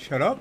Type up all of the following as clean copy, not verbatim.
Shut up.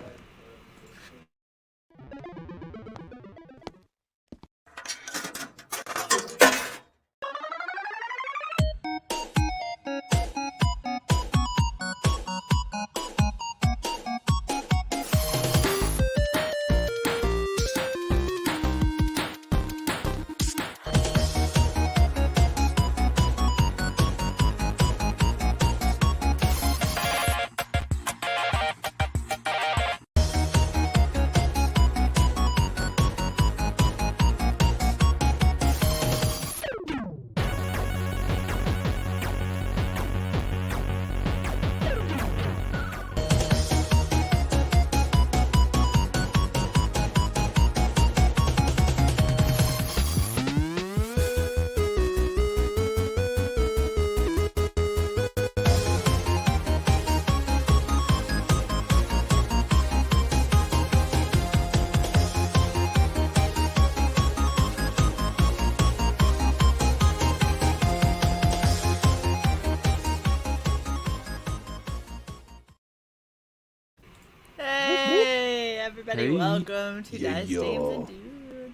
Everybody, welcome to Dice, Dames, and Dudes.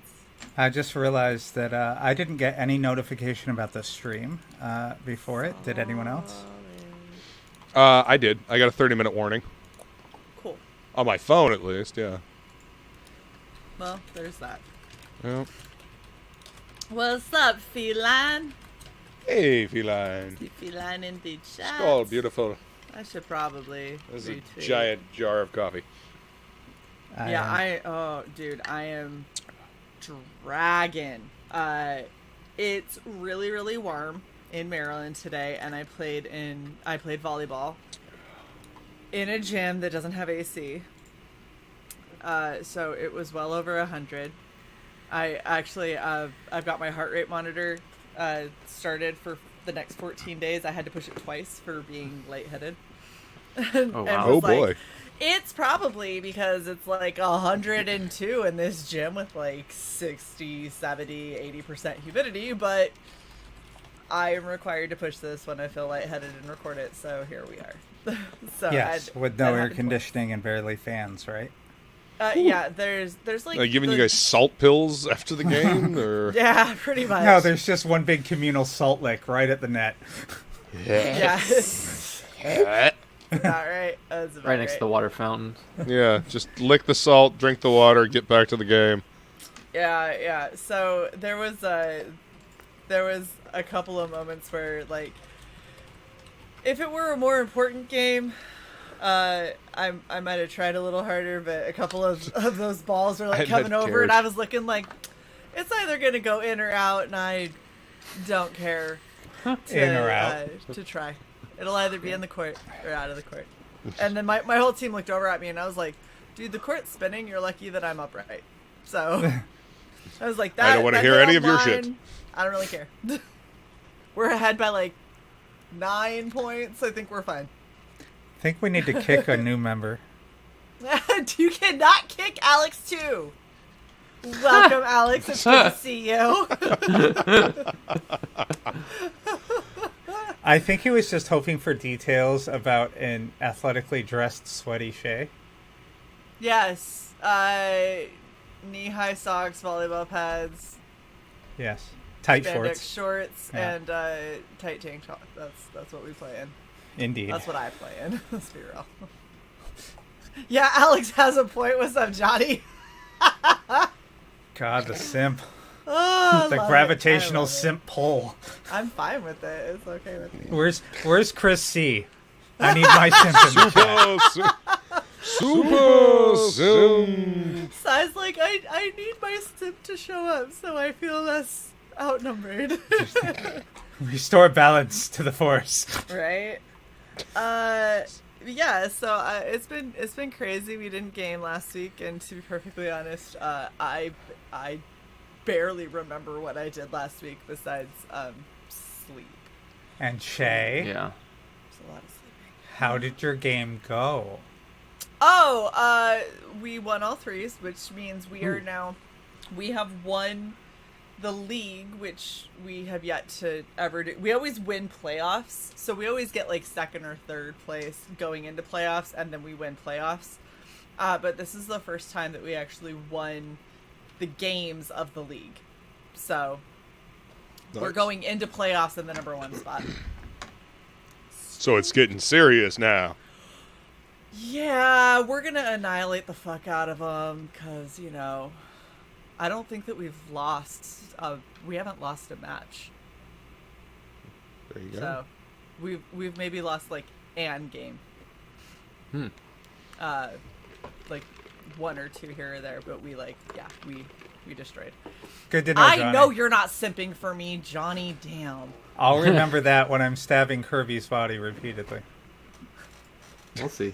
I just realized that I didn't get any notification about the stream before it. Did anyone else? I did. I got a 30-minute warning. Cool. On my phone, at least, yeah. Well, there's that. Yeah. What's up, Feline? Hey, Feline. Feline in the chat. Skull, beautiful. I should probably There's retweet. a giant jar of coffee. Oh, dude, I am dragging. It's really, really warm in Maryland today, and I played volleyball in a gym that doesn't have AC. So it was well over 100. I actually, I've got my heart rate monitor started for the next 14 days. I had to push it twice for being lightheaded. Oh, wow. Oh, boy. It's probably because it's like 102 in this gym with like 60, 70, 80% humidity, but I am required to push this when I feel lightheaded and record it, so here we are. So Yes, with no air conditioning and barely fans, right? Yeah, there's like... Are they giving you guys salt pills after the game, or...? Yeah, pretty much. No, there's just one big communal salt lick right at the net. Yeah. About right. That's about Right next to the water fountain. Yeah, just lick the salt, drink the water, get back to the game. Yeah. So there was a couple of moments where, like, if it were a more important game, I might have tried a little harder, but a couple of those balls were like coming over, and I was looking like it's either gonna go in or out, and I don't care In or out. To try. It'll either be in the court or out of the court. And then my whole team looked over at me, and I was like, dude, the court's spinning. You're lucky that I'm upright. So I was like, that. I don't want to hear any of your shit. I don't really care. We're ahead by like 9 points. I think we're fine. I think we need to kick a new member. You cannot kick Alex too. Welcome, Alex. It's good to see you. I think he was just hoping for details about an athletically dressed sweaty Shay. Yes. Knee-high socks, volleyball pads. Yes. Tight spandex shorts. Yeah. And tight tank top. That's what we play in. Indeed. That's what I play in. Let's be real. Yeah, Alex has a point. What's up, Johnny? God, the simp. Oh, The gravitational simp pull. I'm fine with it. It's okay with me. Where's Chris C? I need my simp in the chat. Super Sim. Si's like, I need my simp to show up so I feel less outnumbered. Restore balance to the force. Right? Yeah, so it's been crazy. We didn't game last week, and to be perfectly honest, I barely remember what I did last week besides sleep. And Shay, Yeah. There's a lot of sleeping. how did your game go? Oh, we won all threes, which means we have won the league, which we have yet to ever do. We always win playoffs, so we always get like second or third place going into playoffs, and then we win playoffs. but this is the first time that we actually won the games of the league. So we're Nice. going into playoffs in the number 1 spot. So it's getting serious now. Yeah, we're going to annihilate the fuck out of them because, I don't think that we've lost. We haven't lost a match. There you go. So we've maybe lost like an game. Like 1 or 2 here or there, but we destroyed. Good to know, I Johnny. know you're not simping for me, Johnny. Damn. I'll remember that when I'm stabbing Kirby's body repeatedly. We'll see.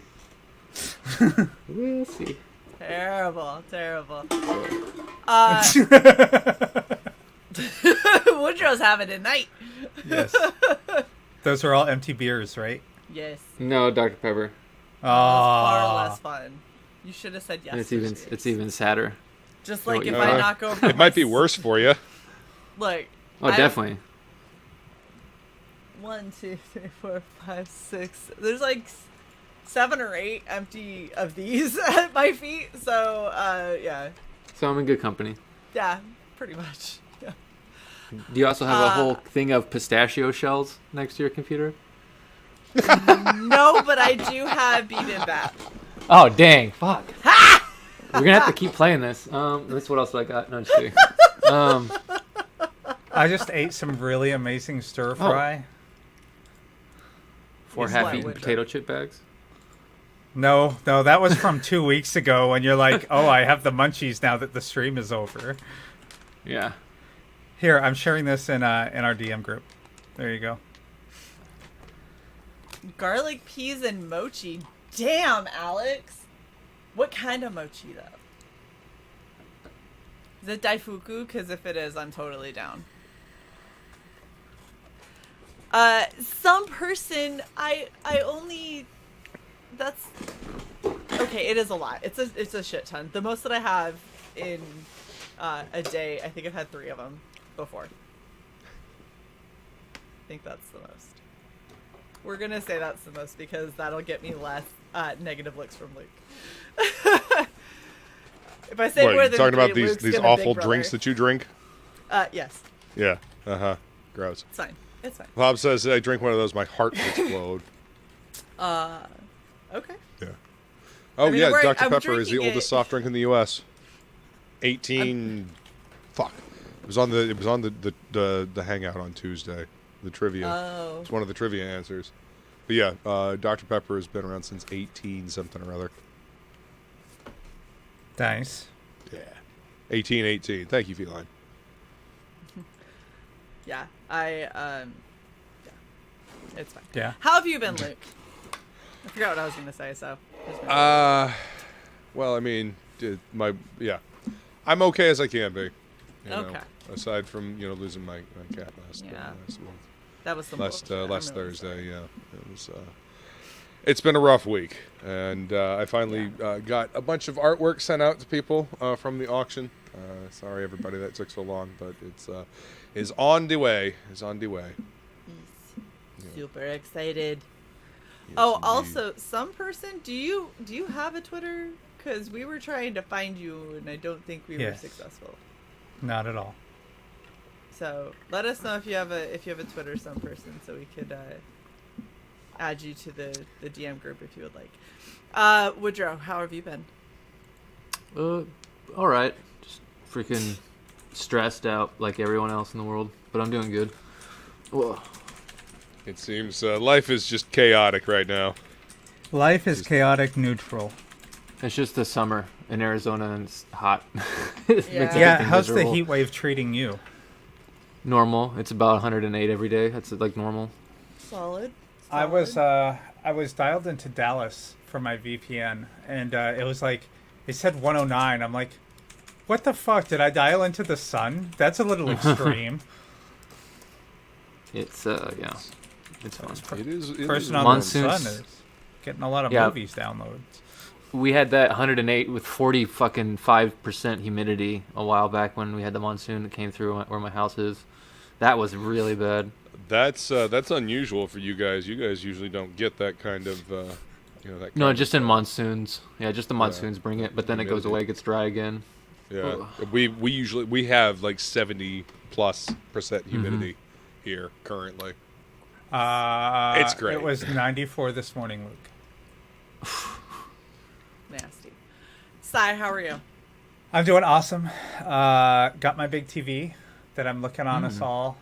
We'll see. Terrible. Woodrow's having a night. Yes. Those are all empty beers, right? Yes. No, Dr. Pepper. Oh. Far less fun. You should have said yes. And to it's cheers. even sadder. Just like No, if you- I knock over. It might be worse for you. Look. Oh, definitely. 1, 2, 3, 4, 5, 6. There's like 7 or 8 empty of these at my feet. So, yeah. So I'm in good company. Yeah, pretty much. Yeah. Do you also have a whole thing of pistachio shells next to your computer? No, but I do have bibimbap. Oh, dang. Fuck. We're going to have to keep playing this. That's what else I got. No, just kidding. I just ate some really amazing stir fry. 4 Is half-eaten what, potato chip bags. No, that was from 2 weeks ago when you're like, oh, I have the munchies now that the stream is over. Yeah. Here, I'm sharing this in our DM group. There you go. Garlic peas and mochi. Damn, Alex. What kind of mochi, though? Is it daifuku? Because if it is, I'm totally down. Some person, I only, that's, okay, it is a lot. It's a shit ton. The most that I have in a day, I think I've had 3 of them before. I think that's the most. We're going to say that's the most because that'll get me less negative looks from Luke. If I say What, more you than talking 3, about Luke's these gonna awful big drinks brother. that you drink? Yes. Yeah. Gross. It's fine. It's fine. Bob says I drink one of those, my heart would explode. Okay. Yeah. Oh I mean, yeah, I'm Dr. Pepper is the drinking oldest it. soft drink in the U.S. 18. Fuck. It was on the hangout on Tuesday. The trivia. Oh. It's one of the trivia answers. But yeah, Dr. Pepper has been around since 18 something or other. Nice. Yeah. 1818. Thank you, Feline. Yeah. Yeah. It's fine. Yeah. How have you been, Luke? I forgot what I was going to say, so. Well, I mean, I'm okay as I can be. You know, Okay. aside from losing my cat last Yeah. last month. That was some Last bullshit. I'm last really Thursday, sorry. yeah. It was. It's been a rough week, and I finally got a bunch of artwork sent out to people from the auction. Sorry, everybody, that took so long, but it's is on the way. Is on the way. Super excited. Yes, Oh, indeed. also, some person, do you have a Twitter? Because we were trying to find you, and I don't think we were Yes. successful. Not at all. So let us know if you have a Twitter, some person, so we could add you to the DM group if you would like. Woodrow, how have you been? All right. Just freaking stressed out like everyone else in the world, but I'm doing good. Whoa. It seems life is just chaotic right now. Life is chaotic neutral. It's just the summer in Arizona and it's hot. It makes Yeah. everything Yeah, how's the miserable. heat wave treating you? Normal. It's about 108 every day. That's like normal. Solid. I was dialed into Dallas for my VPN, and it was like, it said 109. I'm like, what the fuck? Did I dial into the sun? That's a little extreme. It's it's fun. It is. Person on Monsoons. the sun is getting a lot of Yeah. movies downloads. We had that 108 with 5% humidity a while back when we had the monsoon that came through where my house is. That was really bad. That's unusual for you guys. You guys usually don't get that kind of That No, kind just of, in monsoons. Yeah, just the monsoons bring it, but then it goes humidity. away, gets dry again. Yeah, Ugh. we have like 70+% Mm-hmm. humidity here currently. It's It's great. It was 94 this morning, Luke. Nasty. Sai, how are you? I'm doing awesome. Got my big TV that I'm looking on us all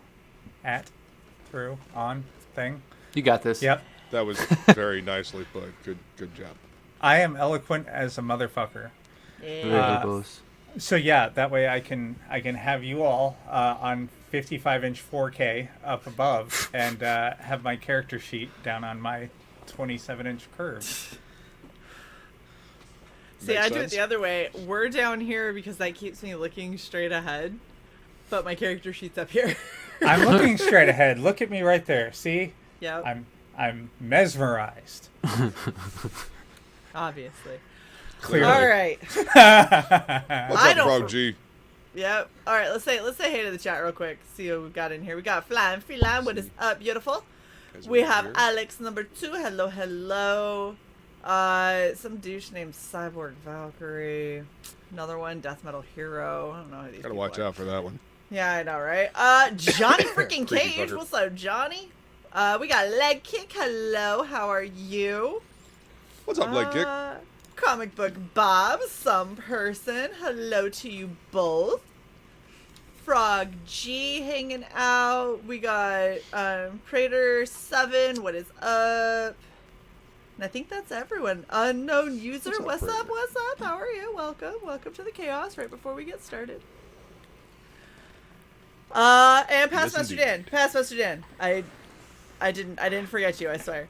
thing. You got this. Yep. That was very nicely put. Good job. I am eloquent as a motherfucker. Very Yeah. verbose. So yeah, that way I can have you all on 55-inch 4K up above and have my character sheet down on my 27-inch curve. See, Makes I do it sense. the other way. We're down here because that keeps me looking straight ahead, but my character sheet's up here. I'm looking straight ahead. Look at me right there. See? Yep, I'm mesmerized. obviously. Clearly. All right. What's I up, don't- Frog G? Yep. All right. Let's say hey to the chat real quick. See what we've got in here. We got Flying Feline. What is up, beautiful? We have Alex number 2. Hello, hello. Some douche named Cyborg Valkyrie. Another one, Death Metal Hero. I don't know who these Gotta people watch are. out for that one. Yeah, I know, right? Johnny freaking Freaky Cage. fucker. What's up, Johnny? We got Leg Kick. Hello, how are you? What's up, Leg Kick? Comic Book Bob, some person. Hello to you both. Frog G hanging out. We got Prater 7. What is up? And I think that's everyone. Unknown user. What's up, What's up? Prater? What's up? How are you? Welcome to the chaos. Right before we get started. And Past Yes, Master indeed. Dan. Past Master Dan. I didn't forget you. I swear.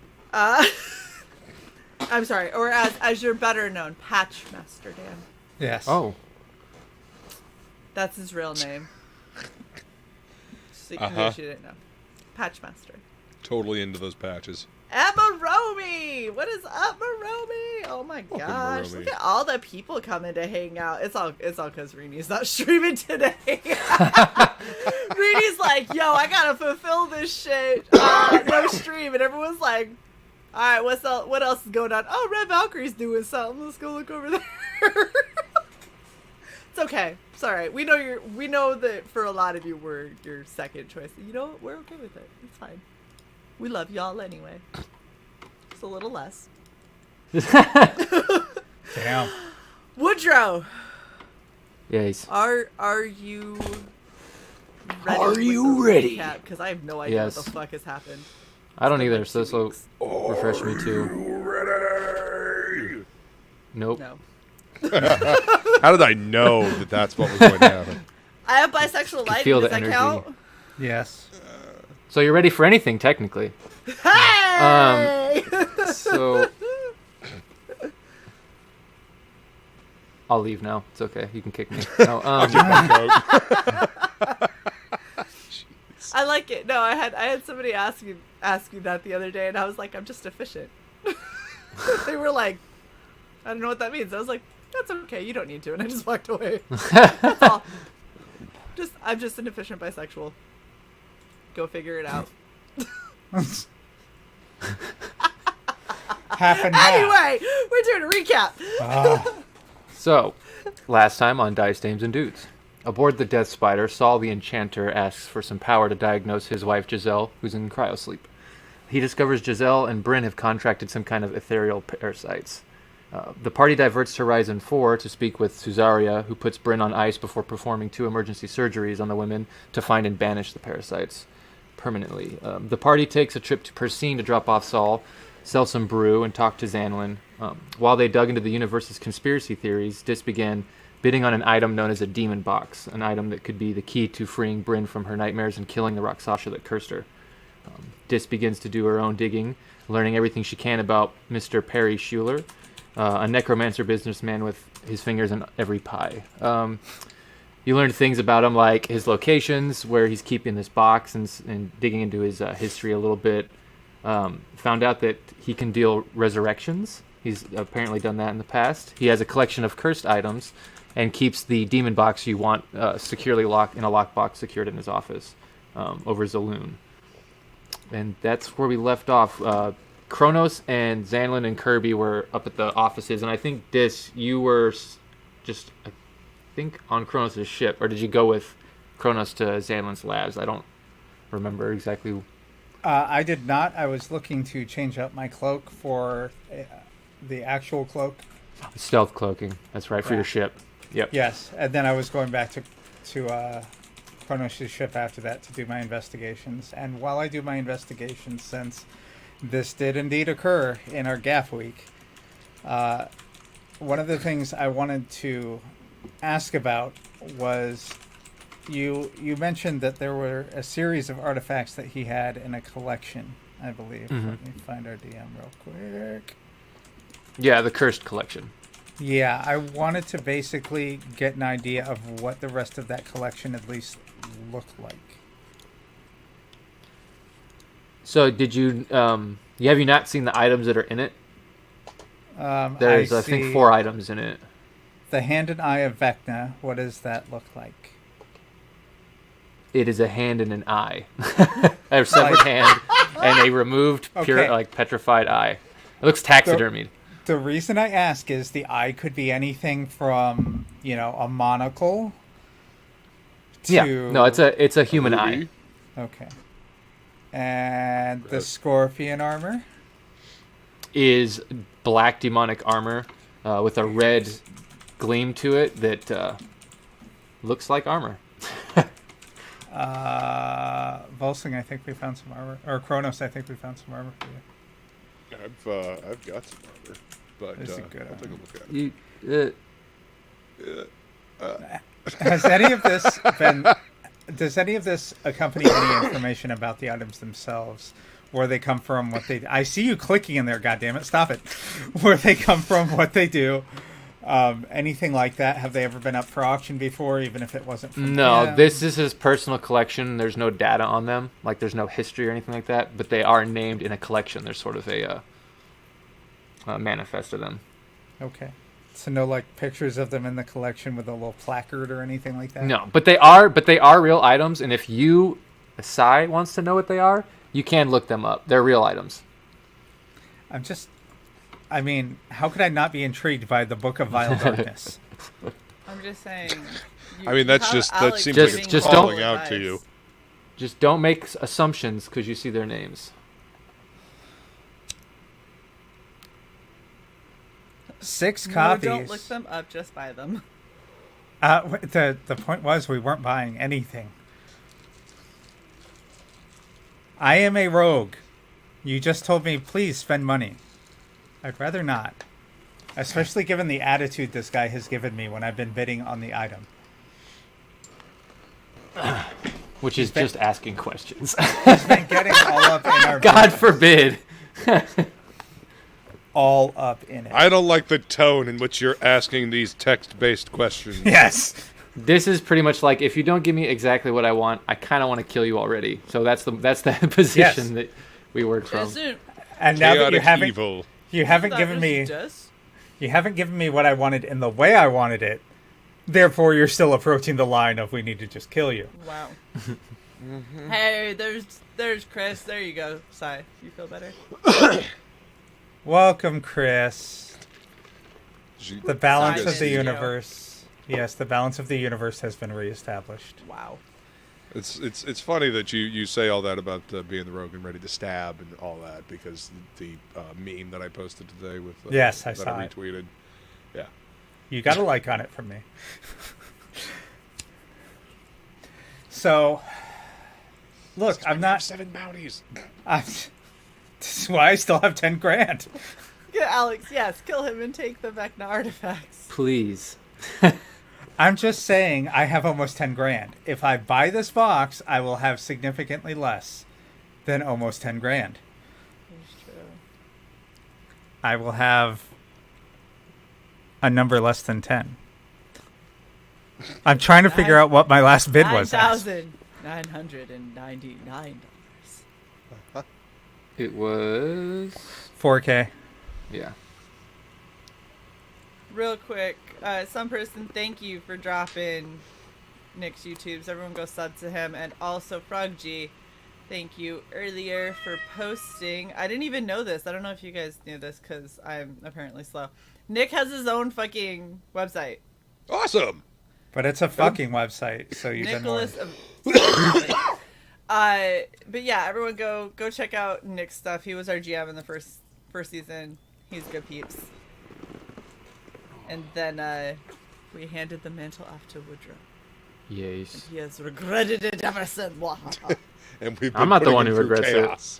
I'm sorry, or as you're better known, Patch Master Dan. Yes. Oh, That's his real name. So, in Uh-huh. case you didn't know. Patch Master. Totally into those patches. Emma Romy! What is up, Maromi? Oh my gosh. Maromi. Look at all the people coming to hang out. It's all because Reenie's not streaming today. Reenie's like, yo, I gotta fulfill this shit. No stream. And everyone's like, alright, what else is going on? Oh, Red Valkyrie's doing something. Let's go look over there. It's okay. It's alright. We know that for a lot of you we're your second choice. You know what? We're okay with it. It's fine. We love y'all anyway. Just a little less. Damn. Woodrow, yes. are you ready? Are you ready? Because I have no idea Yes. what the fuck has happened. I don't It's been either, like so 2 this will weeks. refresh me too. Ready? Nope. No. How did I know that that's what was going to happen? I have bisexual lighting. feel Does the that energy. count? Yes. So you're ready for anything, technically. Hey! So I'll leave now. It's okay. You can kick me. No, I like it. No, I had somebody ask me that the other day, and I was like, I'm just efficient. They were like, I don't know what that means. I was like, that's okay. You don't need to, and I just walked away. That's all. I'm just an efficient bisexual. Go figure it out. Half and half. Anyway, we're doing a recap. So, last time on Dice, Dames, and Dudes. Aboard the Death Spider, Saul the Enchanter asks for some power to diagnose his wife Giselle, who's in cryosleep. He discovers Giselle and Bryn have contracted some kind of ethereal parasites. The party diverts to Horizon 4 to speak with Suzaria, who puts Bryn on ice before performing 2 emergency surgeries on the women to find and banish the parasites permanently. The party takes a trip to Persine to drop off Saul, sell some brew, and talk to Zanlin. While they dug into the universe's conspiracy theories, Dis began bidding on an item known as a demon box, an item that could be the key to freeing Bryn from her nightmares and killing the Rakshasa that cursed her. Dis begins to do her own digging, learning everything she can about Mr. Perry Schuler, a necromancer businessman with his fingers in every pie. You learn things about him like his locations, where he's keeping this box, and digging into his history a little bit. Found out that he can deal resurrections. He's apparently done that in the past. He has a collection of cursed items and keeps the demon box you want securely locked in a lockbox secured in his office over Zaloon. And that's where we left off. Kronos and Zanlin and Kirby were up at the offices, and I think you were just, I think, on Kronos' ship, or did you go with Kronos to Zanlin's labs? I don't remember exactly. I did not. I was looking to change up my cloak for the actual cloak. Stealth cloaking. That's right, for Yeah. your ship. Yep. Yes, and then I was going back to Kronos' ship after that to do my investigations. And while I do my investigations, since this did indeed occur in our GAF week, one of the things I wanted to ask about was you mentioned that there were a series of artifacts that he had in a collection, I believe. Mhm. Let me find our DM real quick. Yeah, the Cursed Collection. Yeah, I wanted to basically get an idea of what the rest of that collection at least looked like. So did you, have you not seen the items that are in it? There's, I think, see 4 items in it. the hand and eye of Vecna. What does that look like? It is a hand and an eye. A severed hand and a removed, pure, Okay. like, petrified eye. It looks taxidermied. The reason I ask is the eye could be anything from, a monocle to... Yeah, no, it's a human Ruby. eye. Okay. And the Right. scorpion armor? Is black demonic armor with a red gleam to it that looks like armor. Volsing, I think we found some armor. Or Kronos, I think we found some armor for you. I've got some armor, but This is good I'll take a armor. look at it. Has any of this been... Does any of this accompany any information about the items themselves? Where they come from, what they... I see you clicking in there, goddammit. Stop it. Where they come from, what they do. Anything like that? Have they ever been up for auction before, even if it wasn't from No, him? this is his personal collection. There's no data on them. Like, there's no history or anything like that. But they are named in a collection. There's sort of a manifest of them. Okay. So no, pictures of them in the collection with a little placard or anything like that? No, but they are real items. And if you, Asai, wants to know what they are, you can look them up. They're real items. I mean, how could I not be intrigued by the Book of Vile Darkness? I'm just saying. I mean, that seems like it's Just calling don't- out to you. Just don't make assumptions because you see their names. 6 No, copies. don't look them up. Just buy them. The point was we weren't buying anything. I am a rogue. You just told me, please spend money. I'd rather not. Especially given the attitude this guy has given me when I've been bidding on the item. Which is just asking questions. He's been getting all up in our God business. forbid. All up in it. I don't like the tone in which you're asking these text-based questions. Yes. This is pretty much like, if you don't give me exactly what I want, I kind of want to kill you already. So that's the position that we work from. Isn't And now that you Chaotic haven't evil. you haven't that given me just you haven't given me what I wanted in the way I wanted it. Therefore, you're still approaching the line of we need to just kill you. wow. Hey, there's Chris. There you go. Sigh. You feel better? Welcome, Chris. The balance Simon, of the you know. universe. Yes, the balance of the universe has been reestablished. Wow. It's funny that you say all that about being the rogue and ready to stab and all that, because the meme that I posted today with Yes, I that saw I it. retweeted. Yeah. You got a like on it from me. So, look, I'm not. 7 bounties. This is why I still have 10 grand. Yeah, Alex. Yes, kill him and take the Vecna artifacts. Please. I'm just saying I have almost 10 grand. If I buy this box, I will have significantly less than almost 10 grand. That's true. I will have a number less than 10. I'm trying to figure out what my last bid was. $9,999. It was... 4K. Yeah. Real quick, some person, thank you for dropping Nick's YouTubes. Everyone go sub to him. And also, Frog G, thank you earlier for posting. I didn't even know this. I don't know if you guys knew this because I'm apparently slow. Nick has his own fucking website. Awesome. But it's a fucking website, so you've been Nicholas. warned. But yeah, everyone go check out Nick's stuff. He was our GM in the first season. He's good peeps. And then we handed the mantle off to Woodrow. Yes. He has regretted it ever since. And we've been I'm not the putting one him who through regrets chaos.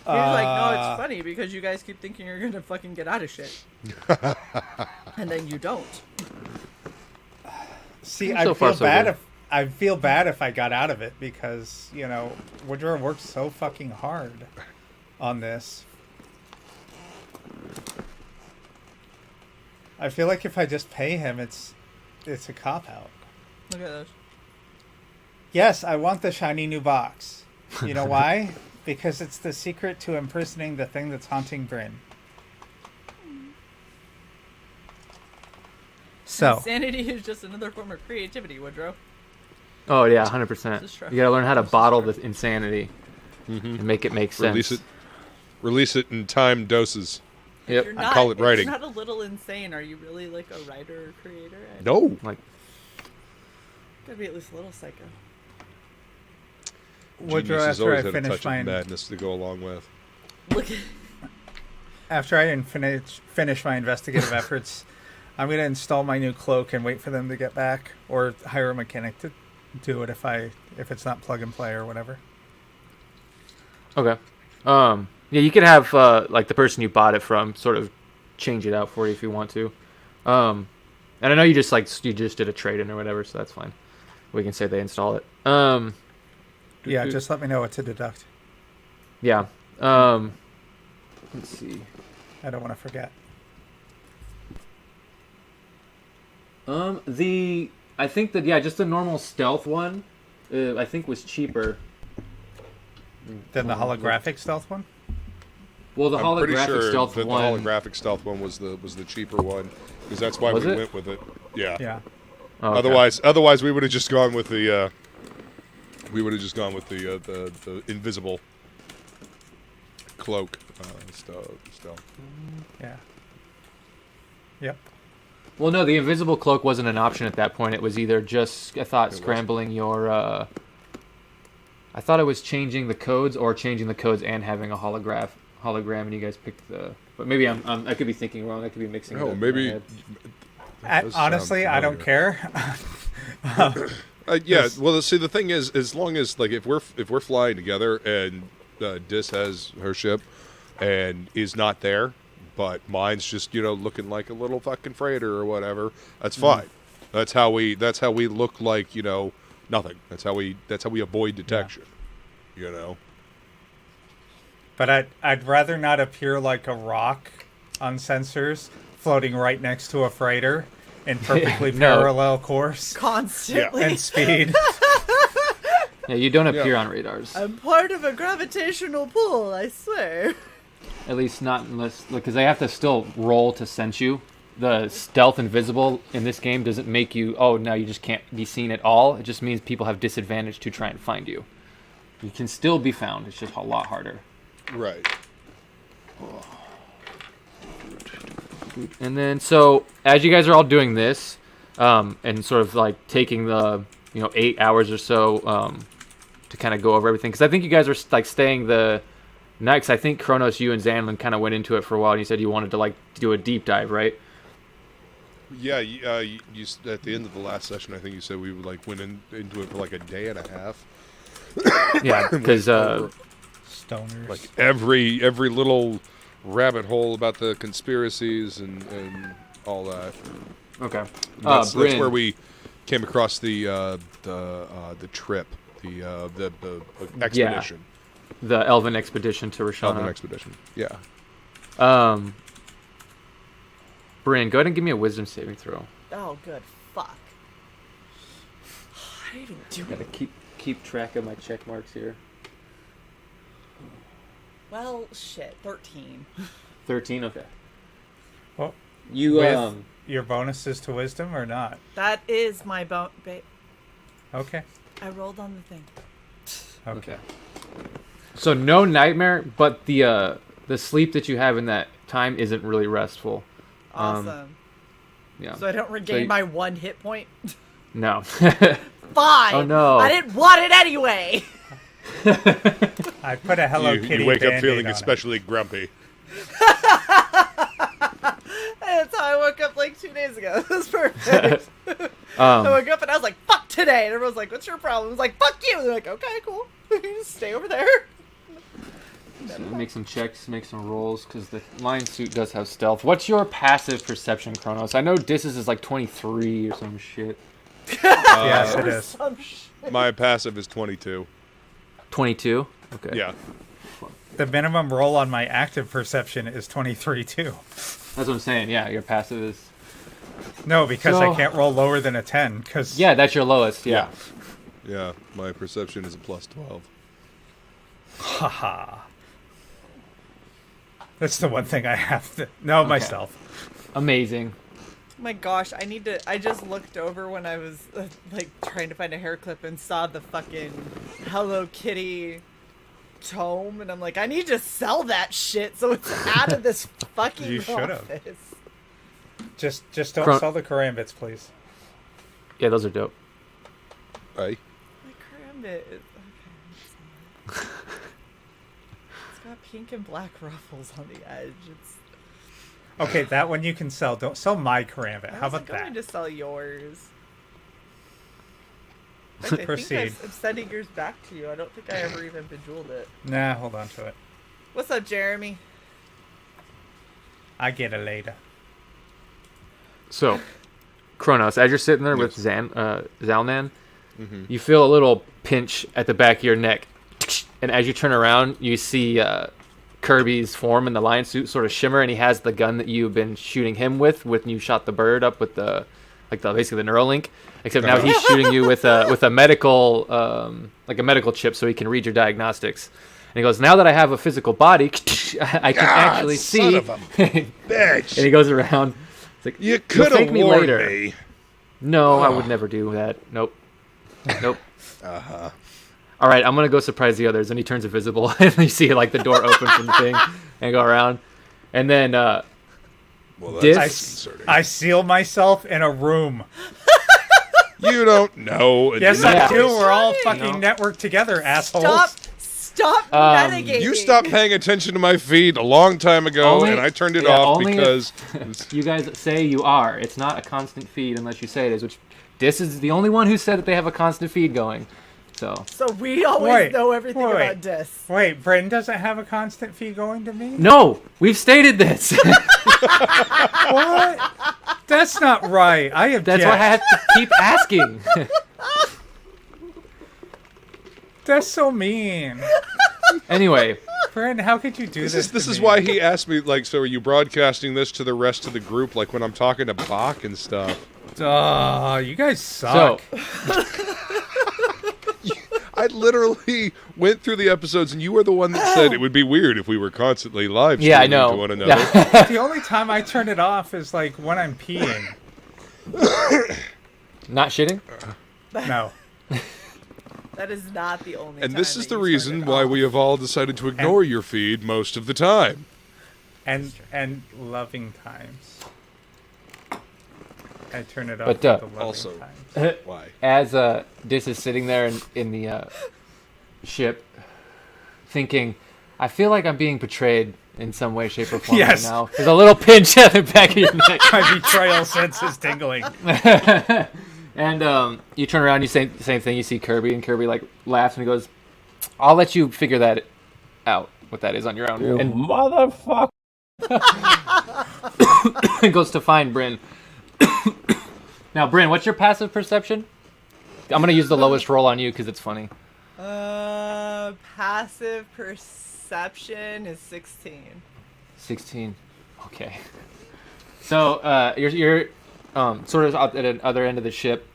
He's like, no, it's funny because you guys keep thinking you're gonna fucking get out of shit, and then you don't. See, So far, so good. I feel bad if I got out of it because Woodrow worked so fucking hard on this. I feel like if I just pay him, it's a cop out. Look at those. Yes, I want the shiny new box. You know why? Because it's the secret to impersonating the thing that's haunting Bryn. So, Insanity is just another form of creativity, Woodrow. Oh yeah, 100%. This is true. You gotta learn how to This is bottle true. the insanity and make it make sense. Release it in timed doses. Yep. You're I not, call it writing. It's not a little insane. Are you really like a writer or creator? No. Like, Gotta be at least a little psycho. Woodrow, Genius has after always I had a finish touch my of madness to go along with. Look at finish my investigative efforts, I'm gonna install my new cloak and wait for them to get back, or hire a mechanic to do it if it's not plug and play or whatever. okay. Yeah, you could have like the person you bought it from sort of change it out for you if you want to. And I know you just did a trade in or whatever, so that's fine. We can say they install it. Yeah, just let me know what to deduct. Yeah. Let's see. I don't want to forget. I think that just the normal stealth one, I think was cheaper. Then the holographic stealth one. Well, the I'm pretty holographic sure stealth that one. the holographic stealth one was the cheaper one because that's why Was we it? went with it. Yeah. Yeah. Oh, okay. Otherwise we would have just gone with the the invisible cloak stealth. Yeah. Yep. Well, no, the invisible cloak wasn't an option at that point. It was either just It scrambling your. I thought it was changing the codes or changing the codes and having a hologram, and you guys picked the. But maybe I could be thinking wrong. I could be mixing. No, it up in my maybe. head. Does sound Honestly, I don't familiar. care. Yeah. Well, see, the thing is, as long as like if we're flying together and Dis has her ship and is not there, but mine's just looking like a little fucking freighter or whatever, that's fine. That's how we look like nothing. That's how we avoid detection. But I'd rather not appear like a rock on sensors floating right next to a freighter in perfectly No. parallel course constantly. and speed. Yeah, you don't appear on radars. I'm part of a gravitational pull. I swear. At least not unless because they have to still roll to sense you. The stealth invisible in this game doesn't make you. Oh, now you just can't be seen at all. It just means people have disadvantage to try and find you. You can still be found. It's just a lot harder. Right. And then, so as you guys are all doing this, and sort of like taking the 8 hours or so to kind of go over everything, because I think you guys are like staying the night. 'Cause I think Kronos, you and Zanlin kind of went into it for a while, and you said you wanted to like do a deep dive, right? Yeah. You at the end of the last session, I think you said we would like went into it for like a day and a half. Yeah, because Stoners. Like every little rabbit hole about the conspiracies and all that. okay, And that's Bryn, where we came across the trip, the expedition, the Elven expedition to Elven Rashana. expedition. Yeah. Bryn, go ahead and give me a wisdom saving throw. Oh, good. Fuck. I didn't even do Gotta it. keep track of my check marks here. Well, shit. 13. 13. Okay. Well, You with your bonuses to wisdom or not? That is my Okay. I rolled on the thing. Okay. So no nightmare, but the sleep that you have in that time isn't really restful. Awesome. Yeah. So I don't regain my 1 hit point? No. Fine. Oh, no. I didn't want it anyway. I put a Hello Kitty You wake up Band-Aid feeling on it. especially grumpy. That's how I woke up like 2 days ago. It was perfect. I woke up and I was like, fuck today. And everyone's like, what's your problem? I was like, fuck you. And they're like, okay, cool. Just stay over there. So make some checks, make some rolls, because the lion suit does have stealth. What's your passive perception, Kronos? I know Dis's is like 23 or some shit. Yes, it is. Some shit. My passive is 22. 22? Okay. Yeah. The minimum roll on my active perception is 23 too. That's what I'm saying. Yeah, your passive is... No, because So- I can't roll lower than a 10. Because Yeah, that's your lowest, yeah. Yeah, my perception is a plus 12. haha. That's the one thing I have to know myself. Amazing. Oh my gosh, I just looked over when I was like trying to find a hair clip and saw the fucking Hello Kitty tome, and I'm like, I need to sell that shit so it's out of this fucking You should've. office. Just don't Cron- sell the karambits, please. Yeah, those are dope. Hey. My karambit is okay. It's got pink and black ruffles on the edge. It's Okay, that one you can sell. Don't sell my karambit. I How wasn't about going that? to sell yours. In fact, I Proceed. think I'm sending yours back to you. I don't think I ever even bejeweled it. Nah, hold on to it. What's up, Jeremy? I get it later. So, Kronos, as you're sitting there with Zalnan, you feel a little pinch at the back of your neck. And as you turn around, you see Kirby's form in the lion suit sort of shimmer, and he has the gun that you've been shooting him with when you shot the bird up with basically the Neuralink. Except now he's shooting you with a medical like a medical chip, so he can read your diagnostics. And he goes, "Now that I have a physical body, I can actually see." Son of a bitch. And he goes around. It's like, You could thank have me warned later. me. No, I would never do that. Nope. Nope. All right, I'm gonna go surprise the others. And he turns invisible, and you see like the door open from the thing, and go around, and then Well, Dis- that's disconcerting. I seal myself in a room. You don't know. Yes, Yeah. I do. We're all Sorry. fucking networked together, assholes. Stop metagaming. You stopped paying attention to my feed a long time ago, Only- and I turned it yeah, off only because you guys say you are. It's not a constant feed unless you say it is. Which Dis is the only one who said that they have a constant feed going. So So we always Wait, know everything wait. about Dis. Wait, Bryn doesn't have a constant fee going to me? no, we've stated this. What? That's not right. I object. That's why I have to keep asking. That's so mean. Anyway, Bryn, how could you do this? this to is me? why he asked me, like, so are you broadcasting this to the rest of the group, like when I'm talking to Bach and stuff? You guys suck. so I literally went through the episodes, and you were the one that said it would be weird if we were constantly live streaming yeah, I know. to one another. Yeah. The only time I turn it off is like when I'm peeing. Not shitting. No. That is not the only And time this is that the you turn reason it why off. we have all decided to ignore your feed most of the time. And loving times. I turn it off But, at the loving also- times. Why? As Dis is sitting there in the ship, thinking, I feel like I'm being betrayed in some way, shape, or form Yes. right now. There's a little pinch at the back of your neck. My betrayal sense is tingling. And you turn around, you say the same thing. You see Kirby, and Kirby like laughs and he goes, "I'll let you figure that out, what that is on your own." And Motherfucker. he goes to find Bryn. Now, Bryn, what's your passive perception? I'm gonna use the lowest roll on you because it's funny. Passive perception is 16. 16. Okay. So you're sort of out at the other end of the ship.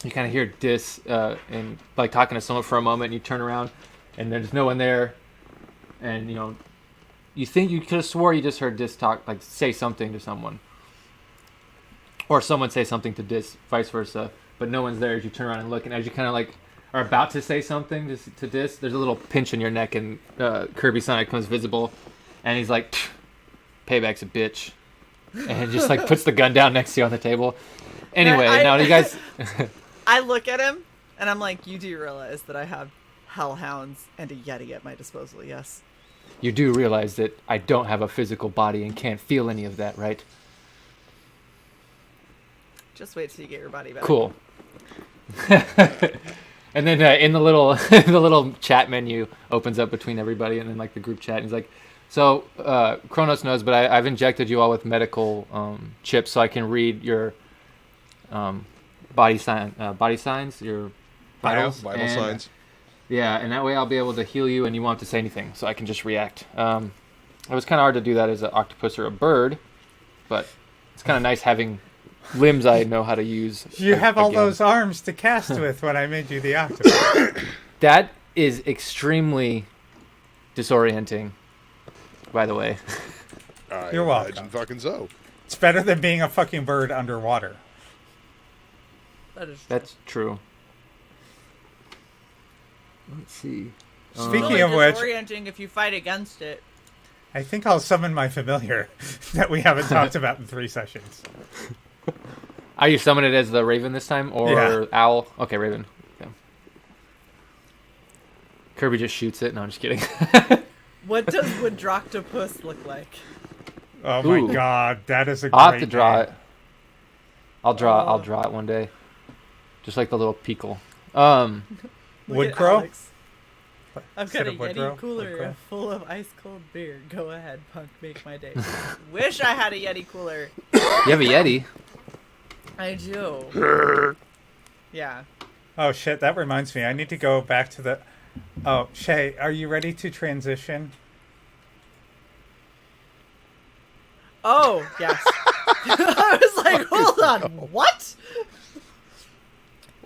You kind of hear Dis and like talking to someone for a moment. And you turn around, and there's no one there. And you think you could have swore you just heard Dis talk, say something to someone, or someone say something to Dis, vice versa. but no one's there as you turn around and look. And as you kind of like are about to say something to Dis, there's a little pinch in your neck, and Kirby Sonic becomes visible, and he's like, "Payback's a bitch," and just like puts the gun down next to you on the table. Anyway, now you guys. I look at him and I'm like, "You do realize that I have hellhounds and a Yeti at my disposal, yes?" You do realize that I don't have a physical body and can't feel any of that, right? Just wait till you get your body back. Cool. And then in the little the little chat menu opens up between everybody, and then like the group chat, and he's like, "So Kronos knows, but I've injected you all with medical chips, so I can read your body signs, your vitals, Vital signs. Yeah, and that way I'll be able to heal you, and you won't have to say anything, so I can just react. It was kind of hard to do that as an octopus or a bird, but it's kind of nice having limbs I know how to use. You have all those arms to cast with when I made you the octopus. That is extremely disorienting, by the way. You're welcome. Imagine fucking so. It's better than being a fucking bird underwater. That's true. Let's see. Speaking of which, disorienting if you fight against it. I think I'll summon my familiar that we haven't talked about in 3 sessions. Are you summoning it as the Raven this time, or Yeah. Owl? Okay, Raven. Okay. Kirby just shoots it. No, I'm just kidding. What does Woodroctopus look like? Oh my Ooh. god, that is a great I'll have to draw name. it. I'll draw it one day, just like the little Peekle. Look Wood at crow? Alex. I've Instead got a of wood Yeti crow? cooler Wood crow? full of ice cold beer. Go ahead, punk, make my day. Wish I had a Yeti cooler. You have a Yeti. I do. Yeah. Oh shit, that reminds me. I need to go back to the... Oh, Shay, are you ready to transition? Oh, yes. I was like, hold on, what? What's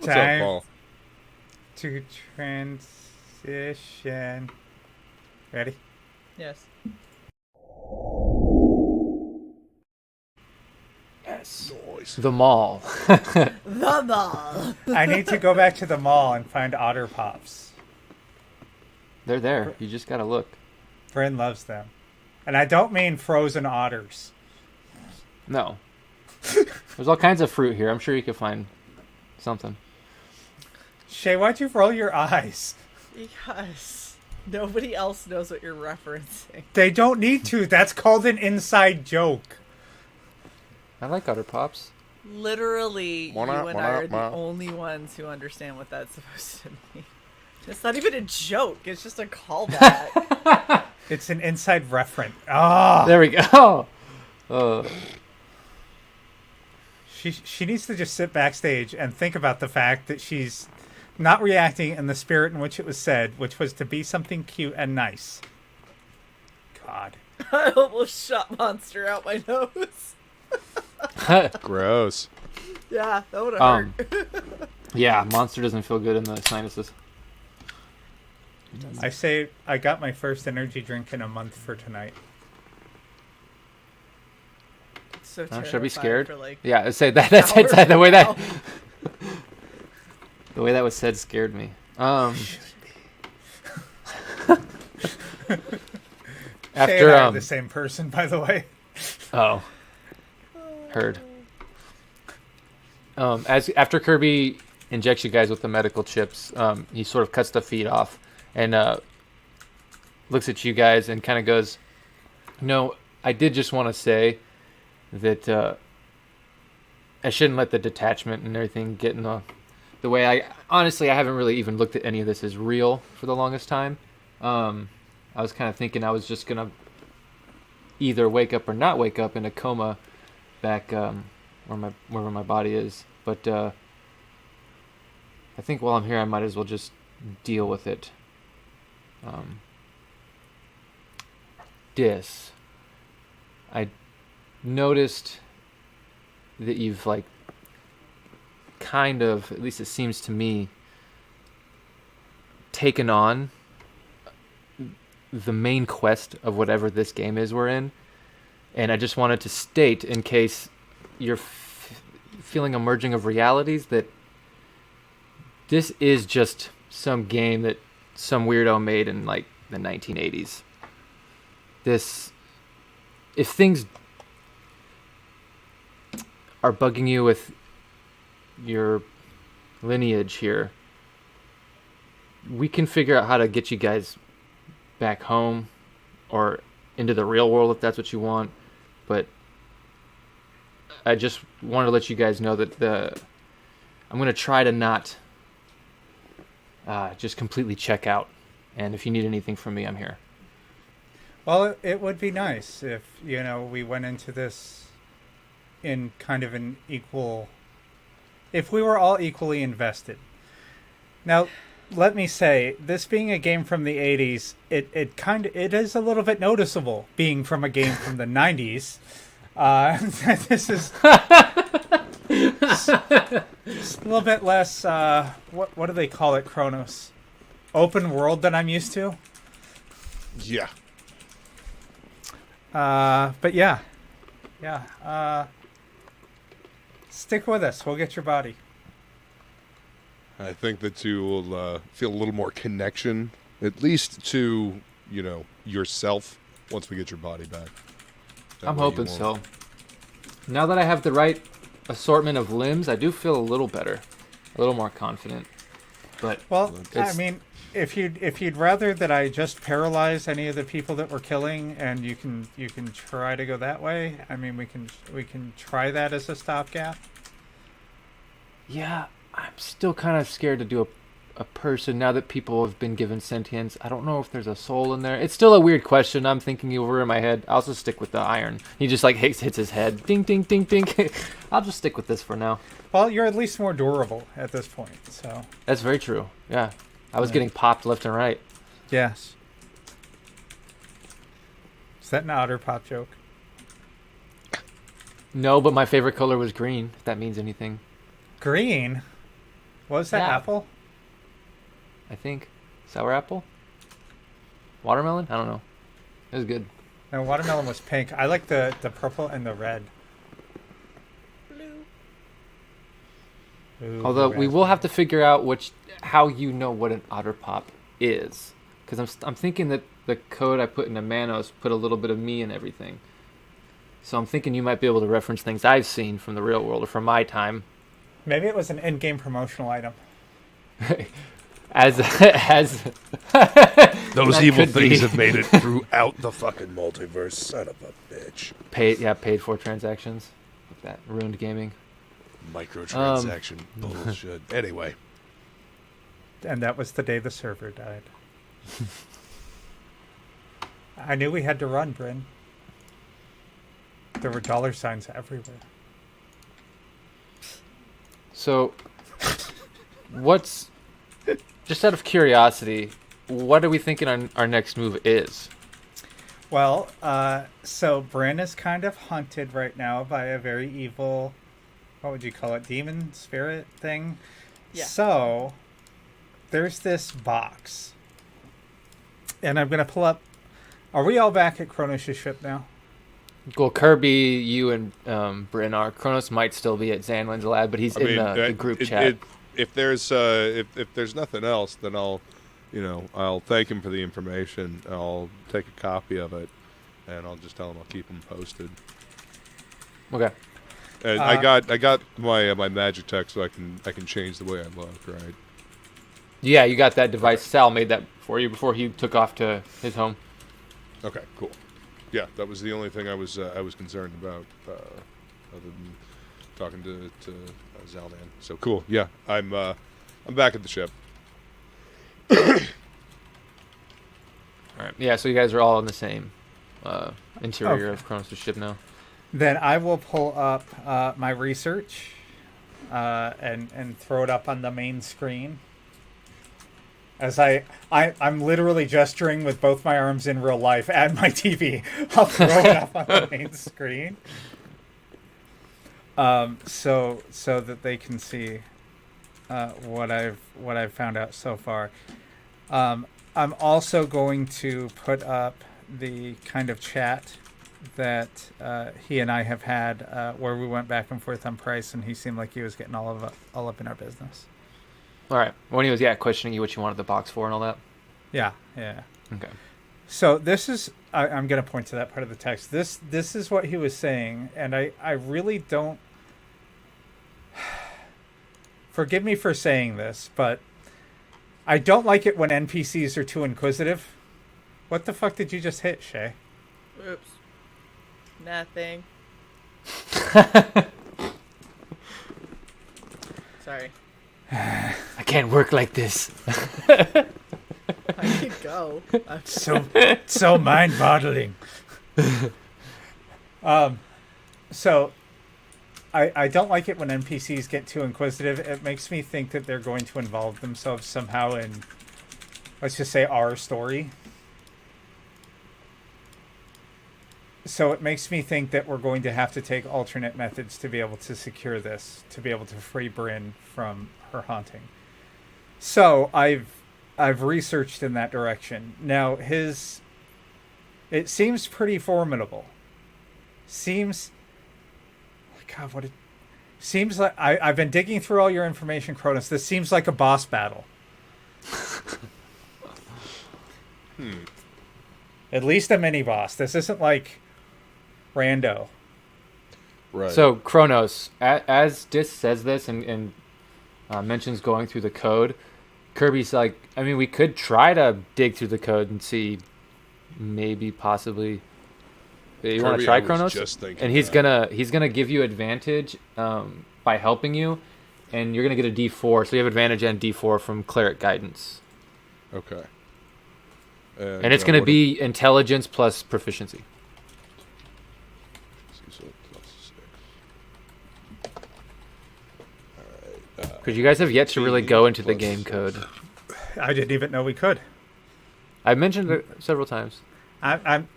up, Time Paul? to transition. Ready? Yes. Yes. Nice. The mall. The mall. I need to go back to the mall and find Otter Pops. They're there. You just gotta look. Bryn loves them. And I don't mean frozen otters. No. There's all kinds of fruit here. I'm sure you could find something. Shay, why'd you roll your eyes? Because nobody else knows what you're referencing. They don't need to. That's called an inside joke. I like Otter Pops. Literally, Why not? you and Why I not? are the only ones who understand what that's supposed to mean. It's not even a joke. It's just a callback. It's an inside reference. Ah, There we go. she needs to just sit backstage and think about the fact that she's not reacting in the spirit in which it was said, which was to be something cute and nice. God. I almost shot Monster out my nose. Gross. Yeah, that would have hurt. Yeah, Monster doesn't feel good in the sinuses. I say I got my first energy drink in a month for tonight. So Should I be terrified scared? for, like, Yeah, I'd say that. That's hours the way that now. the way that was said scared me. Shay and I are After the same person, by the way. oh, heard. After Kirby injects you guys with the medical chips, he sort of cuts the feed off and looks at you guys and kind of goes, "No, I did just want to say that I shouldn't let the detachment and everything get in the way. I haven't really even looked at any of this as real for the longest time. I was kind of thinking I was just gonna either wake up or not wake up in a coma back wherever my body is, but I think while I'm here I might as well just deal with it. I noticed that you've like kind of, at least it seems to me, taken on the main quest of whatever this game is we're in, and I just wanted to state, in case you're feeling a merging of realities, that this is just some game that some weirdo made in like the 1980s. If things are bugging you with your lineage here, we can figure out how to get you guys back home or into the real world if that's what you want. But I just want to let you guys know that I'm going to try to not just completely check out. And if you need anything from me, I'm here. Well, it would be nice if, we went into this in kind of an equal... If we were all equally invested. Now, let me say, this being a game from the 80s, it is a little bit noticeable being from a game from the 90s. This is just a little bit less, what do they call it, Chronos? Open world than I'm used to? Yeah. But yeah. Stick with us. We'll get your body. I think that you will feel a little more connection, at least to, yourself once we get your body back. That I'm way you hoping won't- so. Now that I have the right assortment of limbs, I do feel a little better, a little more confident. But Well, I it's- mean, if you'd rather that I just paralyze any of the people that we're killing, and you can try to go that way. I mean, we can try that as a stopgap. yeah, I'm still kind of scared to do a person now that people have been given sentience. I don't know if there's a soul in there. It's still a weird question. I'm thinking over in my head. I'll just stick with the iron. He just like hits his head. Ding, ding, ding, ding. I'll just stick with this for now. Well, you're at least more durable at this point. So That's very true. Yeah. I was Yeah. getting popped left and right. yes. Is that an otter pop joke? No, but my favorite color was green, if that means anything. Green. What was that? Yeah. Apple? I think. Sour apple? Watermelon? I don't know. It was good. No, watermelon was pink. I like the purple and the red. Blue. Ooh, Although we red. will have to figure out how you know what an otter pop is, because I'm thinking that the code I put into Manos put a little bit of me in everything. So I'm thinking you might be able to reference things I've seen from the real world or from my time, Maybe it was an in-game promotional item. as Those That evil could be. things have made it throughout the fucking multiverse. Son of a bitch. paid for transactions. Like that ruined gaming. Microtransaction bullshit. Anyway. And that was the day the server died. I knew we had to run, Bryn. There were dollar signs everywhere. So, just out of curiosity, what are we thinking our next move is? Well, so Bryn is kind of hunted right now by a very evil, what would you call it, demon spirit thing? Yeah. So, there's this box. And I'm going to pull up. Are we all back at Kronos' ship now? Well, Kirby, you and Bryn are. Kronos might still be at Zanwin's lab, but he's in the group chat. If there's nothing else, then I'll thank him for the information. I'll take a copy of it, and I'll just tell him I'll keep him posted. Okay. And I got my magic tech, so I can change the way I look, right? Yeah, you got that device. Sal made that for you before he took off to his home. Okay, cool. Yeah, that was the only thing I was concerned about, other than talking to Zalman. So cool. Yeah, I'm back at the ship. All right. Yeah, so you guys are all in the same interior Okay. of Kronos' ship now. Then I will pull up my research and throw it up on the main screen. As I'm literally gesturing with both my arms in real life at my TV. I'll throw it up on the main screen. So that they can see what I've found out so far. I'm also going to put up the kind of chat that he and I have had where we went back and forth on price, and he seemed like he was getting all up in our business. All right. When he was questioning you what you wanted the box for and all that. Yeah, yeah. Okay. So this is I'm going to point to that part of the text. This is what he was saying, and I really don't. Forgive me for saying this, but I don't like it when NPCs are too inquisitive. What the fuck did you just hit, Shay? Oops. Nothing. Sorry. I can't work like this. I could go. So mind-boggling. So I don't like it when NPCs get too inquisitive. It makes me think that they're going to involve themselves somehow in, let's just say, our story. So it makes me think that we're going to have to take alternate methods to be able to secure this, to be able to free Bryn from her haunting. So I've researched in that direction. Now it seems pretty formidable. Seems like I've been digging through all your information, Cronus. This seems like a boss battle. At least a mini boss. This isn't like rando. Right. So Kronos, as Dis says this and mentions going through the code, Kirby's like, I mean, we could try to dig through the code and see, maybe, possibly. You want to try, Kronos? And he's gonna give you advantage by helping you, and you're gonna get a D4. So you have advantage and D4 from Cleric Guidance. Okay. And it's gonna be intelligence plus proficiency. Because you guys have yet to really go into the game code. I didn't even know we could. I mentioned it several times. I'm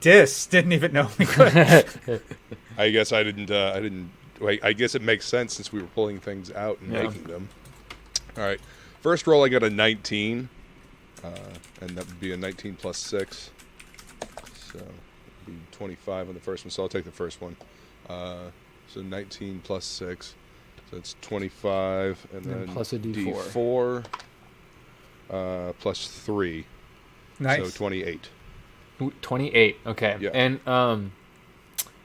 Dis didn't even know we could. I guess I didn't. I guess it makes sense since we were pulling things out and making them. All right. First roll, I got a 19, and that would be a 19 plus 6. So it'd be 25 on the first one. So I'll take the first one. So 19 plus 6. So it's 25, and then plus a D4. D4 plus 3. Nice. So 28. 28. Okay. Yeah.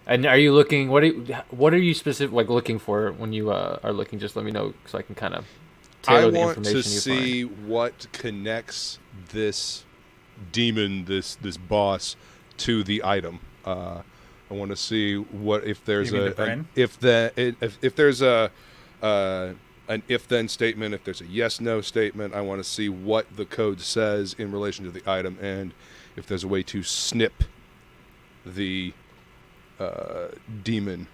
And are you looking? What are you specific looking for when you are looking? Just let me know so I can kind of tailor the information you find. I want to see what connects this demon, this boss, to the item. I want to see what if there's an if-then statement, if there's a yes/no statement. I want to see what the code says in relation to the item, and if there's a way to snip the demon.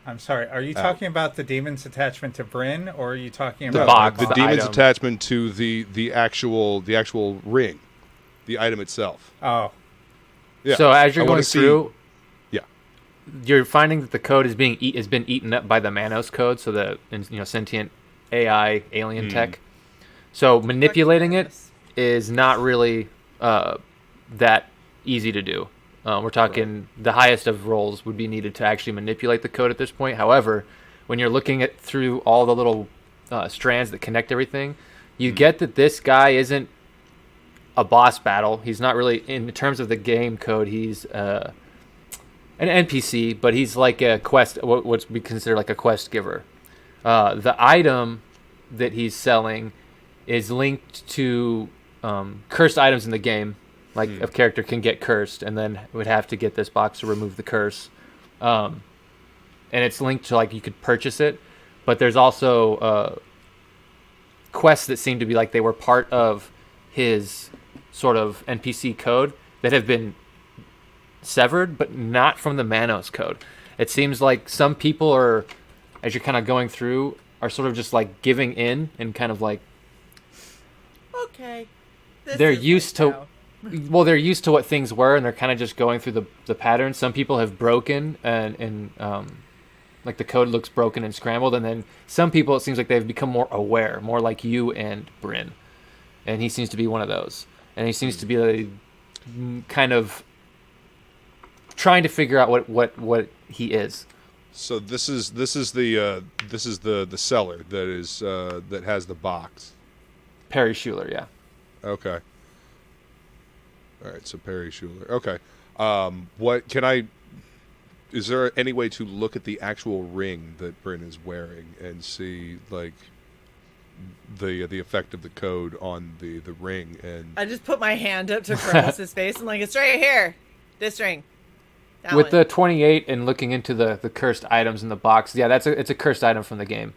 I'm sorry. Are you talking about the demon's attachment to Bryn, or are you talking The about box, the the demon's item. attachment to the actual ring, the item itself? Oh, Yeah. So as you're I going wanna see- through, yeah, you're finding that the code has been eaten up by the Manos code, so the sentient AI alien tech. So manipulating it is not really that easy to do. We're talking the highest of rolls would be needed to actually manipulate the code at this point. However, when you're looking at through all the little strands that connect everything, you get that this guy isn't a boss battle. He's not really, in terms of the game code, he's an NPC, but he's like a quest, what we consider like a quest giver. The item that he's selling is linked to cursed items in the game. Like a character can get cursed and then would have to get this box to remove the curse. And it's linked to you could purchase it, but there's also quests that seem to be like they were part of his sort of NPC code that have been severed, but not from the Manos code. It seems like some people are, as you're kind of going through, are sort of just giving in and kind of Okay. they're used to. Well, they're used to what things were, and they're kind of just going through the patterns. Some people have broken, and the code looks broken and scrambled, and then some people, it seems like they've become more aware, more like you and Bryn, and he seems to be one of those. And he seems to be kind of trying to figure out what he is. So this is the seller that is that has the box. Perry Schuler, yeah. Okay. All right. So Perry Schuler. Okay. What can I? Is there any way to look at the actual ring that Bryn is wearing and see like the effect of the code on the ring? And I just put my hand up to Kronos' face and like, it's right here. This ring. That With one. the 28 and looking into the cursed items in the box, yeah, it's a cursed item from the game.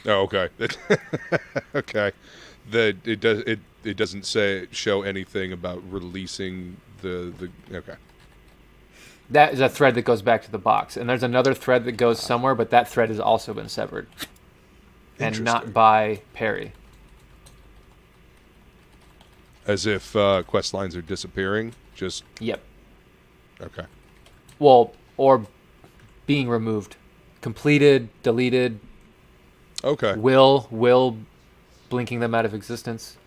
Oh, okay. Okay. It doesn't show anything about releasing the okay. That is a thread that goes back to the box, and there's another thread that goes somewhere, but that thread has also been severed, and not Interesting. by Perry. As if quest lines are disappearing. Just Yep. okay. Well, or being removed, completed, deleted. Okay. Will blinking them out of existence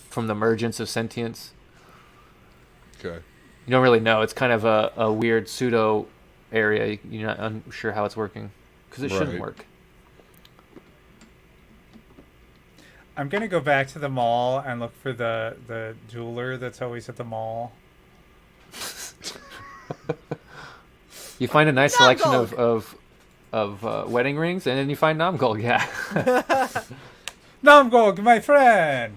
from the emergence of sentience. Okay. You don't really know. It's kind of a weird pseudo area. You're not unsure how it's working because it shouldn't Right. work. I'm gonna go back to the mall and look for the jeweler that's always at the mall. You find a nice selection Namgolg! of wedding rings, and then you find Namgolg. Yeah. Namgolg, my friend.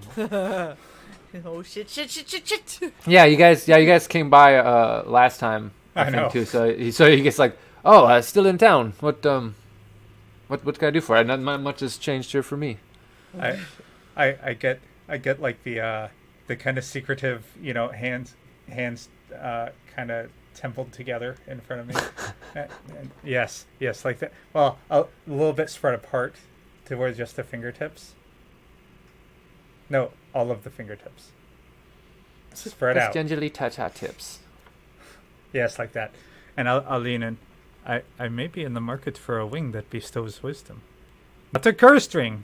Oh, shit. Yeah, you guys came by last time. I think, know. too. So he gets like, oh, still in town. What can I do for it? Not much has changed here for me. I get like the kind of secretive, hands kind of templed together in front of me. And yes, like that. Well, a little bit spread apart towards just the fingertips. No, all of the fingertips. Spread Let's out. gingerly touch our tips. Yes, like that. And I'll lean in. I may be in the market for a wing that bestows wisdom. Not a cursed ring.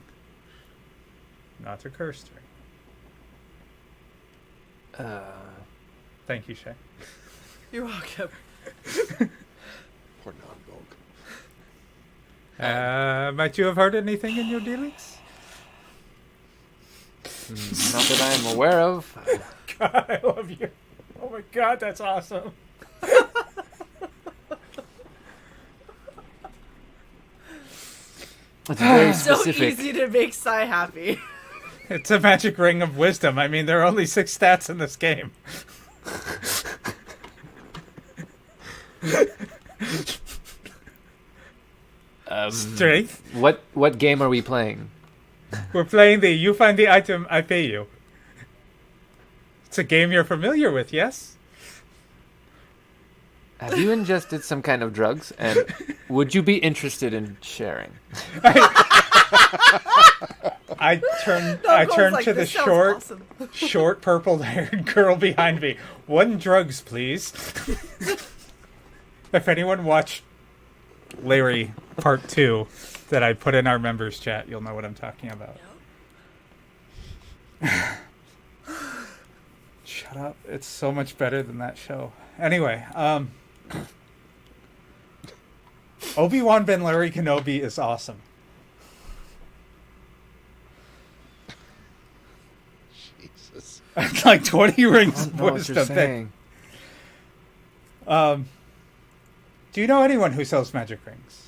Not a cursed ring. Thank you, Shay. You're welcome. Poor non-bulk. Might you have heard anything in your dealings? Not that I am aware of. God, I love you. Oh my God, that's awesome. It's very So specific. easy to make Sai happy. It's a magic ring of wisdom. I mean, there are only 6 stats in this game. Strength. What game are we playing? We're playing the you find the item, I pay you. It's a game you're familiar with, yes? Have you ingested some kind of drugs? And would you be interested in sharing? I turn Namgol's like, to the "This sounds awesome." short purple-haired girl behind me. 1 drugs, please. If anyone watched Larry Part 2 that I put in our members chat, you'll know what I'm talking about. Shut up. It's so much better than that show. Anyway, Obi-Wan Ben Larry Kenobi is awesome. Jesus. Like 20 rings I of don't know what you're wisdom. saying. Do you know anyone who sells magic rings?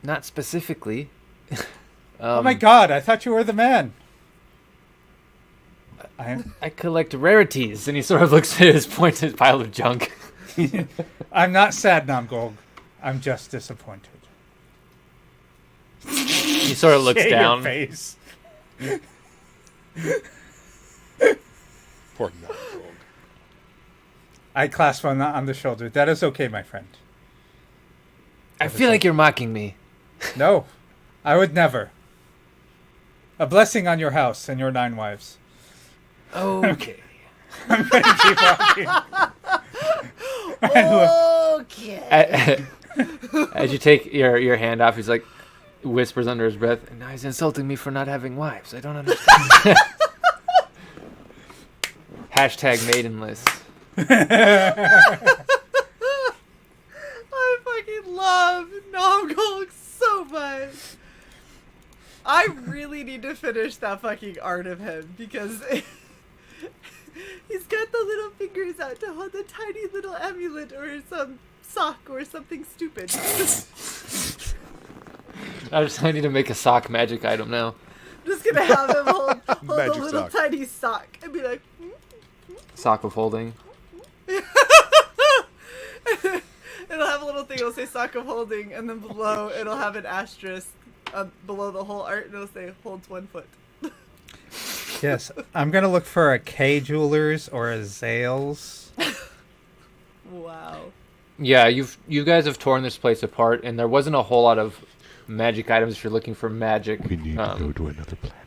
Not specifically. Oh my God, I thought you were the man. I collect rarities, and he sort of looks at his pointed pile of junk. I'm not sad, Namgolg. I'm just disappointed. He sort of looks Shave your down. face. Poor non-bulk. I clasp on the shoulder. That is okay, my friend. I feel like you're mocking me. No, I would never. A blessing on your house and your 9 wives. Okay. I'm gonna keep walking. Okay. As you take your hand off, he's like, whispers under his breath, and now he's insulting me for not having wives. I don't understand. Hashtag maidenless. I fucking love Namgong so much. I really need to finish that fucking art of him because he's got the little fingers out to hold a tiny little amulet or some sock or something stupid. I need to make a sock magic item now. I'm just gonna have him hold a Magic little sock. tiny sock and be like, Sock of holding. it'll have a little thing, it'll say sock of holding, and then below it'll have an asterisk below the whole art, and it'll say holds 1 foot. Yes, I'm gonna look for a K Jewelers or a Zales. Wow. Yeah, you guys have torn this place apart, and there wasn't a whole lot of magic items if you're looking for magic. We need to go to another planet.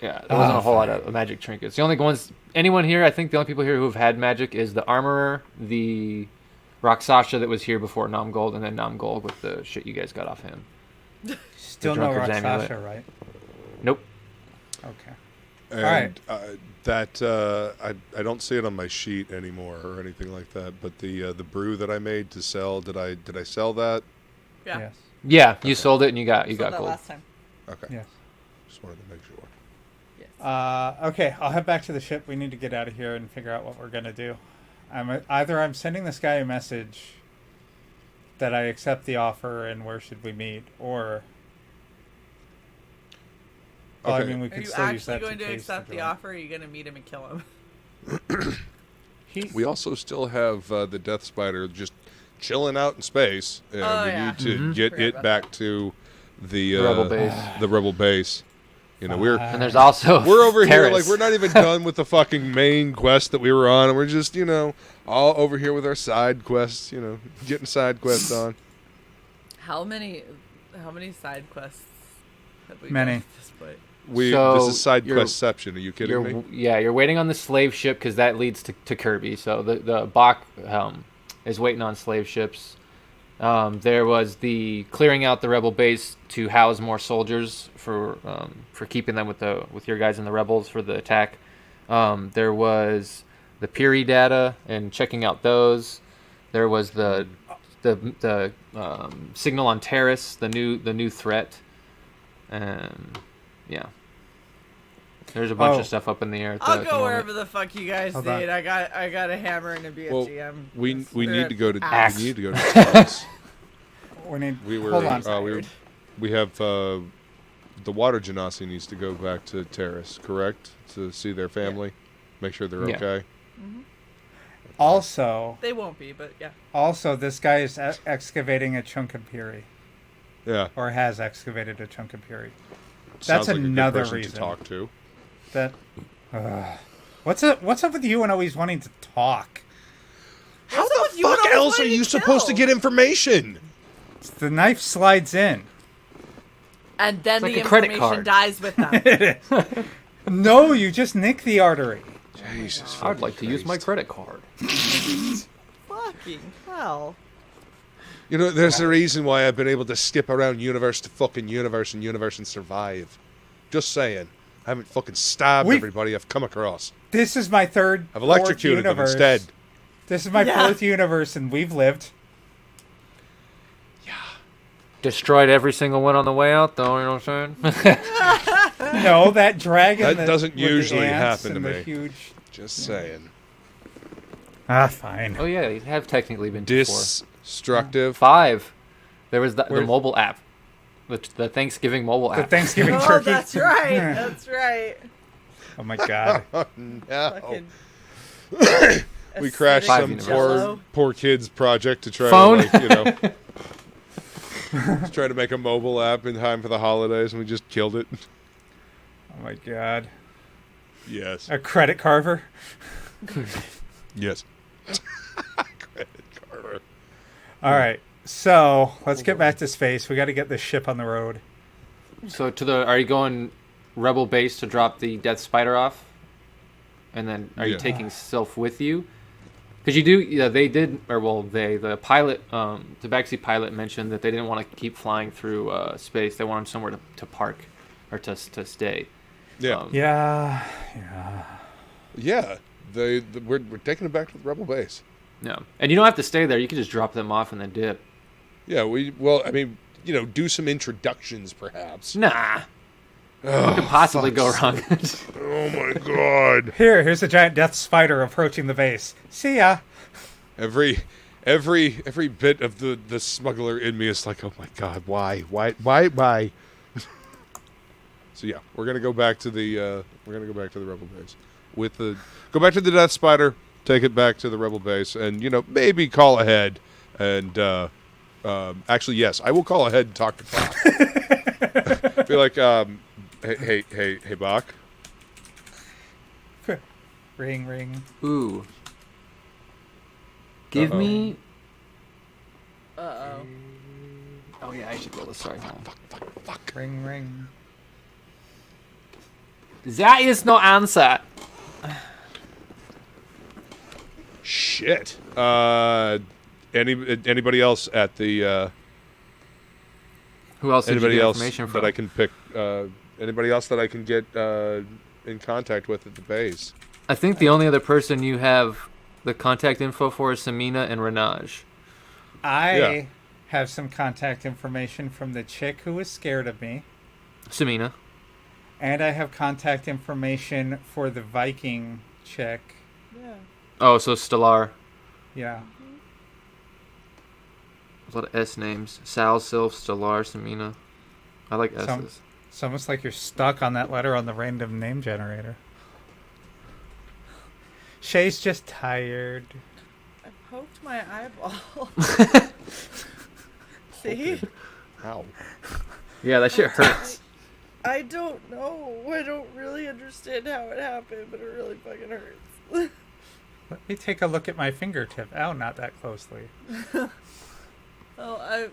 Yeah, there wasn't a whole lot of magic trinkets. The only ones, anyone here, I think the only people here who have had magic is the armorer, the Roxasha that was here before Namgold, and then Namgold with the shit you guys got off him. Still no Drunkard's amulet. Roxasha, right? Nope. Okay. And I don't see it on my sheet anymore or anything like that. But the brew that I made to sell, did I sell that? Yeah. Yes. Yeah, you sold it and you got Sold got that gold. last time. Okay. Yes. Just wanted to make sure. Yes. Okay, I'll head back to the ship. We need to get out of here and figure out what we're gonna do. I'm sending this guy a message that I accept the offer and where should we meet, or well, I Okay. mean we Are could you still use actually that going to taste accept the join. offer, or are you going to meet him and kill him? We also still have the Death Spider just chilling out in space, and Oh, we yeah. need to Mhm. get Forgot it about back to the Rebel base. The Rebel base. You know, And there's also we're over here Terrace. like we're not even done with the fucking main quest that we were on, and we're just all over here with our side quests. Getting side quests on. How many side quests have we Many. done at this point? This is side you're- questception. Are you kidding me? You're waiting on the slave ship because that leads to Kirby. So the Bach is waiting on slave ships. There was the clearing out the rebel base to house more soldiers for keeping them with your guys in the rebels for the attack. There was the Piri data and checking out those. There was the signal on Terrace, the new threat, and yeah. There's a bunch of stuff up in the air. At the, I'll at the go moment. wherever the fuck you guys Hold need. on. I got a hammer and a BFG. Well, we need to go to ass. we need to go to Terrace. We need. We were Hold on. we have the water genasi needs to go back to Terrace, correct? To see their family, make sure they're Yeah. okay. Also, They won't be, but yeah. this guy is excavating a chunk of Piri, Yeah. or has excavated a chunk of Piri. Sounds like another a good person reason. to talk to. That. What's up with you and always wanting to talk? How What's up the with you and fuck always else are wanting you to supposed to kill? get information? The knife slides in. And then It's the like a credit information card. dies with them. No, you just nick the artery. Jesus. I would like to use my credit card. Fucking hell. There's a reason why I've been able to skip around universe to fucking universe and survive. Just saying. I haven't fucking stabbed We've- everybody I've come across. This is my third. I've fourth electrocuted them universe. instead. This is my Yeah. fourth universe, and we've lived. Destroyed every single one on the way out, though. You know what I'm saying? No, that dragon. That doesn't with the usually ants happen to and the me. Huge. Just saying. Fine. Oh yeah, you have technically been to 4. Destructive. 5. There was the Where's- mobile app, the Thanksgiving mobile The app. Thanksgiving Oh, turkey. that's right. That's right. Oh my god. No. Fucking We crashed acidic some jello. poor kid's project to try Phone? to to try to make a mobile app in time for the holidays, and we just killed it. Oh my god. Yes. A credit carver. Yes. Credit Carver. All right. So let's get back to space. We got to get this ship on the road. So are you going Rebel base to drop the Death Spider off? And then are you Yeah. taking Sylph with you? Because you do, yeah, they did, or well, the pilot, the backseat pilot mentioned that they didn't want to keep flying through space. They wanted somewhere to park or to stay. Yeah. Yeah. Yeah. we're taking them back to the Rebel base. No. And you don't have to stay there. You can just drop them off and then dip. Yeah, do some introductions, perhaps. Nah. What could possibly go wrong? Oh my god. Here's a giant death spider approaching the base. See ya. Every bit of the smuggler in me is like, oh my god, why? So yeah, we're gonna go back to the Rebel base go back to the Death Spider, take it back to the Rebel base, and maybe call ahead. And actually, yes, I will call ahead and talk to Bach. Be like, hey, Bach. Ring, ring. Ooh. Give me... Uh-oh. Oh, yeah, I should roll this. Sorry. Fuck. Ring, ring. That is no answer. Shit. Anybody else at the... Who else did you anybody get else information from? that I can pick? Anybody else that I can get in contact with at the base? I think the only other person you have the contact info for is Samina and Renaj. I have some contact information from the chick who was scared of me. Samina. And I have contact information for the Viking chick. Yeah. Oh, so Stellar. Yeah. There's a lot of S names. Sal, Sylph, Stellar, Samina. I like S's. It's almost like you're stuck on that letter on the random name generator. Shay's just tired. I poked my eyeball. See? Ow. Yeah, that shit hurts. I don't know. I don't really understand how it happened, but it really fucking hurts. Let me take a look at my fingertip. Ow, not that closely. I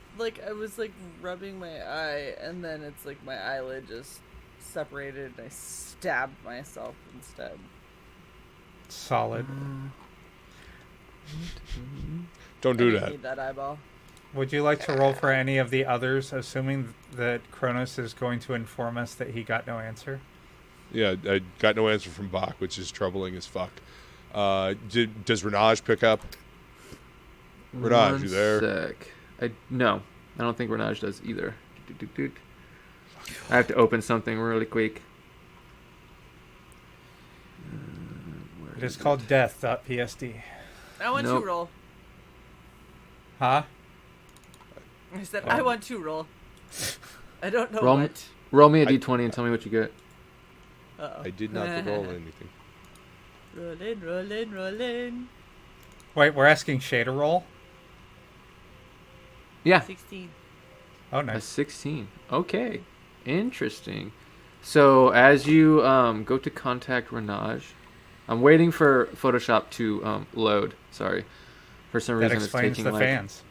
was rubbing my eye, and then it's like my eyelid just separated, and I stabbed myself instead. Solid. Don't I do didn't that. need that eyeball. Would you like to roll for any of the others, assuming that Kronos is going to inform us that he got no answer? Yeah, I got no answer from Bach, which is troubling as fuck. Does Renaj pick up? Renaj, you there? Sec. No, I don't think Renaj does either. I have to open something really quick. It is called death.psd. I want Nope. to roll. Huh? I said, I want to roll. I don't know Roll, what. roll me a d20 and tell me what you get. Uh-oh. I did not roll anything. Rolling. Wait, we're asking Shay to roll? Yeah, 16. Oh, a nice. 16. Okay, interesting. So as you go to contact Renaj, I'm waiting for Photoshop to load. Sorry, for some That reason it's explains taking the like. fans.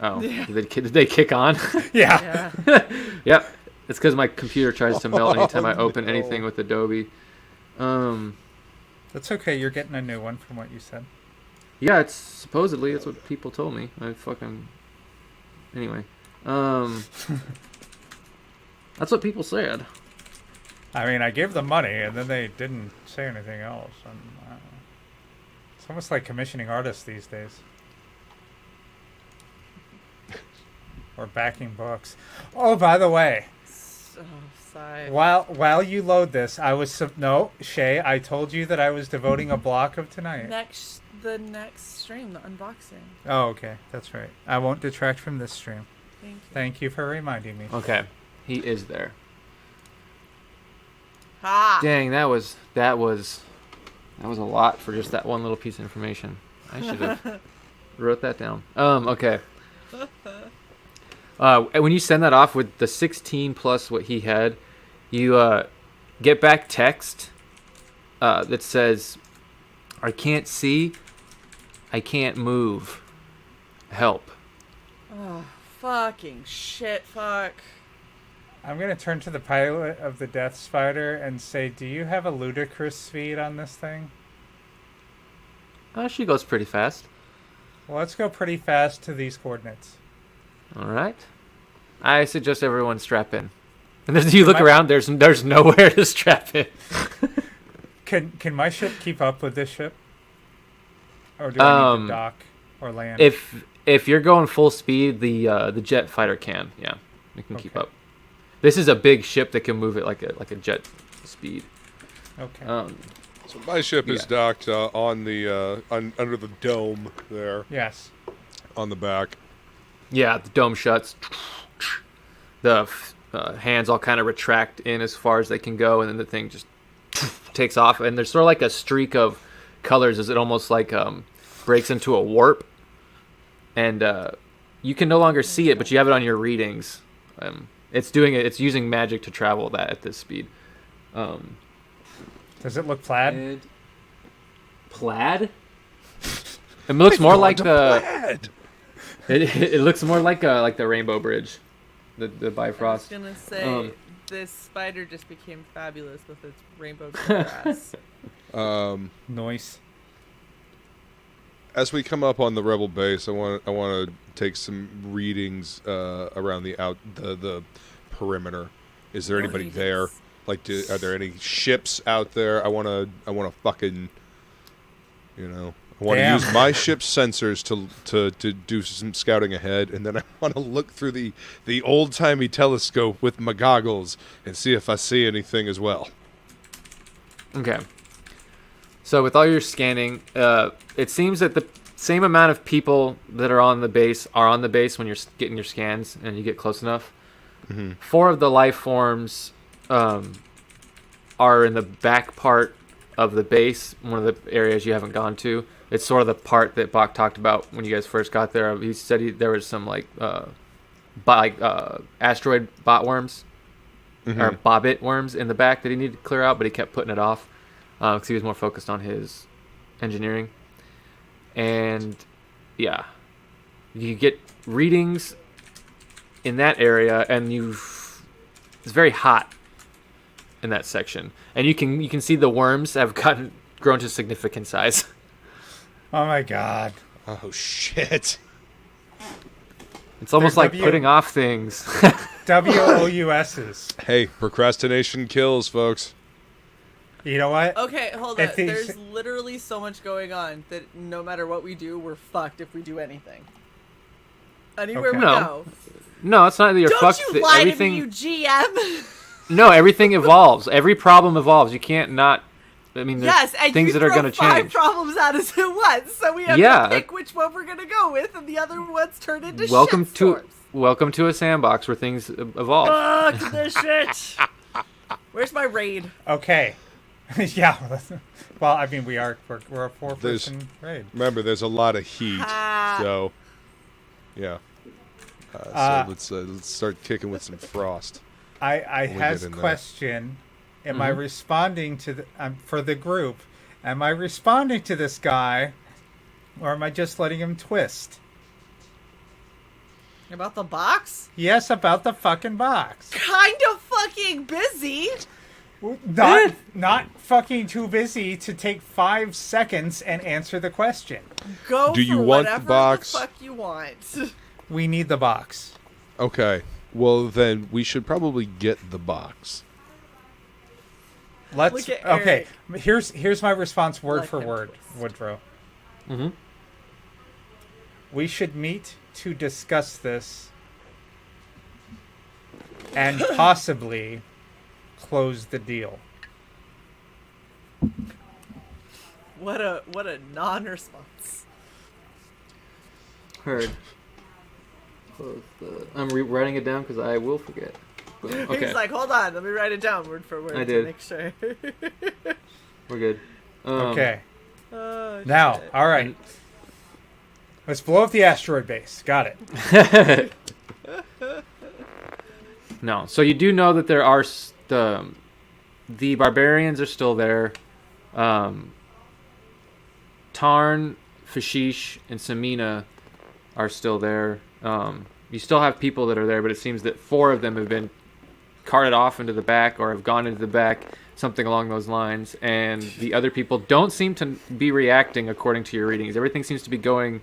Oh, Yeah. did they kick on? Yeah. Yeah. Yep, it's because my computer tries to melt anytime I open no. anything with Adobe. That's okay. You're getting a new one from what you said. Yeah, it's supposedly it's what people told me. Anyway, that's what people said. I mean, I gave them money, and then they didn't say anything else. And, it's almost like commissioning artists these days. Or backing books. Oh, by the way, So sigh. while you load this, I was... No, Shay, I told you that I was devoting a block of tonight. The next stream, the unboxing. Oh, okay. That's right. I won't detract from this stream. Thank you. Thank you for reminding me. Okay, he is there. Ha! Dang, that was a lot for just that one little piece of information. I should have wrote that down. Okay. When you send that off with the 16 plus what he had, you get back text that says, "I can't see, I can't move. Help." Oh, fucking shit, fuck. I'm going to turn to the pilot of the Death Spider and say, do you have a ludicrous speed on this thing? She goes pretty fast. Well, let's go pretty fast to these coordinates. All right. I suggest everyone strap in. And as you look around, there's nowhere to strap in. Can my ship keep up with this ship, or do I need to dock or land? If you're going full speed, the jet fighter can. Yeah, it can keep Okay. up. This is a big ship that can move it like a jet speed. Okay. So my ship is Yeah. docked on the under the dome there Yes. on the back. Yeah, the dome shuts. The hands all kind of retract in as far as they can go, and then the thing just takes off. And there's sort of like a streak of colors as it almost like breaks into a warp. And you can no longer see it, but you have it on your readings. It's doing it. It's using magic to travel that at this speed. Does it look plaid? Plaid? It looks more like the. Plaid. It looks more like the Rainbow Bridge, the I was Bifrost. gonna say this spider just became fabulous with its rainbow grass. Noise. As we come up on the rebel base, I want to take some readings around the perimeter. Is there anybody there? Like, are there any ships out there? I want to fucking, I want to Damn. use my ship's sensors to do some scouting ahead, and then I want to look through the old timey telescope with my goggles and see if I see anything as well. Okay. So with all your scanning, it seems that the same amount of people that are on the base when you're getting your scans and you get close enough. Mm-hmm. 4 of the life forms are in the back part of the base, one of the areas you haven't gone to. It's sort of the part that Bach talked about when you guys first got there. He said there was some asteroid botworms or bobbit worms in the back that he needed to clear out, but he kept putting it off because he was more focused on his engineering. And yeah, you get readings in that area, and it's very hot in that section, and you can see the worms have grown to significant size. Oh my god. Oh shit! It's almost They're like putting off things. WOUSs. Hey, procrastination kills, folks. You know what? Okay, hold on. If these- There's literally so much going on that no matter what we do, we're fucked if we do anything. Anywhere Okay. we No. go. No, it's not that you're Don't fucked. you lie Everything. to me, you GM! No, everything evolves. Every problem evolves. You can't not. I mean, there's Yes, and things you that are throw going to 5 change. problems at us at once, so we have Yeah. to pick which one we're gonna go with, and the other ones turn into Welcome shitstorms. to a sandbox where things evolve. Fuck this shit! Where's my raid? Okay. Yeah. Well, I mean, we're a 4-person raid. Remember, there's a lot of heat, Ha. so yeah. So let's start kicking with some frost. I we has get in there. question. Am I responding to the for the group? Am I responding to this guy, or am I just letting him twist? About the box? Yes, about the fucking box. Kind of fucking busy. Not fucking too busy to take 5 seconds and answer the question. Go Do you for want the whatever box? the fuck you want. We need the box. Okay. Well, then we should probably get the box. Let's. Look at Okay. Eric. Here's my response word Let for him word, twist. Woodrow. Mm-hmm. We should meet to discuss this and possibly close the deal. What a non-response. Heard. I'm writing it down because I will forget. But, okay, He's like, hold on, let me write it down word for word I to did. make sure. we're good. Okay. Oh, Now, shit. all right. Let's blow up the asteroid base. Got it. No, so you do know that there are the barbarians are still there. Tarn, Fashish, and Samina are still there. You still have people that are there, but it seems that 4 of them have been carted off into the back or have gone into the back, something along those lines. And the other people don't seem to be reacting according to your readings. Everything seems to be going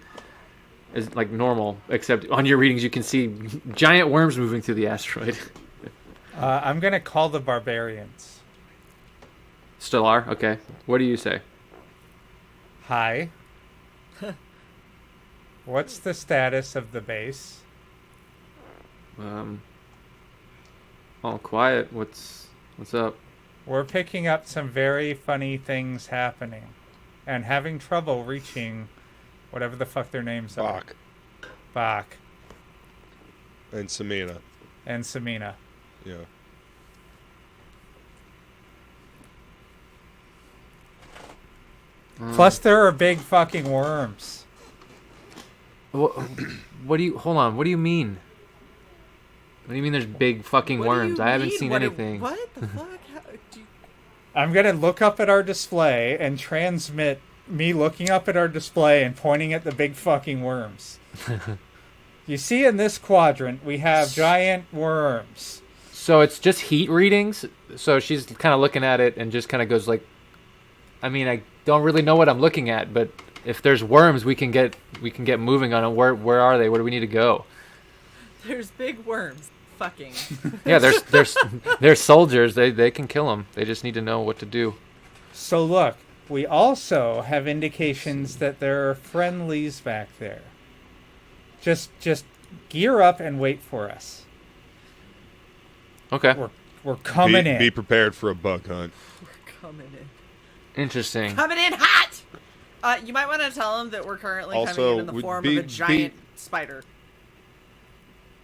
as like normal, except on your readings you can see giant worms moving through the asteroid. I'm going to call the barbarians. Still are? Okay. What do you say? Hi. What's the status of the base? All quiet. What's up? We're picking up some very funny things happening and having trouble reaching whatever the fuck their names are. Bach. And Samina. And Samina. Yeah. Plus, there are big fucking worms. What do you... Hold on. What do you mean? What do you mean there's big fucking What do worms? you I haven't mean? seen What anything. What the fuck? I'm gonna look up at our display and transmit me looking up at our display and pointing at the big fucking worms. You see in this quadrant, we have giant worms. So it's just heat readings? So she's kind of looking at it and just kind of goes like... I mean, I don't really know what I'm looking at, but if there's worms, we can get moving on it. Where are they? Where do we need to go? There's big worms. Fucking. Yeah, there's soldiers. They can kill them. They just need to know what to do. So look, we also have indications that there are friendlies back there. Just gear up and wait for us. Okay. We're coming in. Be prepared for a bug hunt. We're coming in. Interesting. Coming in hot! You might want to tell them that we're currently Also, coming in the form of a giant spider.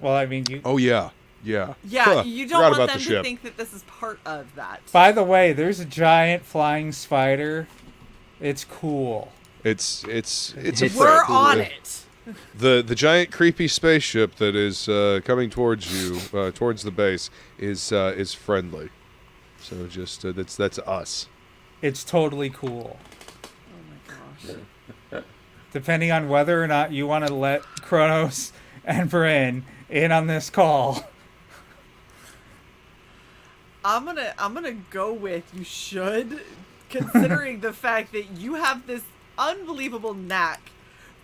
Well, I mean, you. Oh, yeah. Yeah. Yeah, Huh, you forgot don't want about them the to ship. think that this is part of that. By the way, there's a giant flying spider. It's cool. It's a We're threat. on it. The giant creepy spaceship that is coming towards you, towards the base, is friendly. So just that's us. It's totally cool. Oh my gosh. Depending on whether or not you want to let Kronos and Bryn in on this call. I'm gonna go with you should, considering the fact that you have this unbelievable knack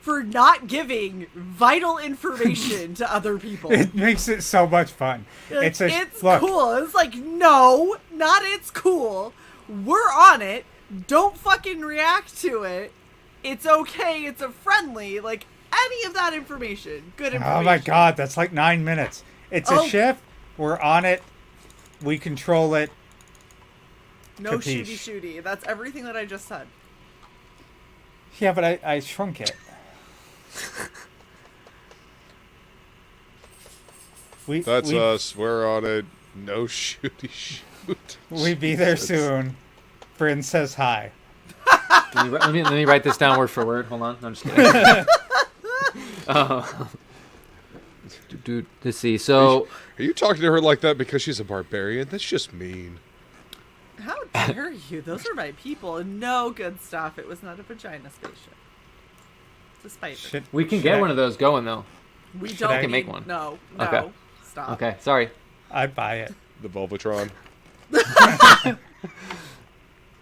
for not giving vital information to other people. It makes it so much fun. Like, it's look, cool. It's like, no, not it's cool. We're on it. Don't fucking react to it. It's okay. It's a friendly. Like, any of that information. Good information. Oh my god, that's like 9 minutes. It's a ship. We're on it. We control it. No Capiche. shooty. That's everything that I just said. Yeah, but I shrunk it. That's we, us. We're on it. No shooty shoot. We be there soon. Bryn says hi. Let me write this down word for word. Hold on. No, I'm just kidding. Dude, let's see. So, Are you talking to her like that because she's a barbarian? That's just mean. How dare you? Those are my people. No good stuff. It was not a vagina spaceship. It's a spider. we can get one of those going though. We should don't I can need, make one? No. Okay. Stop. Okay, sorry. I'd buy it. The Volvatron. I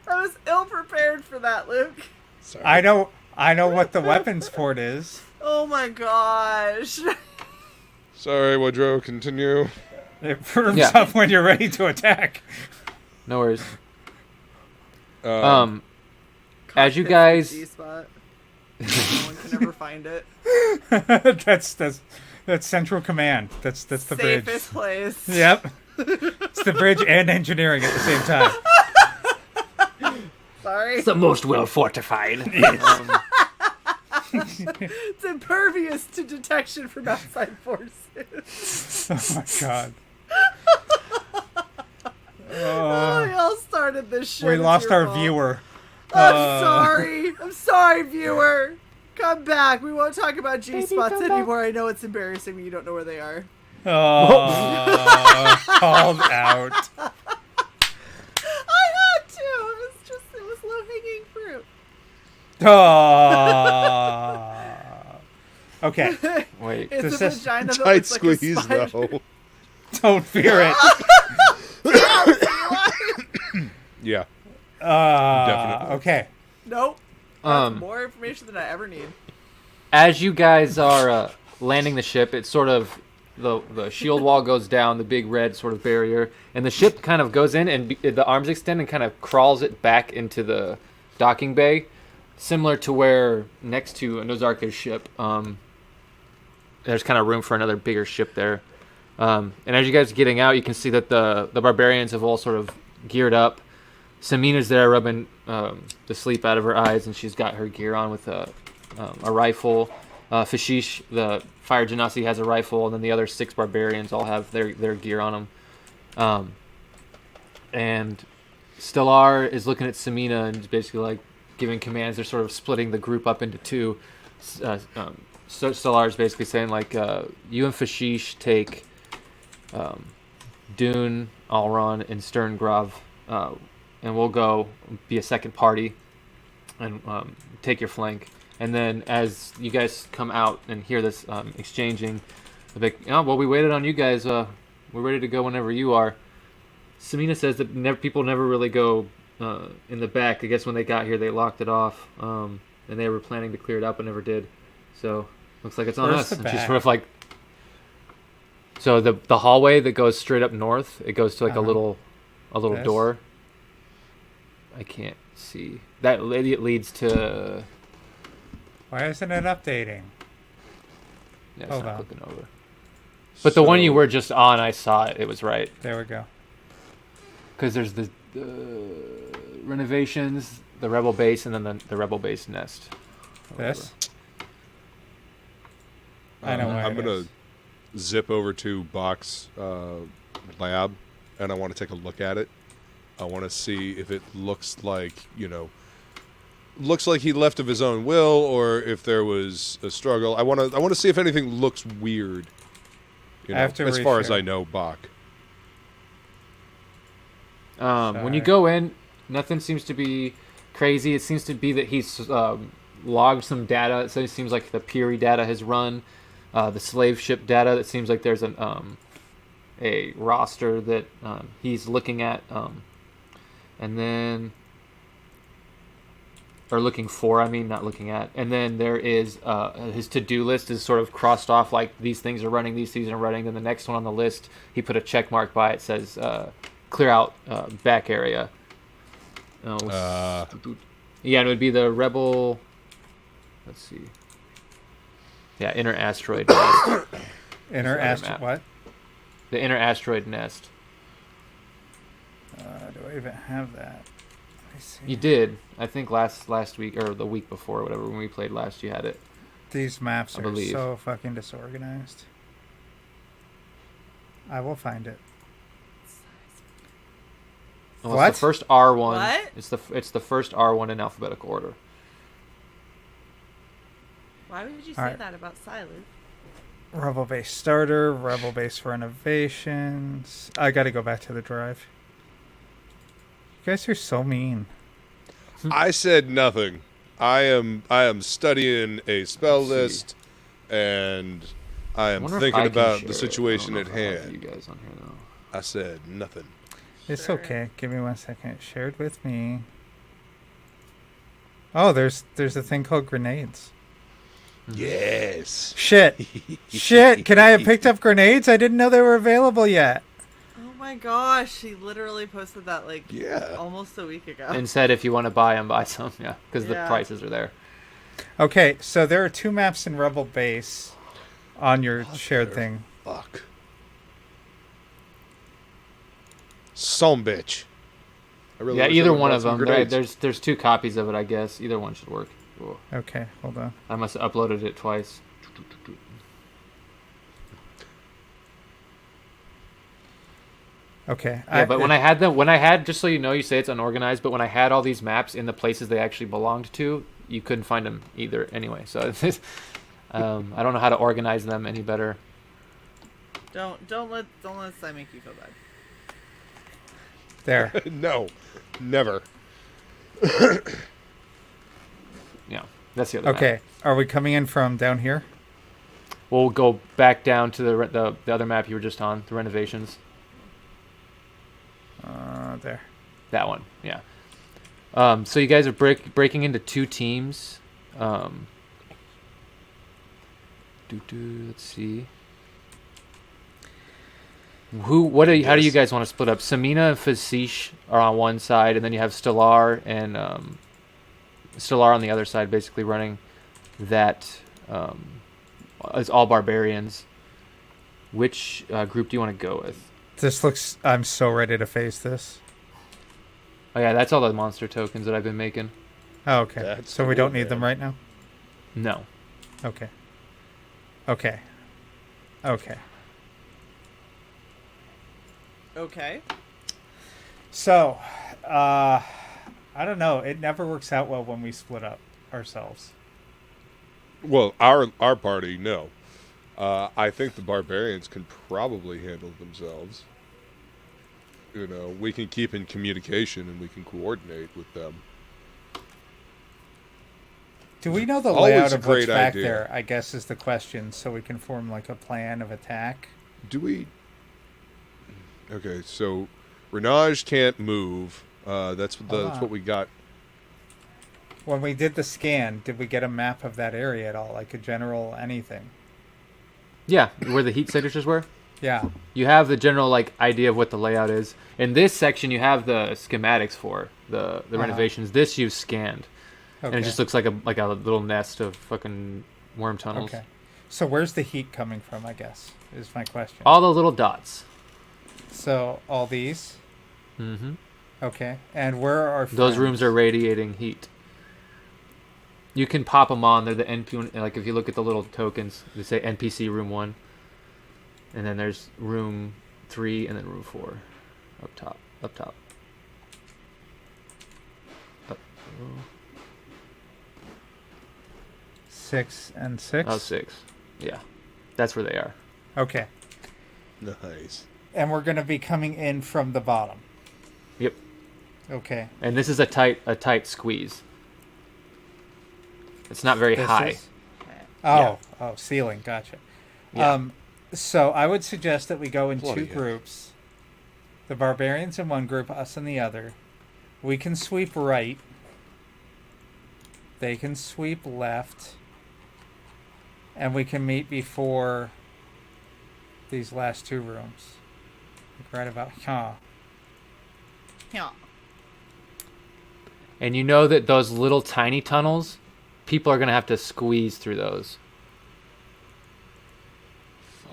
was ill prepared for that, Luke. Sorry. I know what the weapons port is. Oh my gosh. Sorry, Woodrow. Continue. It firms Yeah. up when you're ready to attack. No worries. As you guys, G-spot. No one can ever find it. that's central command. That's the bridge. Safest place. Yep. It's the bridge and engineering at the same time. Sorry. the most well fortified. It's impervious to detection from outside forces. Oh my god. Oh, we all started this shit. We It's lost your our fault. viewer. I'm sorry. I'm sorry, viewer. Come back. We won't talk about G-spots come back. anymore. I know it's embarrassing when you don't know where they are. Oh, called out. I had to. It was low-hanging fruit. Oh. Okay, Wait. It's This a is vagina that Tight looks like a squeeze, spider. though. don't fear it. Yeah. Definitely. Okay. Nope. That's Um, more information than I ever need. as you guys are landing the ship, it sort of the shield wall goes down, the big red sort of barrier, and the ship kind of goes in, and the arms extend and kind of crawls it back into the docking bay, similar to where next to Nozarka's ship, there's kind of room for another bigger ship there. And as you guys are getting out, you can see that the barbarians have all sort of geared up. Samina's there rubbing the sleep out of her eyes, and she's got her gear on with a rifle. Fashish, the fire genasi, has a rifle, and then the other 6 barbarians all have their gear on them. And Stellar is looking at Samina and basically like giving commands. They're sort of splitting the group up into 2. So Stellar is basically saying like, you and Fashish take Dune, Alron, and Sterngrov, and we'll go be a second party and take your flank. And then as you guys come out and hear this exchanging, they'll be like, oh, well, we waited on you guys. We're ready to go whenever you are. Samina says that people never really go in the back. I guess when they got here, they locked it off, and they were planning to clear it up but never did. So looks like it's on Where's us. the And she's back? sort of like, so the hallway that goes straight up north, it goes to like a little This? door. I can't see. That it leads to. Why isn't it updating? Yeah, it's Hold not on. clicking over. But the one you were just on, I saw it. It was right. There we go. Because there's the renovations, the rebel base, and then the rebel base nest. This? I know where I'm it gonna is. zip over to Bach's lab, and I want to take a look at it. I want to see if it looks like he left of his own will, or if there was a struggle. I want to see if anything looks weird. I have to as far as reshare. I know, Bach. When you Sorry. go in, nothing seems to be crazy. It seems to be that he's logged some data. So it seems like the Piri data has run. The slave ship data, it seems like there's a roster that he's looking at. And then... Or looking for, not looking at. And then there is his to-do list is sort of crossed off, like these things are running, these things are running. Then the next one on the list, he put a check mark by it, says clear out back area. Yeah, and it would be the rebel. Let's see. Yeah, inner asteroid nest. Inner other astro... map. What? The inner asteroid nest. Do I even have that? Let me see. You did, I think last week or the week before, or whatever, when we played last, you had it. These maps I are believe. so fucking disorganized. I will find it. Oh, What? It's the first R1. What? It's the first R1 in alphabetical order. Why would you say Alright. that about Silent? Rebel base starter, rebel base renovations. I gotta go back to the drive. You guys are so mean. I said nothing. I am studying a spell Let's see. list, and I am wonder if thinking I can about share the it. situation I at don't know if I have hand. You guys on here though. I said nothing. It's Sure. okay. Give me 1 second. Shared with me. Oh, there's a thing called grenades. Yes. Shit. Shit. Can I have picked up grenades? I didn't know they were available yet. Oh my gosh, she literally posted that like Yeah. almost a week ago. And said if you want to buy them, buy some. Yeah, because the Yeah. prices are there. Okay, so there are 2 maps in Rebel Base on your shared thing. Fuck. Some bitch. I really Yeah, wish I either would've one brought of some them. grenades. There's 2 copies of it, I guess. Either one should work. Cool. Okay, hold on. I must have uploaded it twice. Okay. Yeah, but when I had, just so you know, you say it's unorganized, but when I had all these maps in the places they actually belonged to, you couldn't find them either anyway. So I don't know how to organize them any better. Don't let that make you feel bad. There. No. Never. Yeah, that's the other map. Okay. Are we coming in from down here? We'll go back down to the other map you were just on, the renovations. There. That one, yeah. So you guys are breaking into 2 teams. Let's see. How do you Yes. guys want to split up? Samina and Fazish are on one side, and then you have Stellar and Stellar on the other side, basically running that as all barbarians. Which group do you want to go with? This looks. I'm so ready to face this. Oh yeah, that's all the monster tokens that I've been making. Oh, okay. That's So we cool, don't need them man. right now? No. Okay. Okay. Okay. Okay. So, I don't know. It never works out well when we split up ourselves. Well, our party, no. I think the barbarians can probably handle themselves. You know, we can keep in communication and we can coordinate with them. Do we know the Always layout a of what's great back idea. there, I guess is the question, so we can form like a plan of attack? Do we? Okay, so Renage can't move. That's on. what we got. When we did the scan, did we get a map of that area at all? Like a general anything? Yeah, where the heat signatures were. Yeah. You have the general like idea of what the layout is. In this section, you have the schematics for the renovations. This you've scanned, Okay. and it just looks like a little nest of fucking worm tunnels. Okay. So where's the heat coming from, I guess, is my question. All the little dots. So all these? Mm-hmm. Okay. And where are our Those friends? rooms are radiating heat. You can pop them on. They're the NP. Like if you look at the little tokens, they say NPC room 1, and then there's room 3, and then room 4, up top. Up. 6 and 6? Oh, 6. Yeah, that's where they are. Okay. Nice. And we're going to be coming in from the bottom. Yep. Okay. And this is a tight squeeze. It's not very This high. is- Oh, ceiling. Gotcha. Yeah. So I would suggest that we go in Bloody two heck. groups. The barbarians in one group, us in the other. We can sweep right. They can sweep left. And we can meet before these last two rooms. Like right about here. Yeah. And you know that those little tiny tunnels, people are going to have to squeeze through those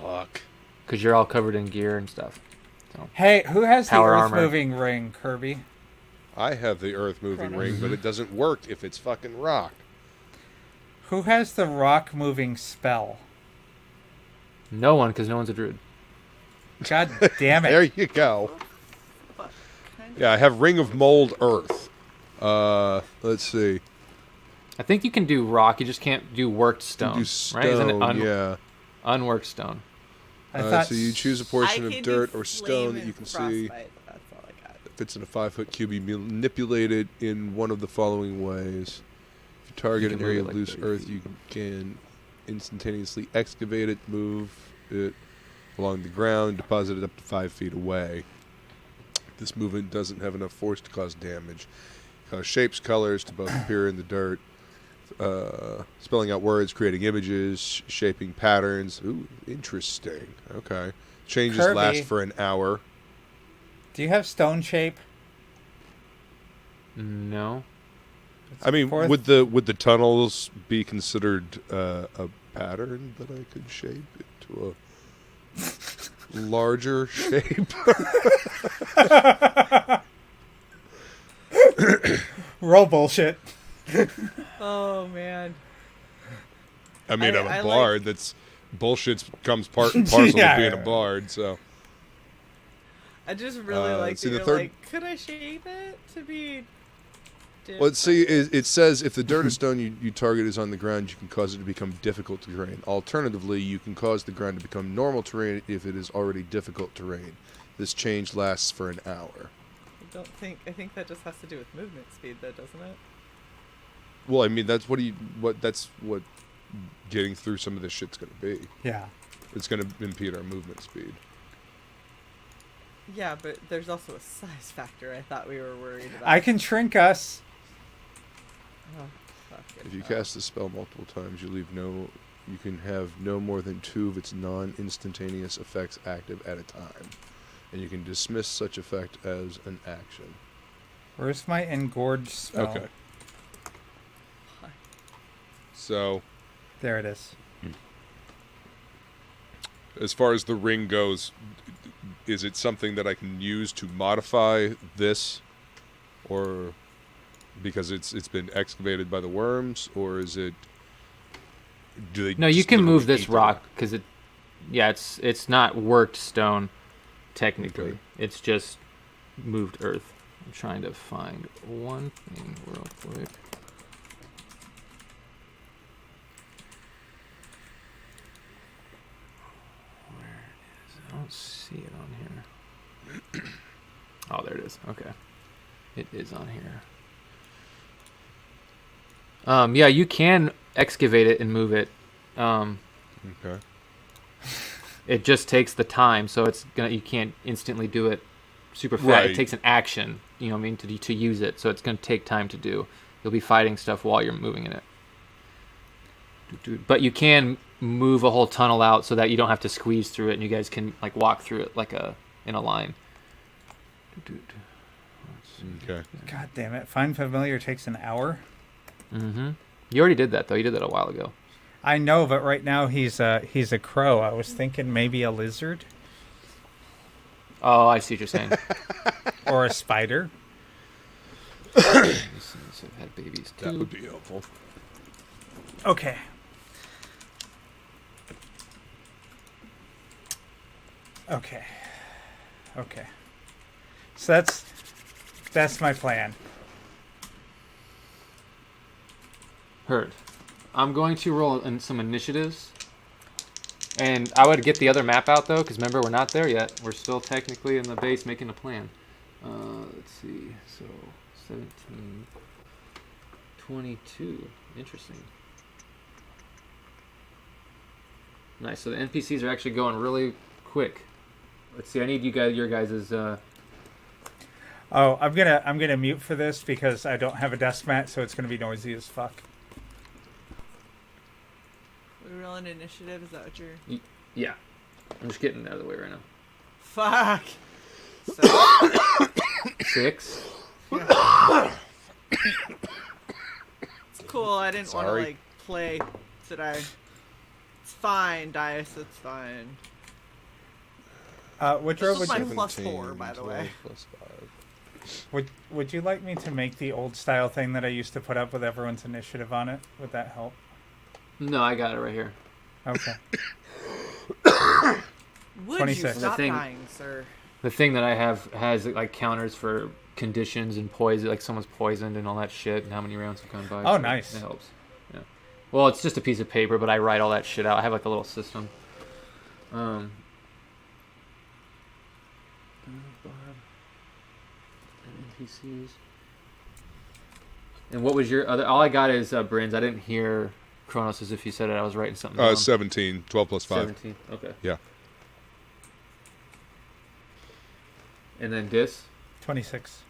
Fuck. because you're all covered in gear and stuff. So. Hey, who has Power the armor. earth-moving ring, Kirby? I have the earth moving Chrono. ring, but it doesn't work if it's fucking rock. Who has the rock-moving spell? No one, because no one's a druid. God damn it. There you go. Yeah, I have Ring of Mold Earth. Let's see. I think you can do rock, you just can't do worked You stone. do stone, right? Isn't it yeah. unworked stone? I thought So you choose a portion I of can dirt do or stone flame that you and can see. frostbite. That's all I got. That fits in a 5-foot cube. You manipulate it in one of the following ways. If you target You an can area move of it like loose 30 earth, feet. you can instantaneously excavate it, move it along the ground, deposit it up to 5 feet away. This movement doesn't have enough force to cause damage. Cause shapes, colors to both appear in the dirt. Spelling out words, creating images, shaping patterns. Ooh, interesting. Okay. Changes Kirby. last for an hour. Do you have stone shape? No. I mean, Fourth- would the tunnels be considered a pattern that I could shape into a larger shape? Roll bullshit. Oh man. I mean, I'm I a like- bard. That's bullshit comes part and parcel Yeah. of being a bard. So I just really like see, that the you're third- like, could I shape it to be different? let's see. It says if the dirt or stone you target is on the ground, you can cause it to become difficult terrain. Alternatively, you can cause the ground to become normal terrain if it is already difficult terrain. This change lasts for an hour. I think that just has to do with movement speed though, doesn't it? Well, I mean, that's what getting through some of this shit's going to be. Yeah. It's going to impede our movement speed. Yeah, but there's also a size factor I thought we were worried about. I can shrink us. Oh, fuck it. If you cast the spell multiple times, you leave no You can have no more than 2 of its non-instantaneous effects active at a time. And you can dismiss such effect as an action. Where's my engorge spell? Okay. So, There it is. as far as the ring goes, is it something that I can use to modify this, or because it's been excavated by the worms, or is it? Do they? No, you just can literally move this eat the rock because it's not worked stone, technically. Okay. It's just moved earth. I'm trying to find one thing real quick. Where is it? I don't see it on here. Oh, there it is. Okay, it is on here. Yeah, you can excavate it and move it. Okay. It just takes the time, so you can't instantly do it super fast. Right. It takes an action, you know what I mean, to use it, so it's going to take time to do. You'll be fighting stuff while you're moving in it. But you can move a whole tunnel out so that you don't have to squeeze through it, and you guys can like walk through it like in a line. Okay. God damn it. Find familiar takes an hour. Mm-hmm. You already did that, though. You did that a while ago. I know, but right now he's a crow. I was thinking maybe a lizard Oh, I see what you're saying. or a spider. I've had babies too. That would be helpful. Okay. Okay. Okay. So that's my plan. Heard. I'm going to roll in some initiatives. And I would get the other map out, though, because remember, we're not there yet. We're still technically in the base making a plan. Let's see. So, 17, 22. Interesting. Nice. So the NPCs are actually going really quick. Let's see. I need your guys'... Oh, I'm gonna mute for this because I don't have a desk mat, so it's gonna be noisy as fuck. We rolling initiative? Is that what you're... Yeah. I'm just getting it out of the way right now. Fuck! 6. It's cool. I didn't want to, Sorry. like, play today. It's fine, Dice. It's fine. What drove This would was you, my +4, by the way. Plus 5. would you like me to make the old style thing that I used to put up with everyone's initiative on it? Would that help? No, I got it right here. Okay. Would 26. you stop The thing- dying, sir? The thing that I have has like counters for conditions and poison, like someone's poisoned and all that shit, and how many rounds have gone by. Oh, so nice. It helps. Yeah. Well, it's just a piece of paper, but I write all that shit out. I have like a little system. NPCs. And what was your other? All I got is Brins. I didn't hear Kronos as if you said it. I was writing something down. 17. 12 plus 5. 17. Okay. Yeah. And then Dis. 26.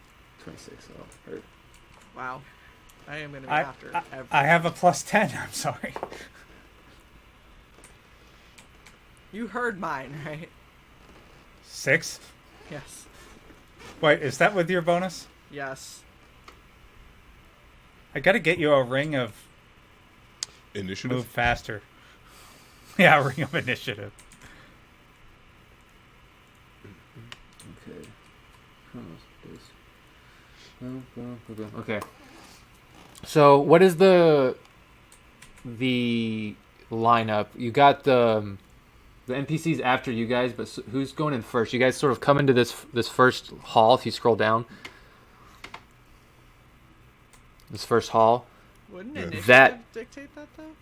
26. Oh, heard. Wow. I am going to be I after every... I have a +10. I'm sorry. You heard mine, right? 6. Yes. Wait, is that with your bonus? Yes. I gotta get you a ring of Initiative. move faster. Yeah, a ring of initiative. Okay. Kronos, Dis. Okay. So, what is the lineup? You got the NPCs after you guys, but who's going in first? You guys sort of come into this first hall. If you scroll down, this first hall. Wouldn't Yeah. initiative That- dictate that, though?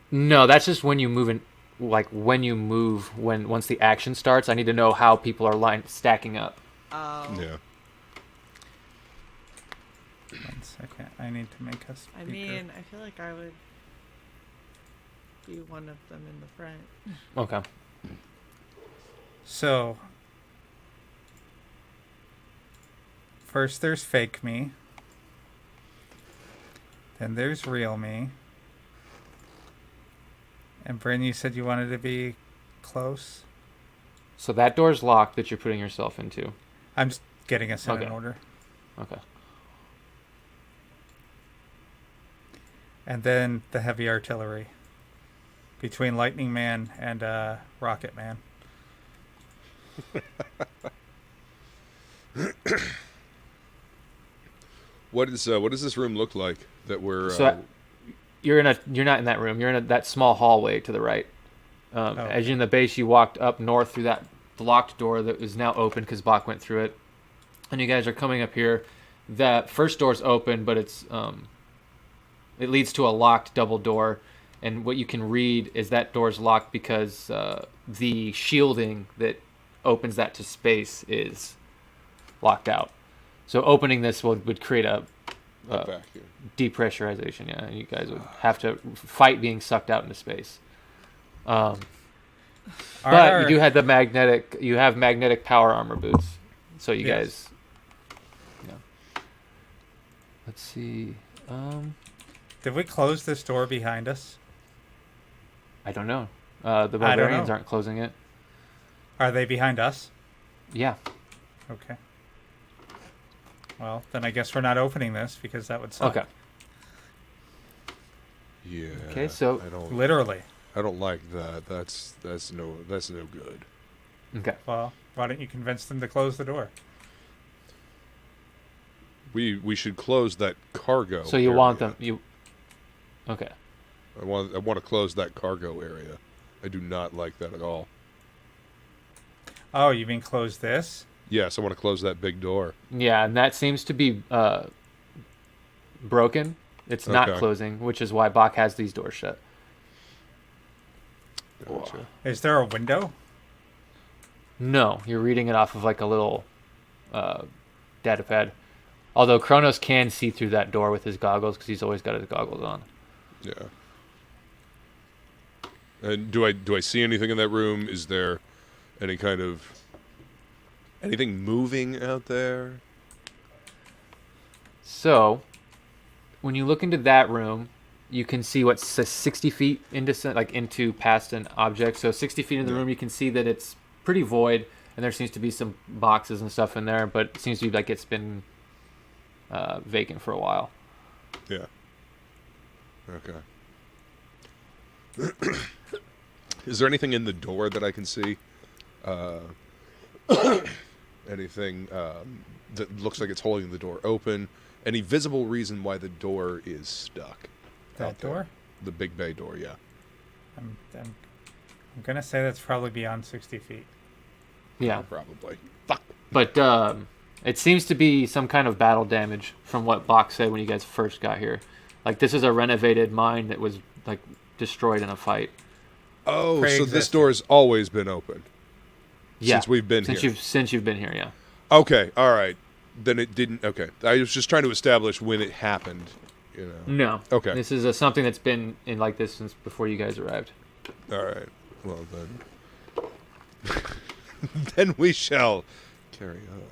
No, that's just when you move in. Like when you move, once the action starts, I need to know how people are stacking up. Yeah. One second. I need to make a speaker. I mean, I feel like I would be one of them in the front. Okay. So, first there's fake me. Then there's real me. And Bryn, you said you wanted to be close. So that door's locked that you're putting yourself into. I'm just getting us in Okay. an order. Okay. And then the heavy artillery. Between Lightning Man and Rocket Man. What does this room look like that we're? So you're not in that room. You're in that small hallway to the right. As you're in the base, you walked up north through that locked door that is now open because Bach went through it, and you guys are coming up here. That first door's open, but it leads to a locked double door, and what you can read is that door's locked because the shielding that opens that to space is locked out. So opening this would create a vacuum. depressurization. Yeah, and you guys would have to fight being sucked out into space. But you do have magnetic power armor boots, so you guys. Yeah. Let's see. Did we close this door behind us? I don't know. The barbarians aren't closing it. Are they behind us? Yeah. Okay. Well, then I guess we're not opening this because that would suck. Okay. Yeah. Okay, so Literally. I don't like that. That's no good. Okay. Well, why don't you convince them to close the door? We should close that cargo. So you area. want them Okay. I want to close that cargo area. I do not like that at all. Oh, you mean close this? Yes, I want to close that big door. Yeah, and that seems to be broken. It's not Okay. closing, which is why Bach has these doors shut. Gotcha. Is there a window? No, you're reading it off of like a little data pad. Although Kronos can see through that door with his goggles because he's always got his goggles on. Yeah. And do I see anything in that room? Is there any kind of anything moving out there? So, when you look into that room, you can see what's 60 feet into past an object. So 60 feet in the room, you can see that it's pretty void, and there seems to be some boxes and stuff in there, but it seems to be like it's been vacant for a while. Yeah. Okay. Is there anything in the door that I can see? Anything that looks like it's holding the door open? Any visible reason why the door is stuck? That door? The big bay door, yeah. I'm gonna say that's probably beyond 60 feet. Yeah. Probably. Fuck. But it seems to be some kind of battle damage from what Bach said when you guys first got here. Like, this is a renovated mine that was, like, destroyed in a fight. Oh, so this door has always been open? Yeah. Since we've been here? Since you've been here, yeah. Okay, all right. Then it didn't... Okay. I was just trying to establish when it happened, you know. No. Okay. This is something that's been in like this since before you guys arrived. All right. Well, then... then we shall carry on.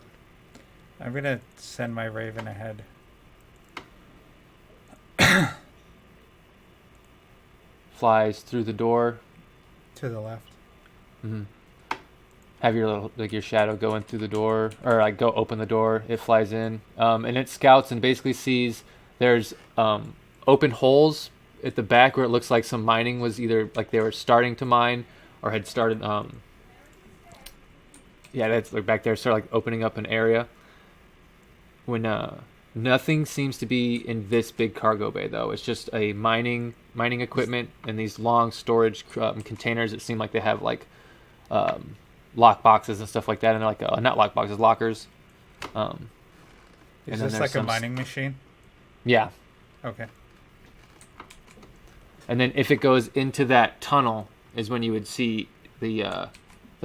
I'm gonna send my Raven ahead. Flies through the door. To the left. Mm-hmm. Have your your shadow go in through the door, or like go open the door. It flies in, and it scouts and basically sees there's open holes at the back where it looks like some mining was either like they were starting to mine or had started. Yeah, that's like back there, sort of like opening up an area. When nothing seems to be in this big cargo bay though. It's just a mining equipment and these long storage containers that seem like they have like lock boxes and stuff like that, and they're like not lock boxes, lockers. Is this like a mining machine? Yeah. Okay. And then if it goes into that tunnel is when you would see the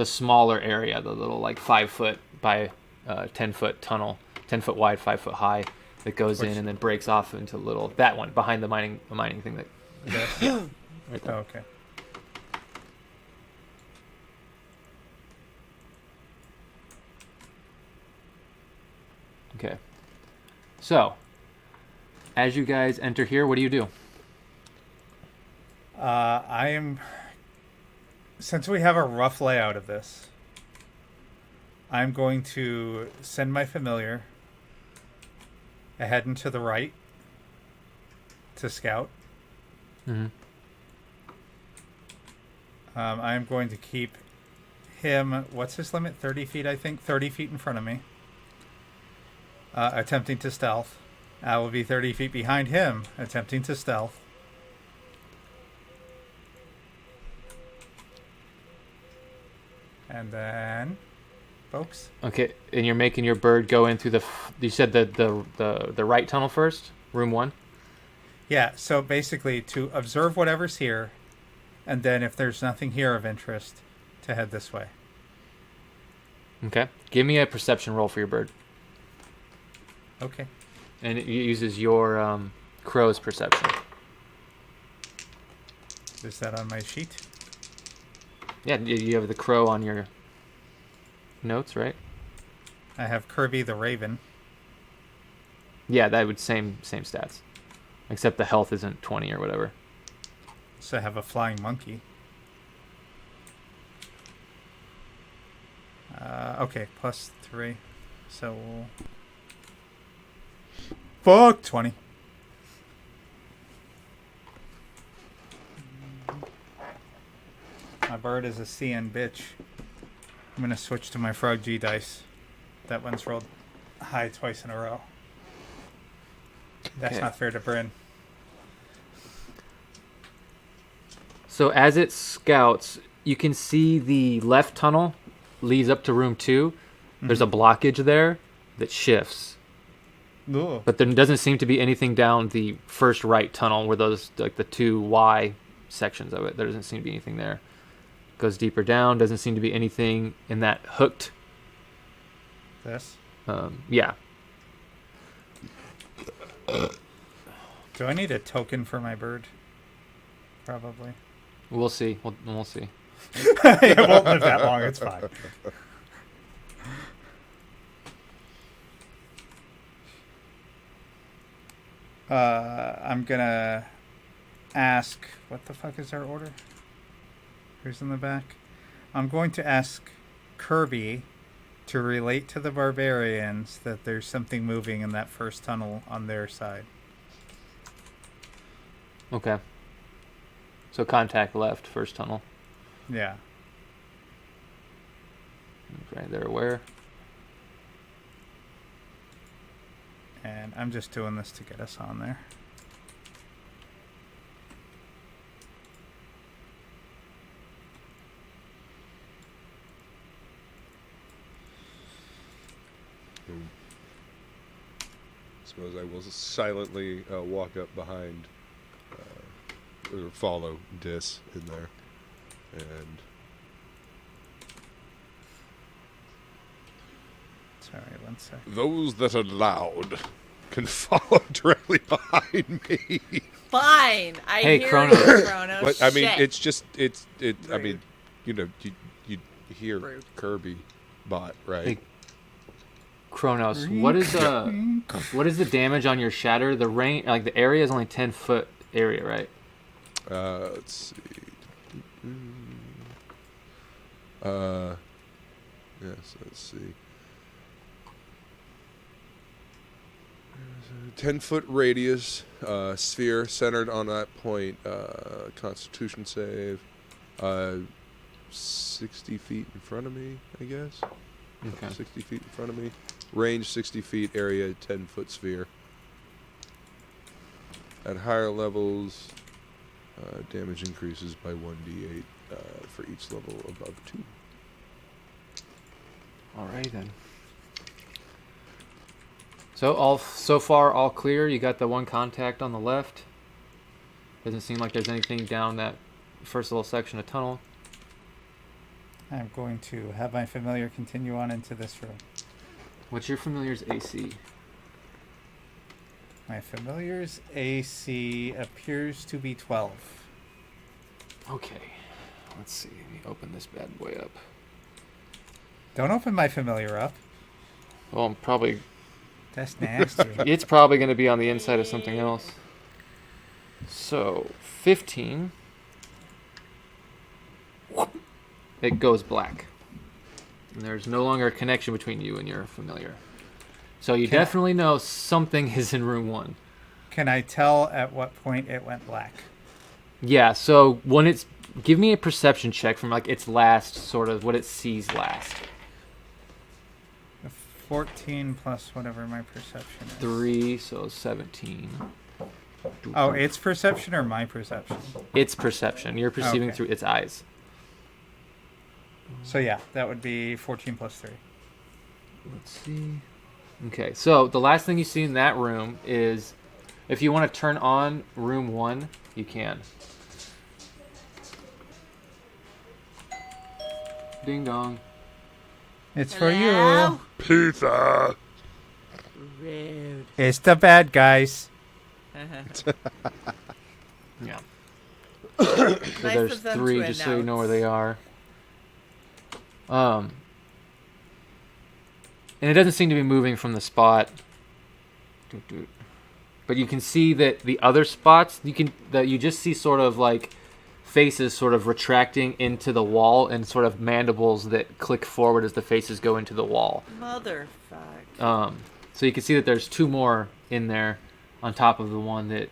smaller area, the little like 5 foot by 10 foot tunnel, 10 foot wide, 5 foot high, that goes in and then breaks off into little, that one behind the mining thing that. Yeah. Right there. Oh, okay. Okay. So, as you guys enter here, what do you do? I am. Since we have a rough layout of this, I'm going to send my familiar ahead and to the right to scout. Mm-hmm. I'm going to keep him. What's his limit? 30 feet, I think. 30 feet in front of me. Attempting to stealth. I will be 30 feet behind him, attempting to stealth. And then, folks. Okay, and you're making your bird go in through you said the right tunnel first, room 1. Yeah, so basically to observe whatever's here, and then if there's nothing here of interest, to head this way. Okay, give me a perception roll for your bird, Okay. and it uses your crow's perception. Is that on my sheet? Yeah, you have the crow on your notes, right? I have Kirby the Raven. Yeah, that would same stats, except the health isn't 20 or whatever. So I have a flying monkey. Okay, +3. So fuck 20. My bird is a CN bitch. I'm gonna switch to my Frog G dice. That one's rolled high twice in a row. That's Okay. not fair to Bryn. So as it scouts, you can see the left tunnel leads up to room 2. There's a blockage there that shifts. Ooh. But there doesn't seem to be anything down the first right tunnel where those, like the 2 Y sections of it. There doesn't seem to be anything there. Goes deeper down. Doesn't seem to be anything in that hooked. This. Yeah. Do I need a token for my bird? Probably. We'll see. We'll see. It won't live that long. It's fine. I'm gonna ask. What the fuck is our order? Who's in the back? I'm going to ask Kirby to relate to the barbarians that there's something moving in that first tunnel on their side. Okay. So contact left, first tunnel. Yeah. Okay, they're aware. And I'm just doing this to get us on there. Suppose I will silently walk up behind or follow Dis in there, and Sorry, one sec. those that are loud can follow directly behind me. Fine. I Hey, hear Chronos. you, Chronos. But I mean, Shit. it's just it. I Rude. mean, you hear Rude. Kirby bot, right? Hey, Chronos, what is the damage on your shatter? The range, like the area is only 10-foot area, right? Let's see. Yes, let's see. 10-foot radius, sphere centered on that point. Constitution save. 60 feet in front of me, I guess. Okay. 60 feet in front of me. Range 60 feet, area 10-foot sphere. At higher levels, damage increases by 1d8 for each level above 2. Alright then. So far all clear. You got the one contact on the left. Doesn't seem like there's anything down that first little section of tunnel. I'm going to have my familiar continue on into this room. What's your familiar's AC? My familiar's AC appears to be 12. Okay. Let's see. Let me open this bad boy up. Don't open my familiar up. Well, I'm probably That's nasty. it's probably going to be on the inside of something else. So, 15. it goes black. And there's no longer a connection between you and your familiar. So you definitely know something is in room 1. Can I tell at what point it went black? Yeah, so when it's... Give me a perception check from like its last, sort of, what it sees last. 14 plus whatever my perception is. 3, so 17. Oh, its perception or my perception? Its perception. You're perceiving Okay. through its eyes. So yeah, that would be 14 plus 3. Let's see. Okay, so the last thing you see in that room is, if you want to turn on room 1, you can. Ding dong. It's for Hello? you. Pizza. Rude. It's the bad guys. Yeah. So there's of them 3, to just so you know where they announce. are. And it doesn't seem to be moving from the spot. But you can see that the other spots, you just see sort of like faces sort of retracting into the wall and sort of mandibles that click forward as the faces go into the wall. Motherfuck. So you can see that there's 2 more in there on top of the one that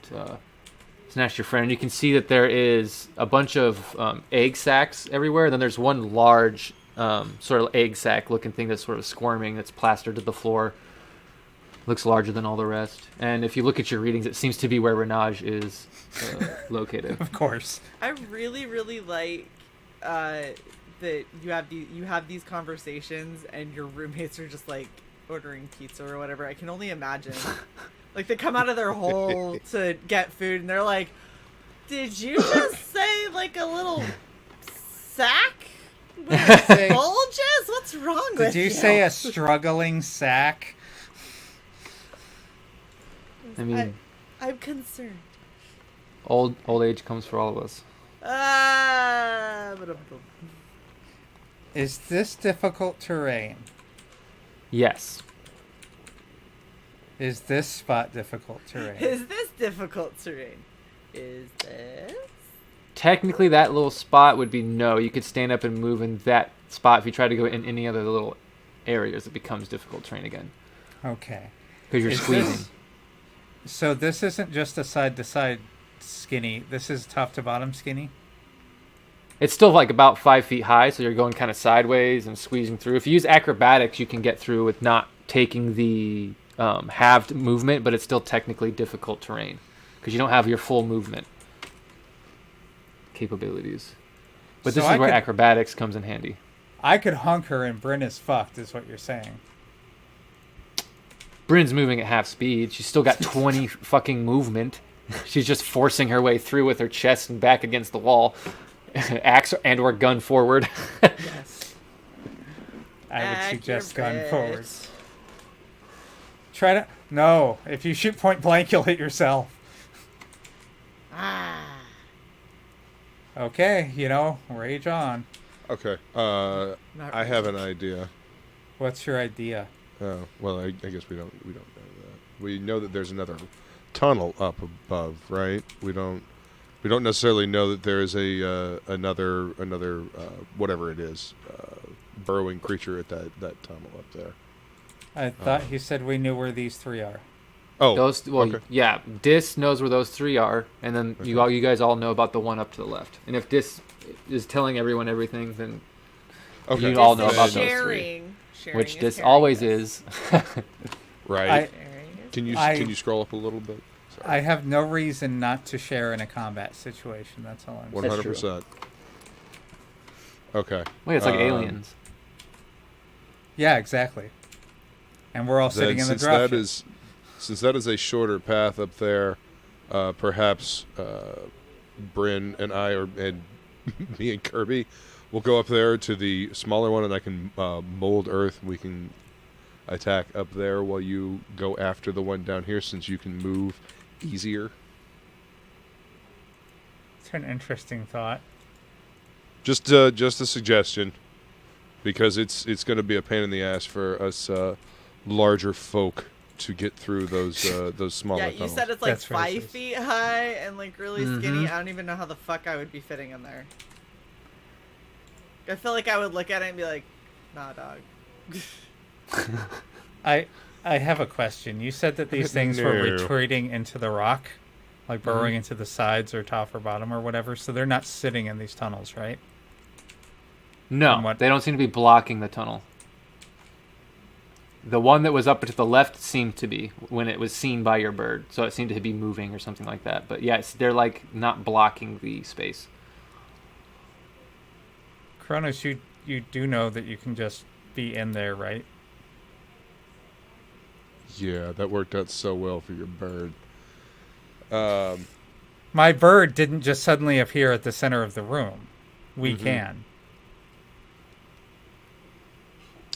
snatched your friend. And you can see that there is a bunch of egg sacs everywhere. And then there's one large sort of egg sac looking thing that's sort of squirming, that's plastered to the floor. Looks larger than all the rest. And if you look at your readings, it seems to be where Renage is located. Of course. I really, really like that you have these conversations and your roommates are just like ordering pizza or whatever. I can only imagine. Like they come out of their hole to get food and they're like, "Did you just say like a little sack with bulges? What's wrong with you?" Did you say a struggling sack? I mean, I'm concerned. old age comes for all of us. Is this difficult terrain? Yes. Is this spot difficult terrain? Is this difficult terrain? Is this? Technically, that little spot would be no. You could stand up and move in that spot. If you try to go in any other little areas, it becomes difficult terrain again. Okay. Because you're Is squeezing. this- So this isn't just a side-to-side skinny. This is top-to-bottom skinny? It's still like about 5 feet high, so you're going kind of sideways and squeezing through. If you use acrobatics, you can get through with not taking the halved movement, but it's still technically difficult terrain because you don't have your full movement capabilities. But this So is I where could- acrobatics comes in handy. I could hunker and Bryn is fucked, is what you're saying. Bryn's moving at half speed. She's still got 20 fucking movement. She's just forcing her way through with her chest and back against the wall. Axe and or gun forward. Yes. I would suggest gun Accurate. forward. Try to... No. If you shoot point blank, you'll hit yourself. Ah. Okay, rage on. Okay. Not I have an idea. What's your idea? Oh, well, I guess we don't know that. We know that there's another tunnel up above, right? We don't necessarily know that there is another whatever it is, burrowing creature at that tunnel up there. I thought he said we knew where these 3 are. Oh, Well, okay. yeah, Dis knows where those 3 are, and then Okay. you guys all know about the one up to the left. And if Dis is telling everyone everything, then Okay. You all know This is about those 3. sharing which is Dis caring. always is. Right. Sharing is Can you scroll up a little bit? I have no reason not to share in a combat situation. That's all I'm saying. 100%. Okay. Wait, it's like aliens. Yeah, exactly. And we're all sitting in the since drop. since that is a shorter path up there, perhaps Bryn and I and me and Kirby will go up there to the smaller one, and I can mold earth. We can attack up there while you go after the one down here, since you can move easier. It's an interesting thought. Just a suggestion, because it's going to be a pain in the ass for us larger folk to get through those smaller Yeah, you tunnels. said it's like That's 5 racist. feet high and like really skinny. Mhm. I don't even know how the fuck I would be fitting in there. I feel like I would look at it and be like, nah, dog. I have a question. You said that these things were No. retreating into the rock, like burrowing into the sides or top or bottom or whatever. So they're not sitting in these tunnels, right? No, From what- they don't seem to be blocking the tunnel. The one that was up to the left seemed to be when it was seen by your bird, so it seemed to be moving or something like that. But yes, they're like not blocking the space. Kronos, you do know that you can just be in there, right? Yeah, that worked out so well for your bird. My bird didn't just suddenly appear at the center of the room. We can.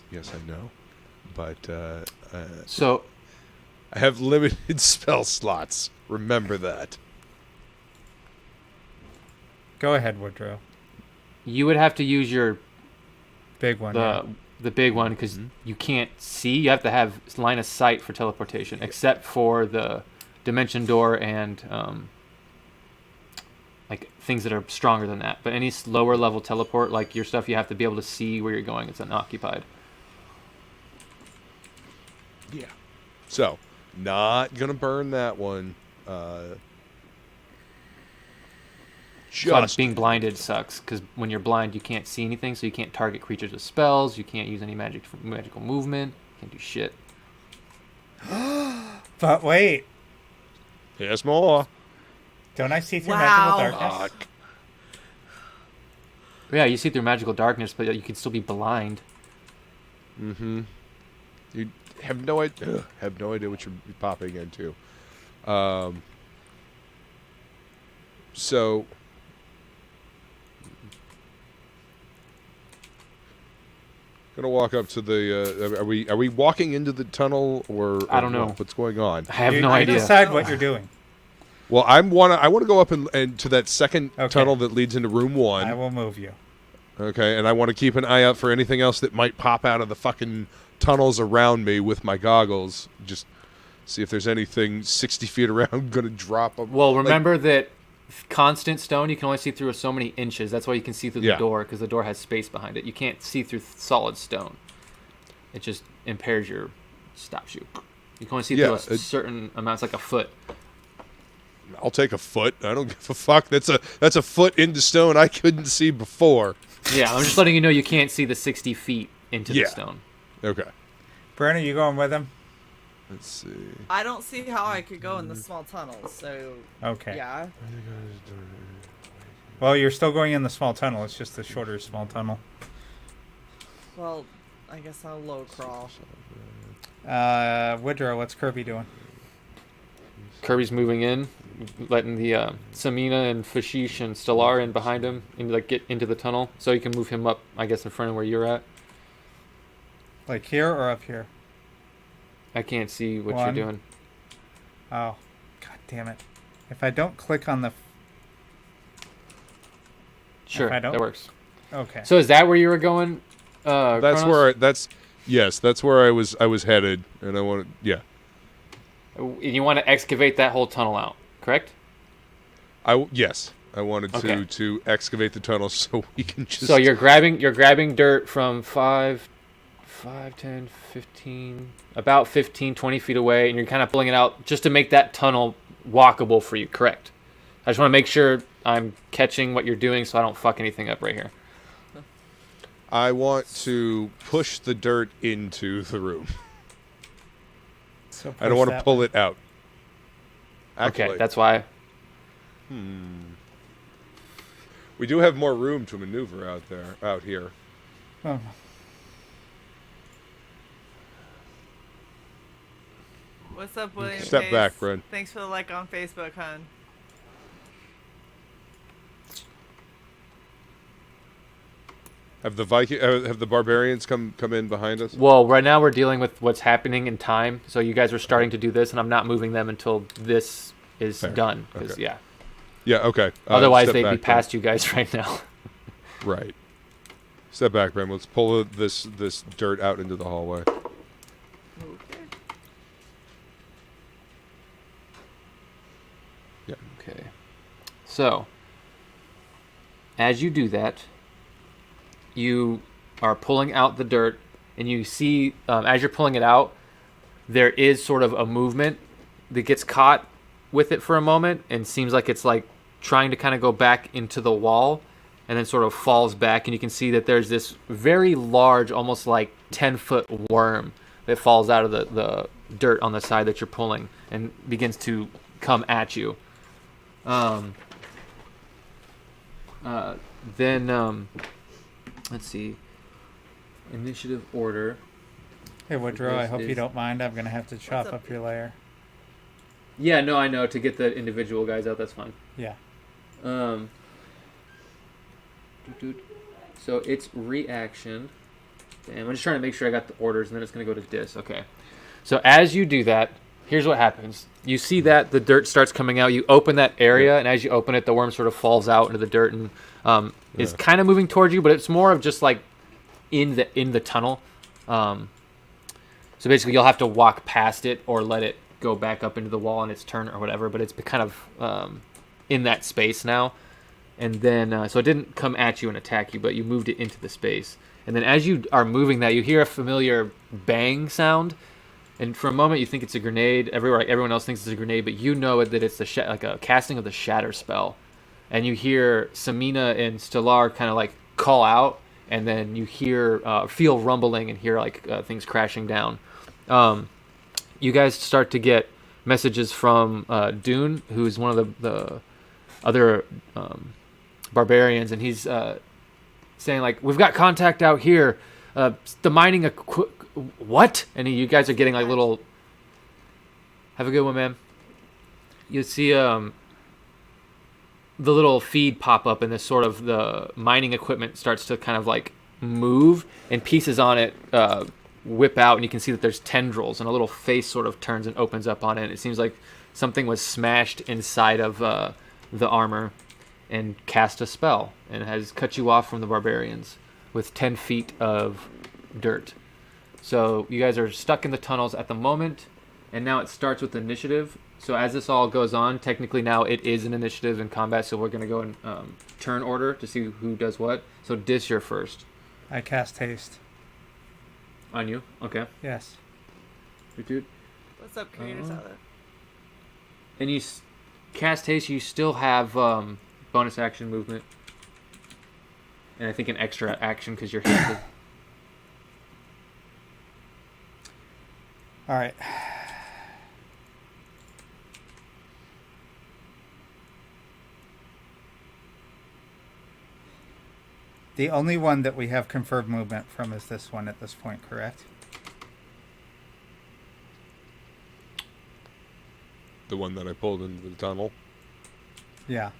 Yes, I know. But So I have limited spell slots. Remember that. Go ahead, Woodrow. you would have to use your Big one. yeah. the big one because you can't see. You have to have line of sight for teleportation, except for the dimension door and like things that are stronger than that. But any lower level teleport, like your stuff, you have to be able to see where you're going. It's unoccupied. Yeah. So, not gonna burn that one. So being blinded sucks because when you're blind, you can't see anything, so you can't target creatures with spells. You can't use any magical movement. You can't do shit. But wait, Yes, more. don't I see through Wow. magical darkness? Yeah, you see through magical darkness, but you can still be blind. Mm-hmm. You have no idea. Have no idea what you're popping into. So. Gonna walk up to the. Are we walking into the tunnel or I don't know. what's going on? I have You- no you idea. decide what you're doing. Well, I want to go up and to that second Okay. tunnel that leads into room one. I will move you. Okay, and I want to keep an eye out for anything else that might pop out of the fucking tunnels around me with my goggles. Just see if there's anything 60 feet around going to drop. Well, remember that constant stone, you can only see through so many inches. That's why you can see through Yeah. the door, because the door has space behind it. You can't see through solid stone. It just impairs your... stops you. You can only see Yeah, through a certain amount. It's like a foot. I'll take a foot. I don't give a fuck. That's a foot into stone I couldn't see before. Yeah, I'm just letting you know you can't see the 60 feet into Yeah. the stone. Okay. Brennan, you going with him? Let's see. I don't see how I could go in the small tunnels, so Okay. yeah. Well, you're still going in the small tunnel. It's just the shorter small tunnel. Well, I guess I'll low crawl. Woodrow, what's Kirby doing? Kirby's moving in, letting the Samina and Fashish and Stellar in behind him and like get into the tunnel, so you can move him up, I guess, in front of where you're at. Like here or up here? I can't see what One. you're doing. Oh, god damn it! If I don't click on the... Sure, I don't- that works. Okay. So is that where you were going? That's Kronos? where. That's where I was headed, and I want. Yeah. You want to excavate that whole tunnel out, correct? Yes. I wanted Okay. to excavate the tunnel so we can just. So you're grabbing dirt from 5, 10, 15, about 15, 20 feet away, and you're kind of pulling it out just to make that tunnel walkable for you, correct? I just want to make sure I'm catching what you're doing so I don't fuck anything up right here. I want to push the dirt into the room. So I don't want to push that pull one. it out. Actually, Okay, that's why. we do have more room to maneuver out here. Oh. What's up, William? Step Pace? back, Brent. Thanks for the like on Facebook, hon. Have the barbarians come in behind us? Well, right now we're dealing with what's happening in time, so you guys are starting to do this, and I'm not moving them until this is Fair. done. 'Cause, Okay. yeah. Yeah. Okay. Otherwise, step they'd be back, past you guys right now. Brent. Right. Step back, Brent. Let's pull this dirt out into the hallway. Okay. Okay. So, as you do that, you are pulling out the dirt, and you see as you're pulling it out, there is sort of a movement that gets caught with it for a moment, and seems like it's like trying to kind of go back into the wall, and then sort of falls back, and you can see that there's this very large, almost like 10-foot worm that falls out of the dirt on the side that you're pulling and begins to come at you. Then let's see, initiative order. Hey, Woodrow, I hope you is- don't mind. I'm going to have to chop up? up your layer. Yeah, no, I know, to get the individual guys out, that's fine. Yeah. So it's reaction. Damn, I'm just trying to make sure I got the orders, and then it's going to go to Dis. Okay. So as you do that, here's what happens. You see that the dirt starts coming out. You open that area, and as you open it, the worm sort of falls out into the dirt and is kind of moving towards you, but it's more of just like in the tunnel. So basically, you'll have to walk past it or let it go back up into the wall on its turn or whatever. But it's kind of in that space now. And then, so it didn't come at you and attack you, but you moved it into the space. And then as you are moving that, you hear a familiar bang sound. And for a moment, you think it's a grenade. Everyone else thinks it's a grenade, but you know that it's like a casting of the Shatter spell. And you hear Samina and Stellar kind of like call out, and then you hear, feel rumbling and hear like things crashing down. You guys start to get messages from Dune, who's one of the other barbarians, and he's saying like, "We've got contact out here. The mining what?" And you guys are getting like little. Have a good one, man. You see the little feed pop up, and this sort of the mining equipment starts to kind of like move, and pieces on it whip out, and you can see that there's tendrils, and a little face sort of turns and opens up on it. And it seems like something was smashed inside of the armor and cast a spell, and has cut you off from the barbarians with 10 feet of dirt. So you guys are stuck in the tunnels at the moment, and now it starts with initiative. So as this all goes on, technically now it is an initiative in combat, so we're going to go in turn order to see who does what. So Dis, you're first. I cast haste. On you? Okay. Yes. Dude. What's up, Creator Tyler? And you cast haste, you still have bonus action movement. And I think an extra action because you're hasted. All right. The only one that we have confirmed movement from is this one at this point, correct? The one that I pulled into the tunnel. Yeah.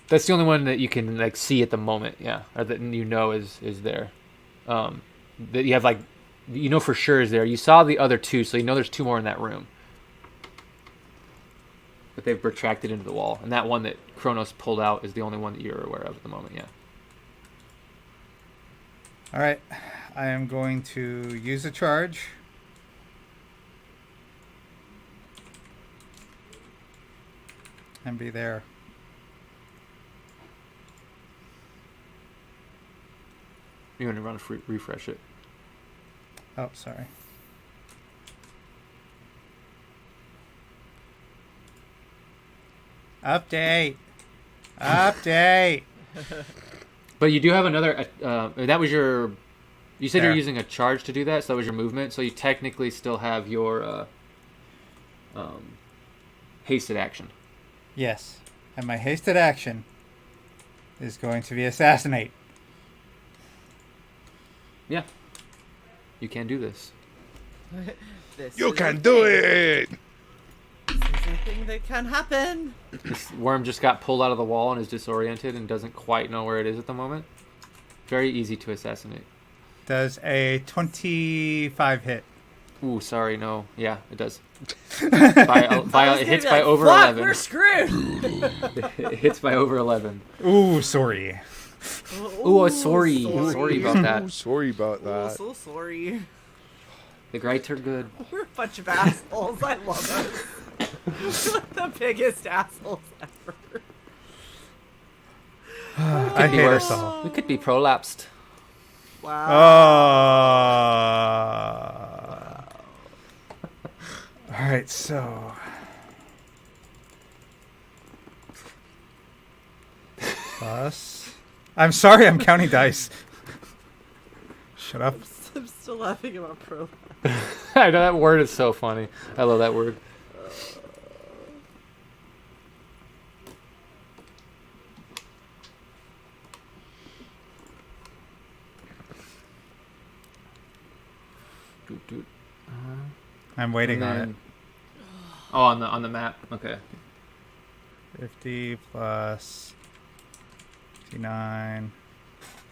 That's the only one that you can like see at the moment, yeah, or that you know is there. That you have like, you know for sure is there. You saw the other two, so you know there's two more in that room. But they've retracted into the wall, and that one that Kronos pulled out is the only one that you're aware of at the moment, yeah. All right. I am going to use a charge. And be there. You're going to refresh it. Oh, sorry. Update. Update. But you do have another. That was your. You said you're Yeah. using a charge to do that, so that was your movement. So you technically still have your hasted action. Yes. And my hasted action is going to be assassinate. Yeah. You can do this. This You is can a do thing. it! This is a thing that can happen. This worm just got pulled out of the wall and is disoriented and doesn't quite know where it is at the moment. Very easy to assassinate. Does a 25 hit? Ooh, sorry, no. Yeah, it does. It hits by over Fuck, 11. we're screwed. It hits by over 11. Ooh, sorry. Ooh, sorry. Sorry about that. Ooh, sorry about Oh, that. so sorry. The Grites are good. We're a bunch of assholes. I love us. We're the biggest assholes ever. I be hate worse. us all. We could be prolapsed. Wow. All right, so plus. I'm sorry, I'm counting dice. Shut up. I'm still laughing about pro. I know that word is so funny. I love that word. Doot, doot. I'm waiting And on then- it. Oh, on the map. Okay. 50 plus 59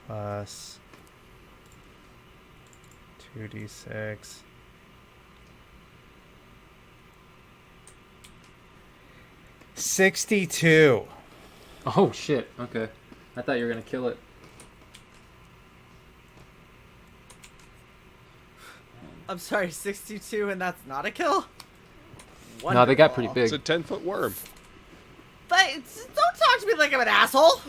plus 2d6. 62. Oh shit. Okay. I thought you were gonna kill it. I'm sorry, 62, and that's not a kill? No, they got pretty Wonderful. It's a big. 10-foot worm. But don't talk to me like I'm an asshole.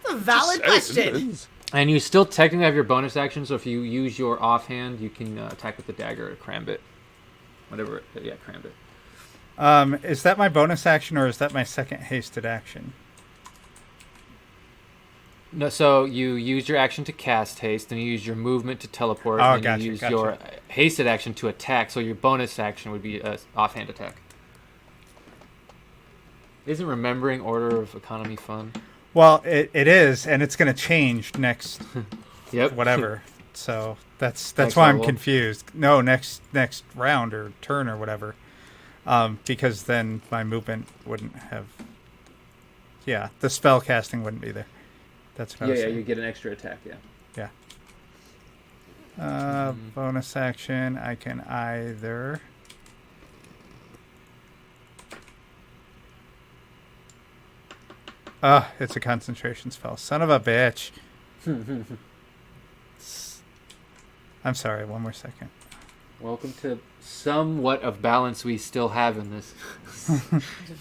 It's a valid Just saying. question. And you still technically have your bonus action, so if you use your offhand, you can attack with the dagger or cram it. Whatever. Yeah, cram it. Is that my bonus action or is that my second hasted action? No, so you use your action to cast haste, and you use your movement to teleport, Oh, and then gotcha, you use gotcha. your hasted action to attack. So your bonus action would be a offhand attack. Isn't remembering order of economy fun? Well, it is, and it's going to change next Yep. whatever. So that's Next why I'm level. confused. No, next round or turn or whatever. Because then my movement wouldn't have. Yeah, the spell casting wouldn't be there. That's what I was Yeah, saying. you get an extra attack. Yeah. Bonus action. I can either. It's a concentration spell. Son of a bitch. I'm sorry, one more second. Welcome to somewhat of balance we still have in this.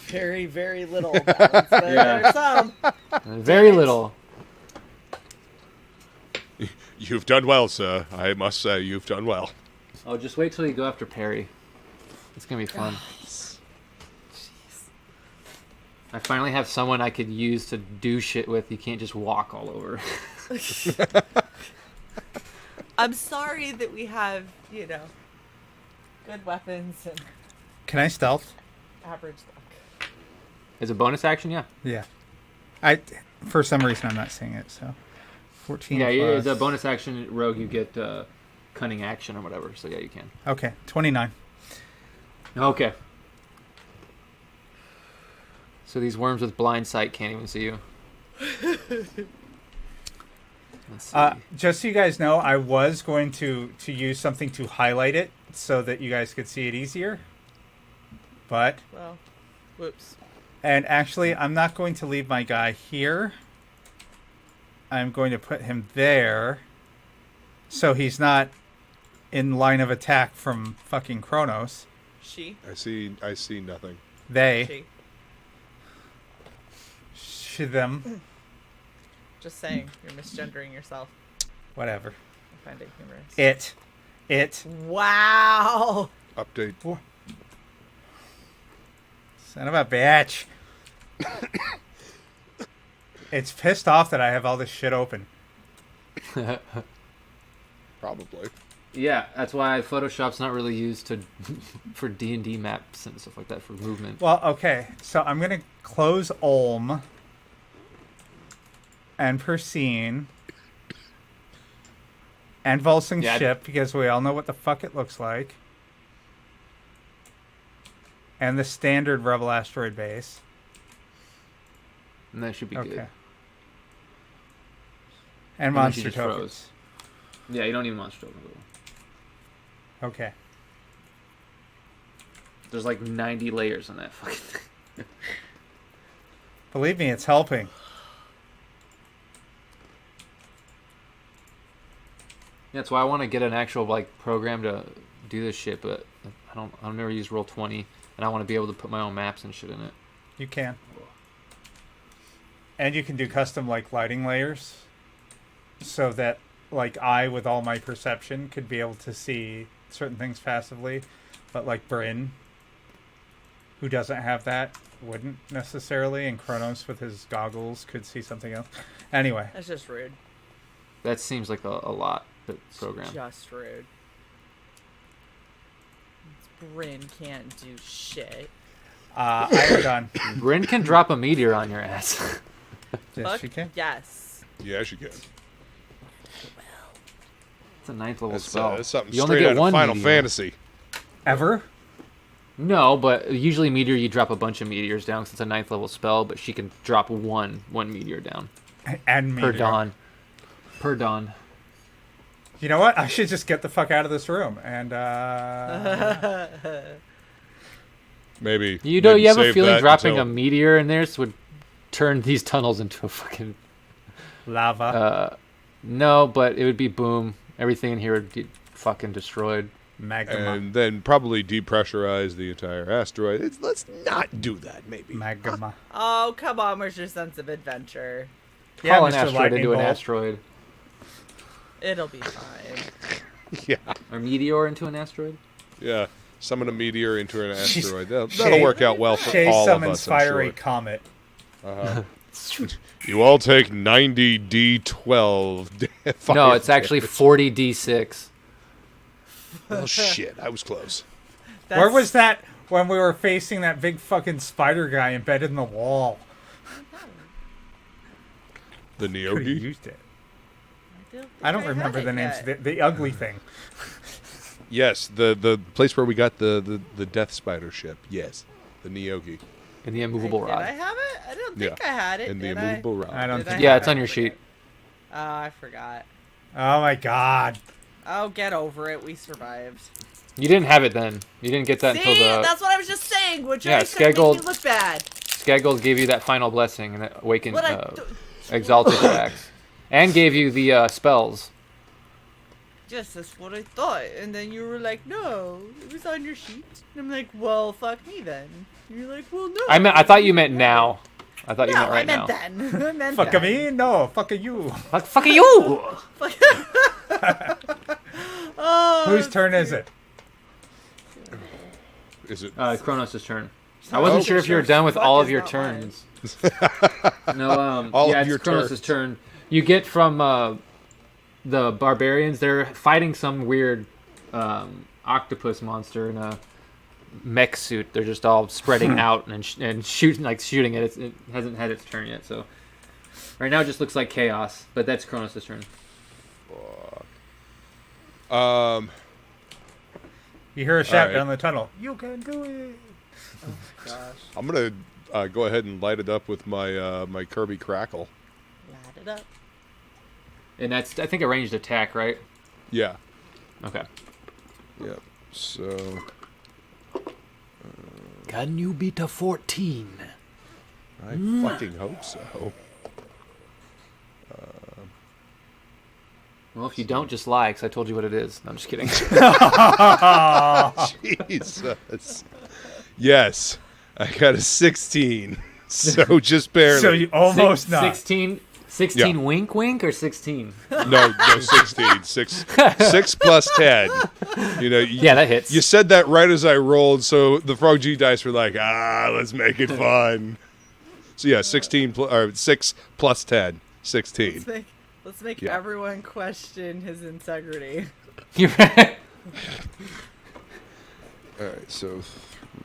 Very, very little balance, but Yeah. there's some. Very little. You've done well, sir. I must say, you've done well. Oh, just wait till you go after Perry. It's gonna be fun. I finally have someone I could use to do shit with. You can't just walk all over. I'm sorry that we have, good weapons and Can I stealth? average luck. As a bonus action, yeah. Yeah. For some reason, I'm not seeing it, so. 14 Yeah, plus. as a bonus action rogue, you get cunning action or whatever. So yeah, you can. Okay, 29. Okay. So these worms with blind sight can't even see you. Let's see. Just so you guys know, I was going to use something to highlight it so that you guys could see it easier. But, Well, whoops. and actually, I'm not going to leave my guy here. I'm going to put him there so he's not in line of attack from fucking Kronos. She. I see nothing. They, She. them, Just saying, you're misgendering yourself. whatever. I find it humorous. It. Wow. Update. Son of a bitch. It's pissed off that I have all this shit open. Probably. Yeah, that's why Photoshop's not really used for D&D maps and stuff like that for movement. Well, okay, so I'm gonna close Ulm and Persine and Volsung Yeah. ship because we all know what the fuck it looks like. And the standard Rebel asteroid base. And that should be Okay. good. And then she monster just tokens. froze. Yeah, you don't need monster tokens. Okay. There's like 90 layers on that fucking thing. Believe me, it's helping. Yeah, that's why I want to get an actual program to do this shit, but I've never used Roll20, and I want to be able to put my own maps and shit in it. You can. And you can do custom like lighting layers, so that like I, with all my perception, could be able to see certain things passively, but like Bryn, who doesn't have that, wouldn't necessarily, and Kronos with his goggles could see something else. Anyway, That's just rude. That seems like a lot to program. Just rude. Bryn can't do shit. I am done. Bryn can drop a meteor on your ass. Yes, Fuck she can. yes. Yes, you can. It's a 9th level That's, spell. that's something You only straight get out of one Final meteor. Fantasy. Ever? No, but usually meteor, you drop a bunch of meteors down because it's a 9th level spell, but she can drop one meteor down. And me. Per dawn. Per dawn. You know what? I should just get the fuck out of this room and Maybe. You know, maybe you have a save feeling that dropping until- a meteor in there would turn these tunnels into a fucking... lava, No, but it would be boom. Everything in here would get fucking destroyed. magma, and then probably depressurize the entire asteroid. Let's not do that, maybe. magma. Oh, come on, where's your sense of adventure? Yeah, Call an Mr. asteroid Lightning into an Bolt. asteroid. It'll be fine. Yeah, Or meteor into an asteroid? yeah. Summon a meteor into an Jeez. asteroid. That'll Shay- work out well for Shay all of summons us, I'm fire a sure. comet. You all take 90 D12. No, it's actually 40 D6. Oh, shit. I was close. Where was that when we were facing that big fucking spider guy embedded in the wall? The Could have Neogi? used it. think I don't had remember it the names. yet. The ugly thing. Yes, the place where we got the Death Spider ship. Yes, the Neogi. And the immovable Did rod. I have it? I don't think Yeah. I had it. And the did immovable rod. I don't Did think. Yeah, have it's on it? your sheet. Oh, I forgot. Oh my god. Oh, get over it. We survived. You didn't have it then. You didn't get that See, until the that's what I was just saying. Which Yeah, I said made me Skaggold- look bad. Skaggold gave you that final blessing and that awakened But I exalted attacks, and gave you the spells. Just that's what I thought. And then you were like, no, it was on your sheet. And I'm like, well, fuck me then. And you're like, well, no. I thought you meant now. I thought you No, meant right I meant now. then. I meant Fuck then. me? No. Fuck you. Fuck you! Oh, Whose turn is it? Is it? Kronos' turn. I wasn't sure if you were done with Fuck all of is your not turns. No, All yeah, of your it's Kronos' turns. turn. You get from the barbarians. They're fighting some weird octopus monster in a mech suit. They're just all spreading out and shooting it. It hasn't had its turn yet, so right now it just looks like chaos. But that's Kronos' turn. You hear a shout Alright. down the tunnel. You can do it. Gosh. I'm gonna go ahead and light it up with my my Kirby Crackle. Light it up. And that's, I think, a ranged attack, right? Yeah. Okay. Yep. So Can you beat a 14? I fucking hope so. Well, if you don't, just lie, because I told you what it is. No, I'm just kidding. Jesus. Yes, I got a 16. So just barely. So you almost not. 16 Yeah. wink wink or 16? No, 16. 6 plus 10. You know. Yeah, that hits. You said that right as I rolled, so the Frog G dice were like, let's make it fun. So yeah, 6 plus 10, 16. Let's make Yeah. everyone question his integrity. You're right. All right, so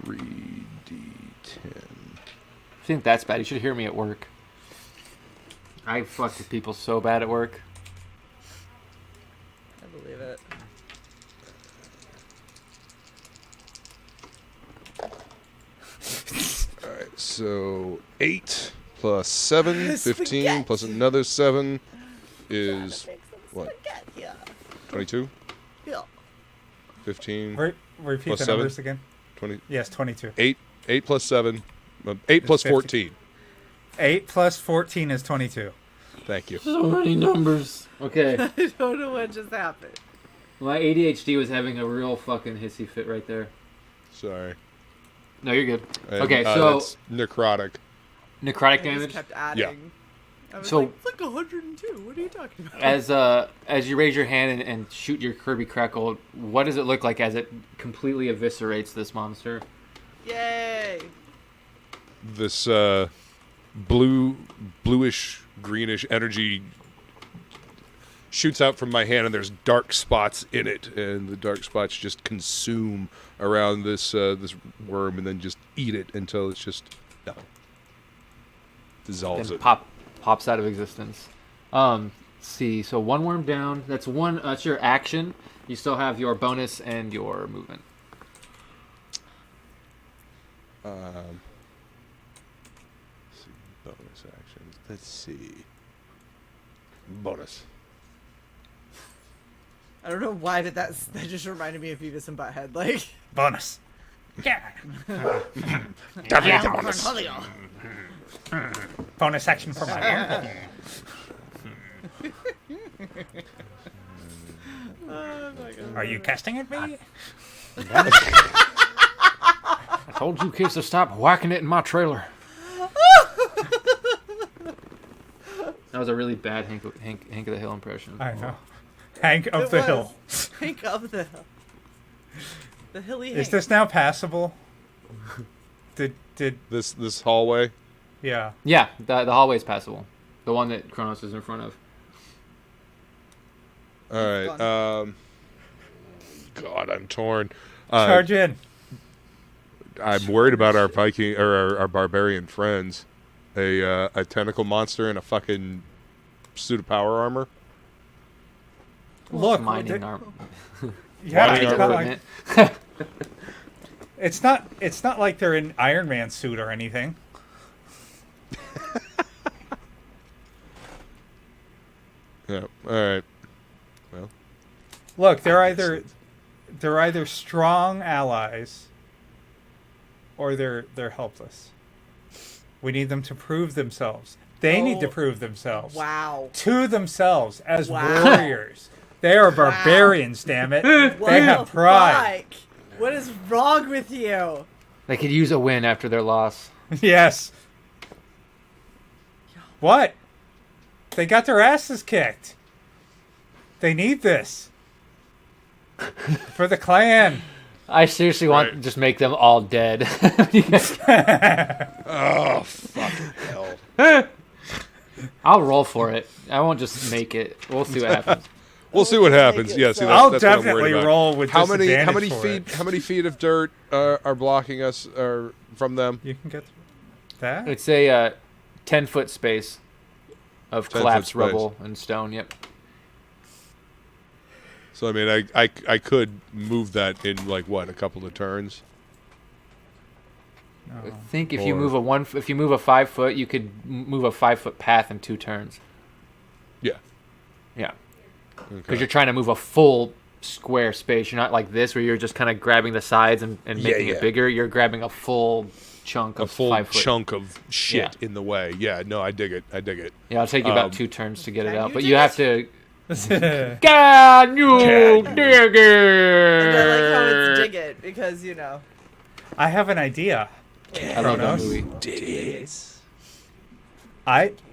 3d10. I think that's bad. You should hear me at work. I fuck with people so bad at work. I believe it. All right, so 8 plus 7, 15 Spaghetti. plus another 7 is what? Yeah. 22? Yeah. 15, Repeat Plus the 7? numbers again. 20, Yes, 22. 8 plus 7, 8 plus 50. 14. 8 plus 14 is 22. Thank you. So many numbers. Okay. I don't know what just happened. My ADHD was having a real fucking hissy fit right there. Sorry. No, you're good. And, Okay, so that's necrotic. necrotic I just damage. kept adding. I was So- like, it's like 102. What are you talking about? As you raise your hand and shoot your Kirby Crackle, what does it look like as it completely eviscerates this monster? Yay! This bluish, greenish energy shoots out from my hand, and there's dark spots in it, and the dark spots just consume around this this worm, and then just eat it until it's just nothing. Dissolves Then it. pops out of existence. Let's see, so one worm down. That's one. That's your action. You still have your bonus and your movement. Let's see, bonus actions. Let's see. Bonus. I don't know why that just reminded me of Beavis and Butthead. Like, Bonus. Yeah. Bonus action for my uncle. oh my god. Are you casting at me? I told you kids to stop whacking it in my trailer. That was a really bad Hank of the Hill impression. I know. Hank of It the was. Hill. Hank of the hill. The hilly Is Hank. this now passable? Did This hallway. yeah. Yeah, the hallway's passable. The one that Kronos is in front of. All right. Fun. God, I'm torn. Charge in. I'm worried about our Viking or our barbarian friends. A tentacle monster and a fucking suit of power armor. Look, Mining arm. yeah, Mining it's not, like, equipment. it's not like they're in Iron Man suit or anything. Yeah. All right. Well. Look, they're either strong allies or they're helpless. We need them to prove themselves. They need to prove themselves Wow. to themselves as Wow. warriors. They are barbarians, damn it. What They have the pride. fuck? What is wrong with you? They could use a win after their loss. Yes. What? They got their asses kicked. They need this. For the clan. I seriously want to Right. just make them all dead. Oh fucking hell! I'll roll for it. I won't just make it. We'll see what happens. We'll see what happens. it Yeah, see, so. that's, I'll that's what I'm definitely worried about. roll with how many disadvantage for feet? it. How many feet of dirt are blocking us from them? You can get that? It's a 10-foot space of 10-foot collapsed space. rubble and stone. Yep. So I mean, I could move that in like what, a couple of turns. No. I think if you Or- move a 5 foot, you could move a 5-foot path in 2 turns. Yeah. Yeah. Okay. Because you're trying to move a full square space. You're not like this where you're just kind of grabbing the sides and making yeah. it bigger. You're grabbing a full chunk a of full 5 foot. chunk of shit in the way. Yeah, no, I dig it. I dig it. Yeah, it'll take you about 2 turns to get it Can out. you But do you have it? to... Can you dig And I like how it? it's dig it because I have an idea. I love that Kronos. movie.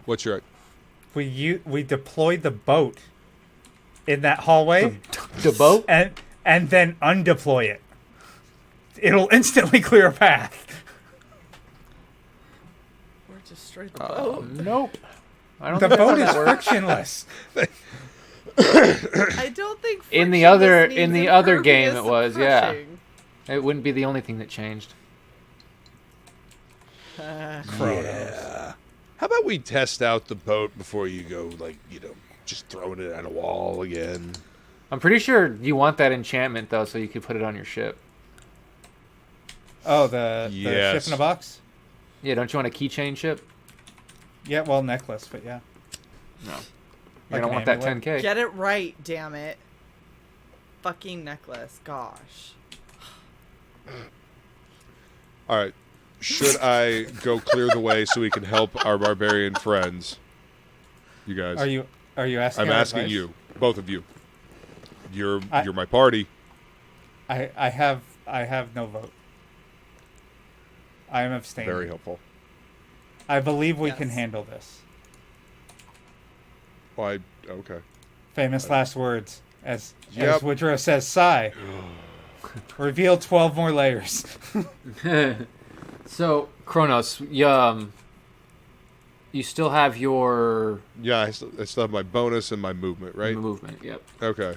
What's your? We deployed the boat in that hallway The boat? and then undeploy it. It'll instantly clear a path. or destroy the boat. Nope. I don't The think boat that's is how that works. frictionless. I don't think In the frictionless other means game impervious it was, to yeah. crushing. It wouldn't be the only thing that changed. Kronos. How about we test out the boat before you go, like, just throwing it on a wall again? I'm pretty sure you want that enchantment, though, so you could put it on your ship. Oh, the Yes. ship in a box? Yeah, don't you want a keychain ship? Yeah, well, necklace, but yeah. No. Like You don't an want that amulet? 10K. Get it right, damn it. Fucking necklace, gosh. All right. Should I go clear the way so we can help our barbarian friends? You guys. Are you asking? I'm our asking advice? you, both of you. You're I- my party. I have no vote. I am abstaining. Very helpful. I believe we can Yes. handle this. Okay. Famous last words. As Yep. Woodrow says, sigh. Reveal 12 more layers. So, Kronos, you still have your Yeah, I still have my bonus and my movement, right? movement. Yep. Okay.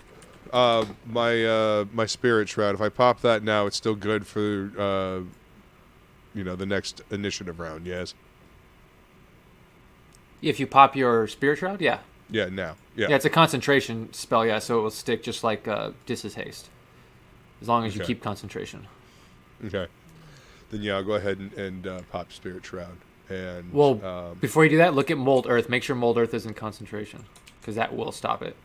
My spirit shroud. If I pop that now, it's still good for the next initiative round. Yes. If you pop your spirit shroud, yeah. Yeah. Now. Yeah. Yeah, it's a concentration spell, yeah, so it will stick just like Dis's haste. As long as you Okay. keep concentration. Okay. Then yeah, I'll go ahead and pop spirit shroud. And Well, before you do that, look at Mold Earth. Make sure Mold Earth is in concentration, because that will stop it.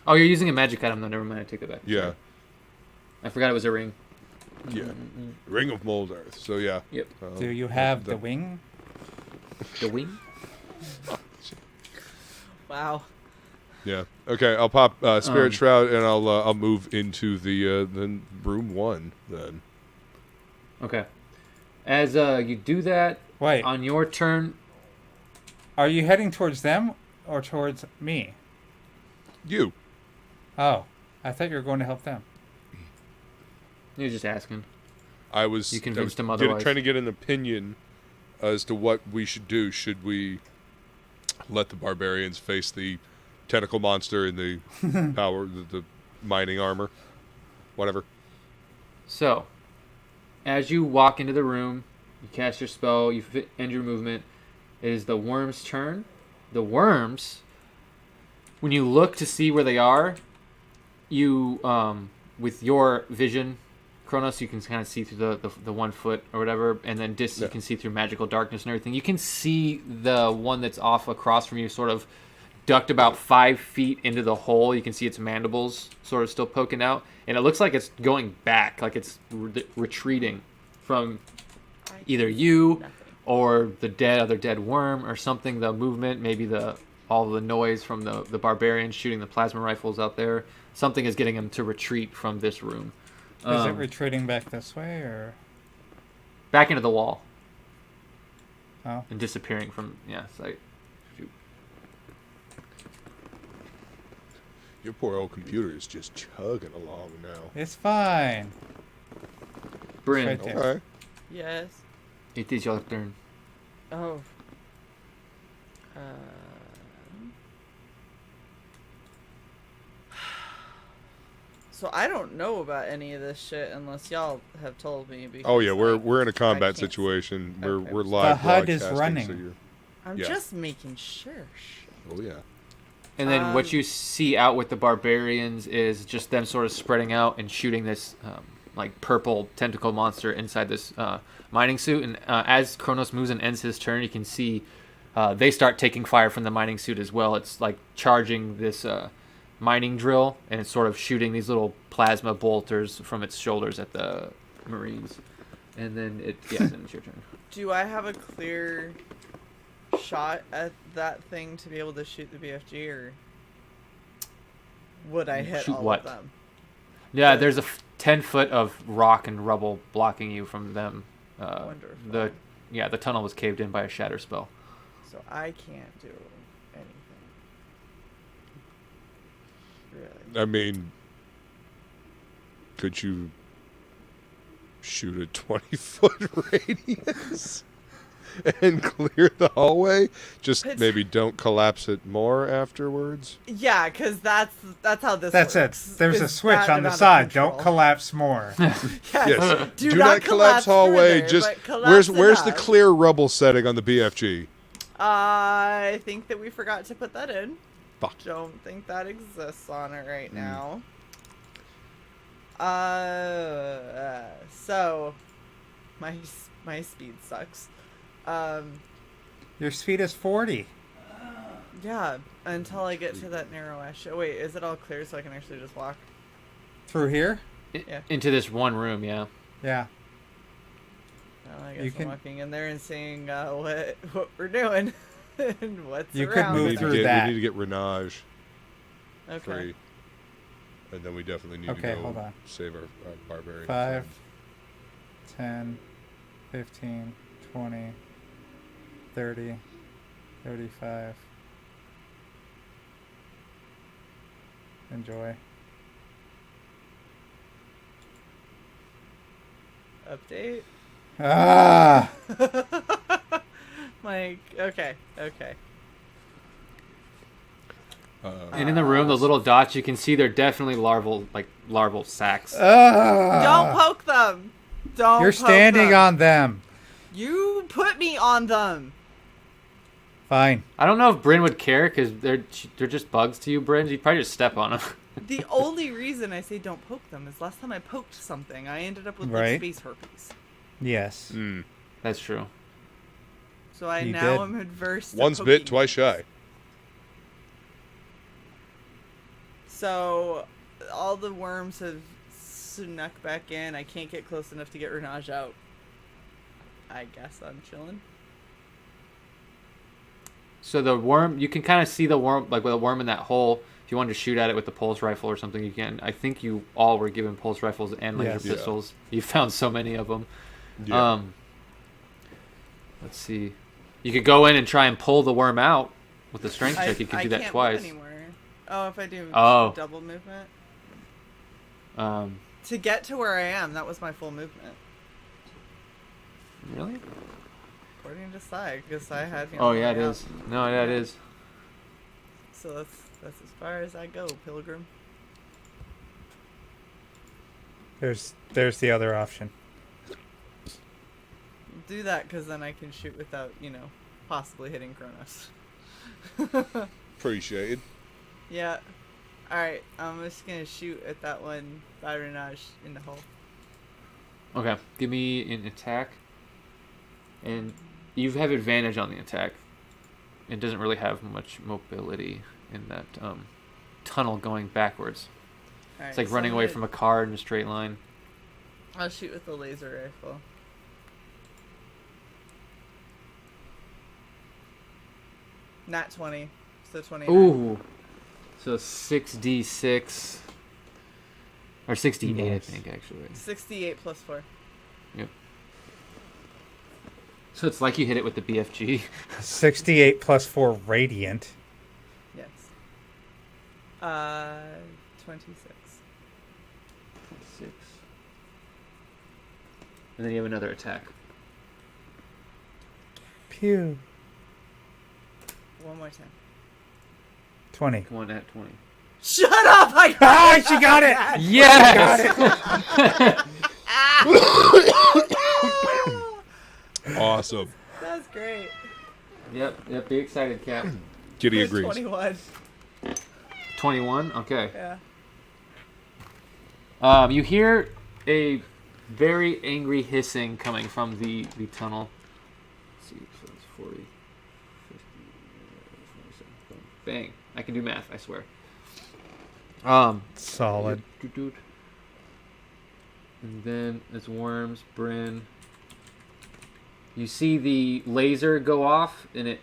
Oh, you're using a magic item, though. Never mind, I take it back. yeah. Sorry. I forgot it was a ring. Yeah. Ring of Mold Earth. So yeah. Yep. Do you have the wing? The wing? Wow. Yeah. Okay. I'll pop spirit shroud and I'll move into the room 1 then. Okay. As you do that, Wait, on your turn, are you heading towards them or towards me? You. Oh, I thought you were going to help them. you're just asking. I was. You convinced him I was otherwise. trying to get an opinion as to what we should do. Should we let the barbarians face the tentacle monster in the power, the mining armor, whatever? So, as you walk into the room, you cast your spell, you end your movement. It is the worm's turn. The worms, when you look to see where they are, you, with your vision, Kronos, you can kind of see through the 1 foot or whatever, and then Dis, you can see through magical darkness and everything. You can see the one that's off across from you, sort of ducked about 5 feet into the hole. You can see its mandibles sort of still poking out, and it looks like it's going back, like it's retreating from either you or the other dead worm or something. The movement, maybe all the noise from the barbarians shooting the plasma rifles out there. Something is getting them to retreat from this room. Is it retreating back this way or? Back into the wall. Oh. And disappearing from sight. Your poor old computer is just chugging along now. It's fine. Bryn, Right there. Okay. Yes. it is your turn. Oh. So I don't know about any of this shit unless y'all have told me. Because, Oh yeah, we're like, in a combat can't- situation. Okay. We're live. The HUD is broadcasting, running. So you're, I'm yeah. just making sure. oh yeah. And then what you see out with the barbarians is just them sort of spreading out and shooting this like purple tentacle monster inside this mining suit. And as Kronos moves and ends his turn, you can see they start taking fire from the mining suit as well. It's like charging this mining drill, and it's sort of shooting these little plasma bolters from its shoulders at the Marines. And then then it's your turn. Do I have a clear shot at that thing to be able to shoot the BFG, or would I hit Shoot all what? of them? Yeah, there's a 10 foot of rock and rubble blocking you from them. Wonderful. The tunnel was caved in by a shatter spell. So I can't do anything. Really? I mean, could you shoot a 20-foot radius and clear the hallway? Just maybe don't collapse it more afterwards. Yeah, because that's how this That's works. it. There's a is switch that on the amount of side. control. Don't collapse more. Yes. Do not collapse hallway. further, Just but collapse where's the enough. clear rubble setting on the BFG? I think that we forgot to put that in. Fuck. Don't think that exists on it right now. So my speed sucks. Your speed is 40. Yeah, until I get to that narrow ash. Oh, wait, is it all clear so I can actually just walk? Through here? Yeah. Into this one room, yeah. Yeah. Well, I You guess can- I'm walking in there and seeing what we're doing and what's You could around. move We need, through to get, that. we need to get Renage Okay. free. And then we definitely need Okay, to hold go on. save our barbarian. 5, 10, 15, 20, 30, 35. Enjoy. Update. Ah! Like, okay. And in the room, those little dots, you can see they're definitely larval sacs. Don't poke them. Don't. You're poke standing them. on them. You put me on them. Fine. I don't know if Bryn would care because they're just bugs to you, Bryn. You'd probably just step on them. The only reason I say don't poke them is last time I poked something, I ended up with like Right. space herpes. Yes. That's true. So I You now did. am adverse to Once poking. bit, twice shy. So all the worms have snuck back in. I can't get close enough to get Renage out. I guess I'm chilling. So the worm, you can kind of see the worm, like with a worm in that hole. If you wanted to shoot at it with the pulse rifle or something, you can. I think you all were given pulse rifles and laser Yes. Yeah. pistols. You found so many of them. Yeah. Let's see. You could go in and try and pull the worm out with the strength check. You could do that can't twice. Move anymore. Oh, if I do double movement to get to where I am, that was my full movement Really? according to Sai, because Sai had me. Oh on the yeah, it way is. No, yeah, it Yeah. is. So that's as far as I go, Pilgrim. There's the other option. Do that, because then I can shoot without, possibly hitting Kronos. Appreciated. Yeah. Alright, I'm just gonna shoot at that one by Renage in the hole. Okay, give me an attack. And you have advantage on the attack. It doesn't really have much mobility in that tunnel going backwards. Alright, It's like so running I'm away gonna- from a car in a straight line. I'll shoot with the laser rifle. Nat 20. So 29. Ooh. So 6d6. Or 6d8, I Nice. think, actually. 68 plus 4. So it's like you hit it with the BFG. 68 plus 4 radiant. Yes. 26. 6. And then you have another attack. Pew. One more time. 20. Come on, at 20. Shut up! Ah, she got it! Yes! Awesome. That's great. Yep, be excited, Cap. Kitty agrees. 21. 21? Okay. Yeah. You hear a very angry hissing coming from the tunnel. Let's see, so it's 40, 50, 47, boom. Bang. I can do math, I swear. Solid. And then it's worms, Bryn. You see the laser go off, and it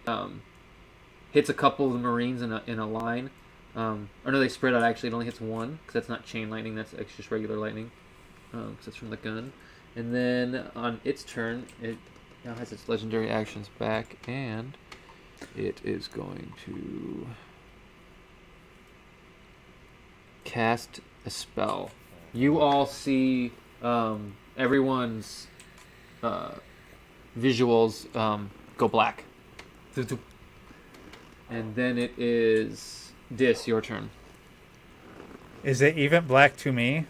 hits a couple of the Marines in a line. Or no, they spread out. Actually, it only hits one because that's not chain lightning. That's just regular lightning. Because it's from the gun. And then on its turn, it now has its legendary actions back, and it is going to cast a spell. You all see everyone's visuals go black. And then it is Dis, your turn. Is it even black to me?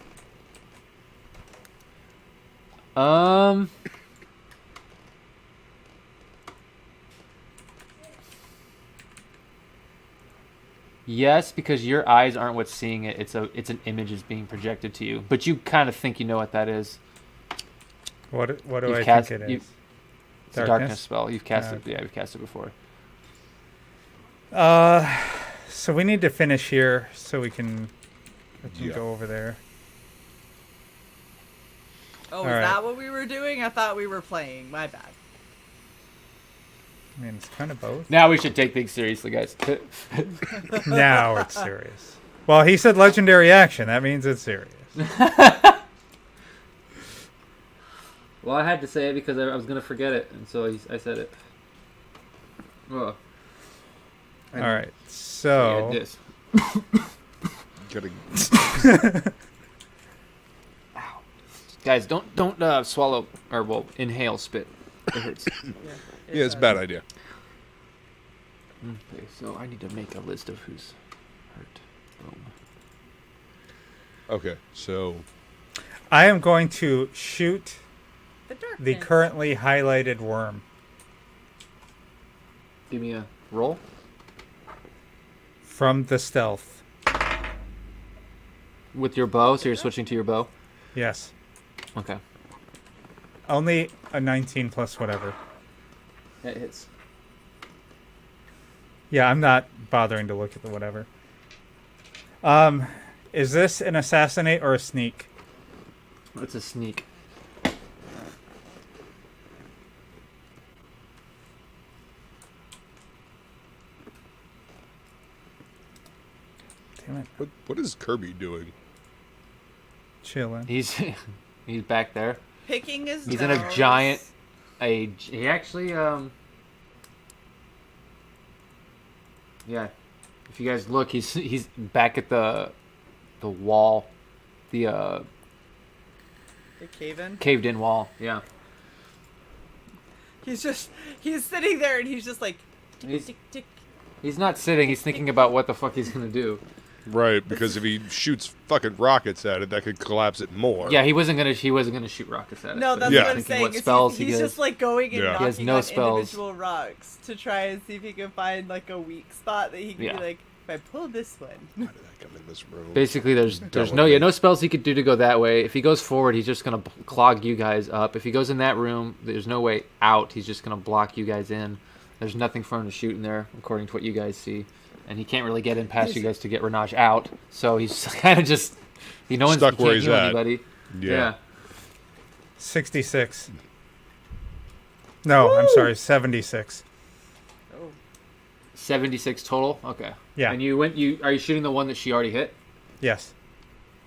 Yes, because your eyes aren't what's seeing it. It's an image is being projected to you, but you kind of think you know what that is. What do You've I cast- think it you- is? It's a darkness spell. You've cast it. Okay. Yeah, you've cast it before. So we need to finish here so we can Yeah. go over there. Oh, is Alright. that what we were doing? I thought we were playing. My bad. I mean, it's kind of both. Now we should take things seriously, guys. Now it's serious. Well, he said legendary action. That means it's serious. Well, I had to say it because I was going to forget it, and so I said it. Ugh. All right. So Yeah, this. Gotta- Guys, don't swallow or inhale spit. It hurts. yeah, it's a bad idea. Okay, so I need to make a list of who's hurt. Boom. Okay, so I am going to shoot The darkness. the currently highlighted worm Give me a roll. from the stealth. With your bow, so you're switching to your bow? Yes. Okay. Only a 19 plus whatever. That hits. Yeah, I'm not bothering to look at the whatever. Is this an assassinate or a sneak? It's a sneak. Damn it. what is Kirby doing? Chilling. He's he's back there. Picking his He's in a nose. giant. He actually yeah. If you guys look, he's back at the wall, the The cave-in. caved in wall. Yeah. He's sitting there and he's just like, He's- tick, tick. He's not sitting. He's thinking about what the fuck he's gonna do. Right, because if he shoots fucking rockets at it, that could collapse it more. Yeah, he wasn't gonna shoot rockets at it. No, but that's Yeah. what I'm thinking saying. what is spells he's he just gets. like going and Yeah. knocking He has no on spells. individual rocks to try and see if he can find like a weak spot that he can Yeah. be like, if I pull this one. How did I come in this room? Basically, there's Don't no worry. no spells he could do to go that way. If he goes forward, he's just gonna clog you guys up. If he goes in that room, there's no way out. He's just gonna block you guys in. There's nothing for him to shoot in there, according to what you guys see, and he can't really get in past you guys to get Renaj out. So he's kind of just no one's Stuck he where can't he's heal at. anybody. Yeah. 66. No, I'm sorry, 76. Oh, 76 total. Okay. Yeah. And are you shooting the one that she already hit? Yes.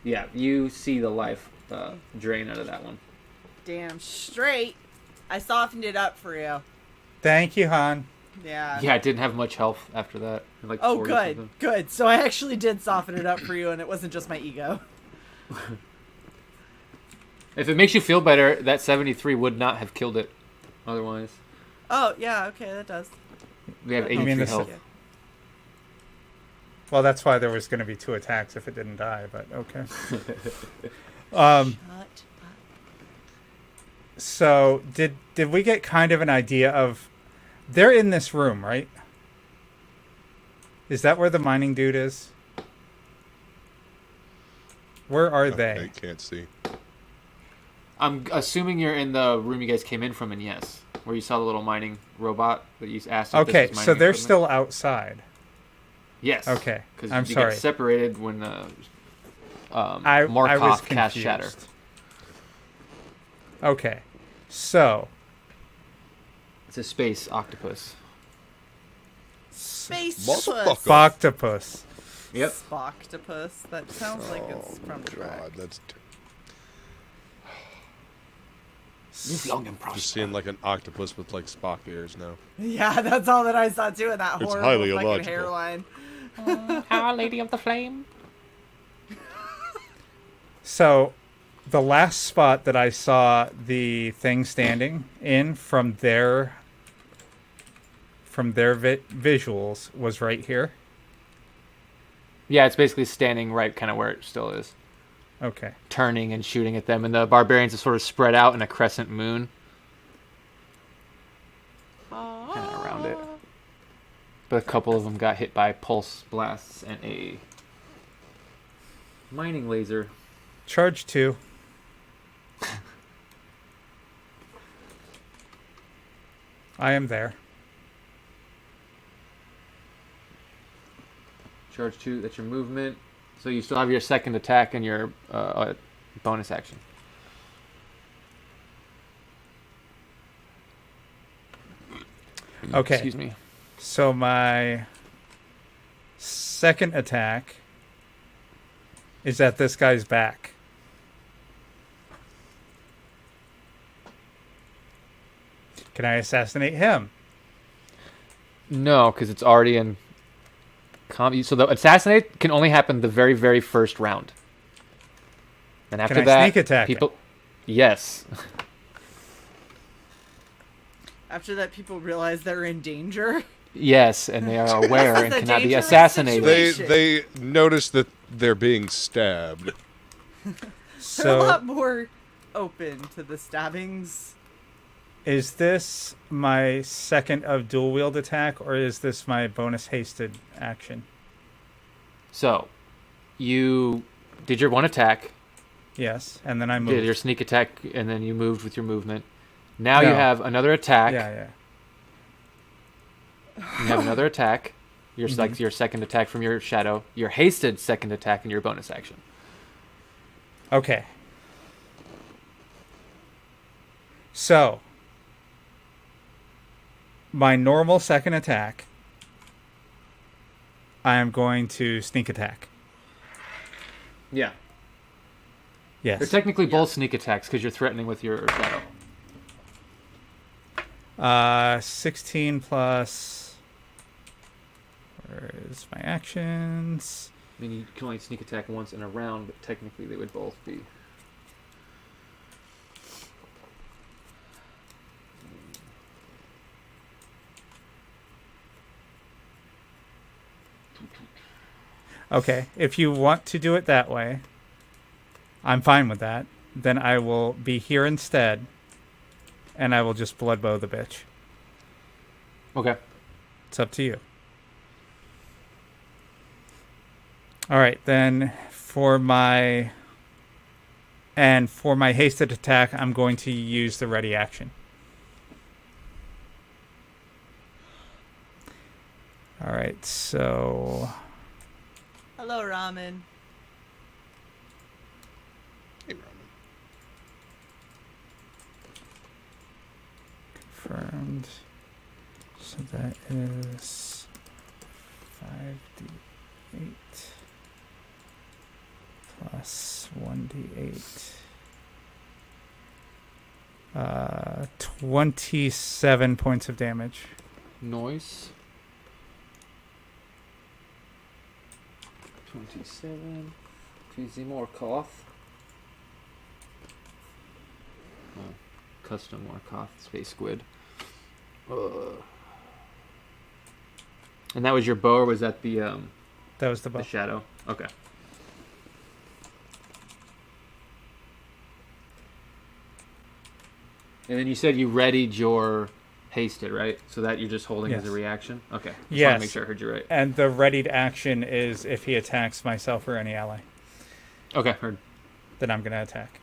Yeah. You see the life drain out of that one. damn straight. I softened it up for you. Thank you, Han. Yeah. Yeah, it didn't have much health after that. Like Oh, 40 good, something. good. So I actually did soften it up for you, and it wasn't just my ego. If it makes you feel better, that 73 would not have killed it otherwise. Oh, yeah, okay, that does. We have You 83 mean the health. Well, that's why there was going to be 2 attacks if it didn't die, but okay. Shut up. So, did we get kind of an idea of... They're in this room, right? Is that where the mining dude is? Where are I they? can't see. I'm assuming you're in the room you guys came in from, and yes, where you saw the little mining robot that you asked. If Okay, this was so mining they're equipment. still outside. Yes. Okay, Because I'm you sorry. got separated when I was Markov cast confused. Shatter. Okay, so It's a space octopus. Space Motherfucker. puss. Octopus. Yep. Spoctopus. That sounds like it's from God, Shrek. that's Live long and just prosper. seeing like an octopus with like Spock ears now. Yeah, that's all that I saw too in that It's horrible highly fucking illogical. hairline. Our Lady of the Flame. So, the last spot that I saw the thing standing in from their visuals was right here. Yeah, it's basically standing right kind of where it still is. Okay. Turning and shooting at them, and the barbarians are sort of spread out in a crescent moon. Kind of around it. But a couple of them got hit by pulse blasts and a mining laser. Charge 2. I am there. Charge 2, that's your movement. So you still have your second attack and your bonus action. Okay. Excuse me. So my second attack is at this guy's back. Can I assassinate him? No, because it's already in. So the assassinate can only happen the very, very first round. And after Can I that, sneak attack it? people. Yes. After that, people realize they're in danger. Yes, and they are aware and This is a cannot be dangerous assassinated. situation. They notice that they're being stabbed. They're a So lot more open to the stabbings. is this my second of dual wield attack, or is this my bonus hasted action? So, you did your one attack, Yes, and then I did moved. your sneak attack, and then you moved with your movement. Now you No. have another attack. Yeah. You have another attack. Your like your second attack from your shadow. Your hasted second attack and your bonus action. Okay. So, my normal second attack, I am going to sneak attack. Yeah. Yes. They're technically both sneak attacks because you're threatening with your shadow. 16 plus. Where is my actions? I mean, you can only sneak attack once in a round, but technically they would both be. Okay, if you want to do it that way, I'm fine with that. Then I will be here instead, and I will just bloodbow the bitch. Okay. It's up to you. All right, then for my hasted attack, I'm going to use the ready action. All right, so Hello, Ramen. Hey, Roman. confirmed. So that is 5d8 plus 1d8. 27 points of damage. Noise. 27. Easy more cough. Oh, custom more cough. Space squid. And that was your bow, or was that the That was the bow. shadow? Okay. And then you said you readied your hasted, right? So that you're just holding as a Yes. reaction? Okay. Just want to Yes. make sure I heard you right. And the readied action is if he attacks myself or any ally, Okay, heard. then I'm going to attack.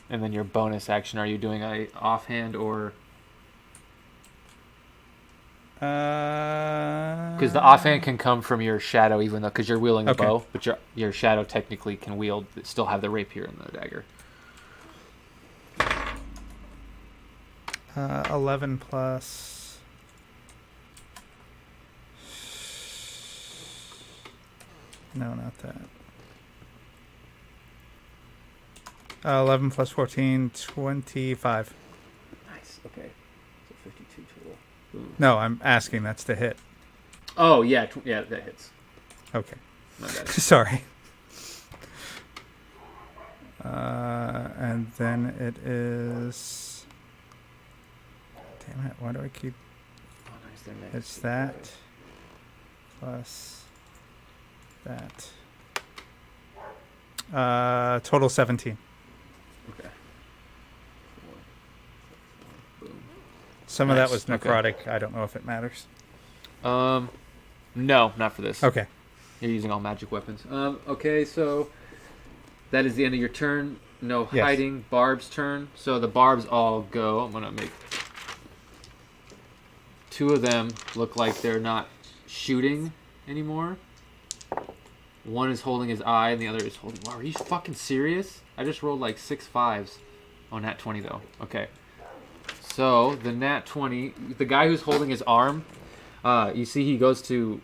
And then your bonus action, are you doing a offhand or... Because the offhand can come from your shadow, even though, because you're wielding a Okay. bow, but your shadow technically can wield, still have the rapier and the dagger. 11 plus... No, not that. 11 plus 14, 25. Nice. Okay. So 52 total. Boom. No, I'm asking. That's the hit. Oh yeah, yeah, that hits. Okay. My bad. Sorry. And then it is... Damn it, why do I keep... Oh, nice. They're next. It's that plus that. Total 17. Okay. Boom. Some of that Nice, was okay. necrotic. I don't know if it matters. No, not for this. Okay. You're using all magic weapons. Okay, so that is the end of your turn. No Yes. hiding. Barb's turn. So the barbs all go. I'm gonna make 2 of them look like they're not shooting anymore. One is holding his eye, and the other is holding. Wow, are you fucking serious? I just rolled like 6 5s. Oh, nat 20 though. Okay. So the nat 20, the guy who's holding his arm, you see he goes to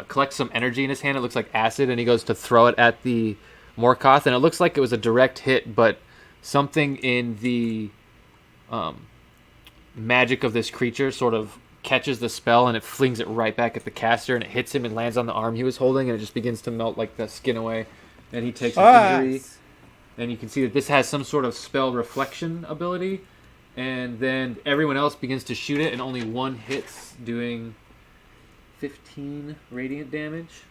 collects some energy in his hand. It looks like acid, and he goes to throw it at the Morkoth, and it looks like it was a direct hit, but something in the magic of this creature sort of catches the spell, and it flings it right back at the caster, and it hits him and lands on the arm he was holding, and it just begins to melt like the skin away, and he takes an injury. And you can see that this has some sort of spell reflection ability, and then everyone else begins to shoot it, and only one hits, doing 15 radiant damage.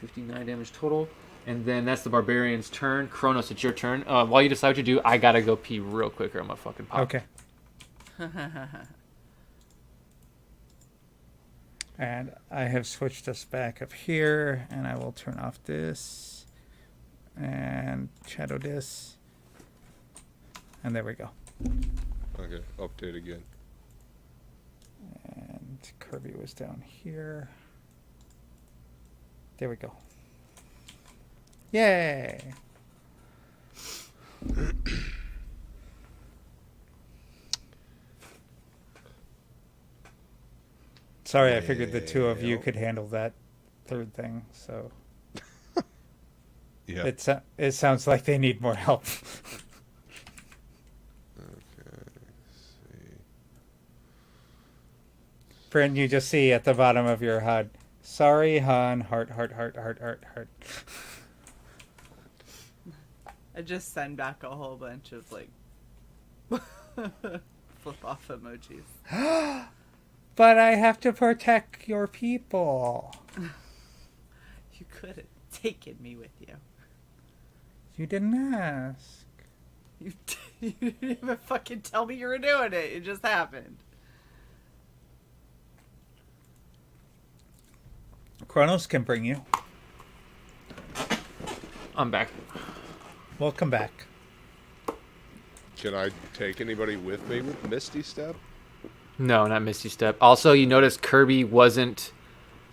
59 damage total. And then that's the barbarian's turn. Kronos, it's your turn. While you decide what to do, I gotta go pee real quick or I'm gonna fucking pop. Okay. And I have switched us back up here, and I will turn off this and shadow this. And there we go. Okay, update again. And Kirby was down here. There we go. Yay! Sorry, I figured the two of you could handle that third thing, so... Yeah. It sounds like they need more help. Okay, see. Brent, you just see at the bottom of your HUD, sorry, hon, heart. I just send back a whole bunch of like flip off emojis. But I have to protect your people. You could have taken me with you. You didn't ask. You didn't even fucking tell me you were doing it. It just happened. Kronos can bring you. I'm back. Welcome back. Can I take anybody with me with Misty Step? No, not Misty Step. Also, you notice Kirby wasn't...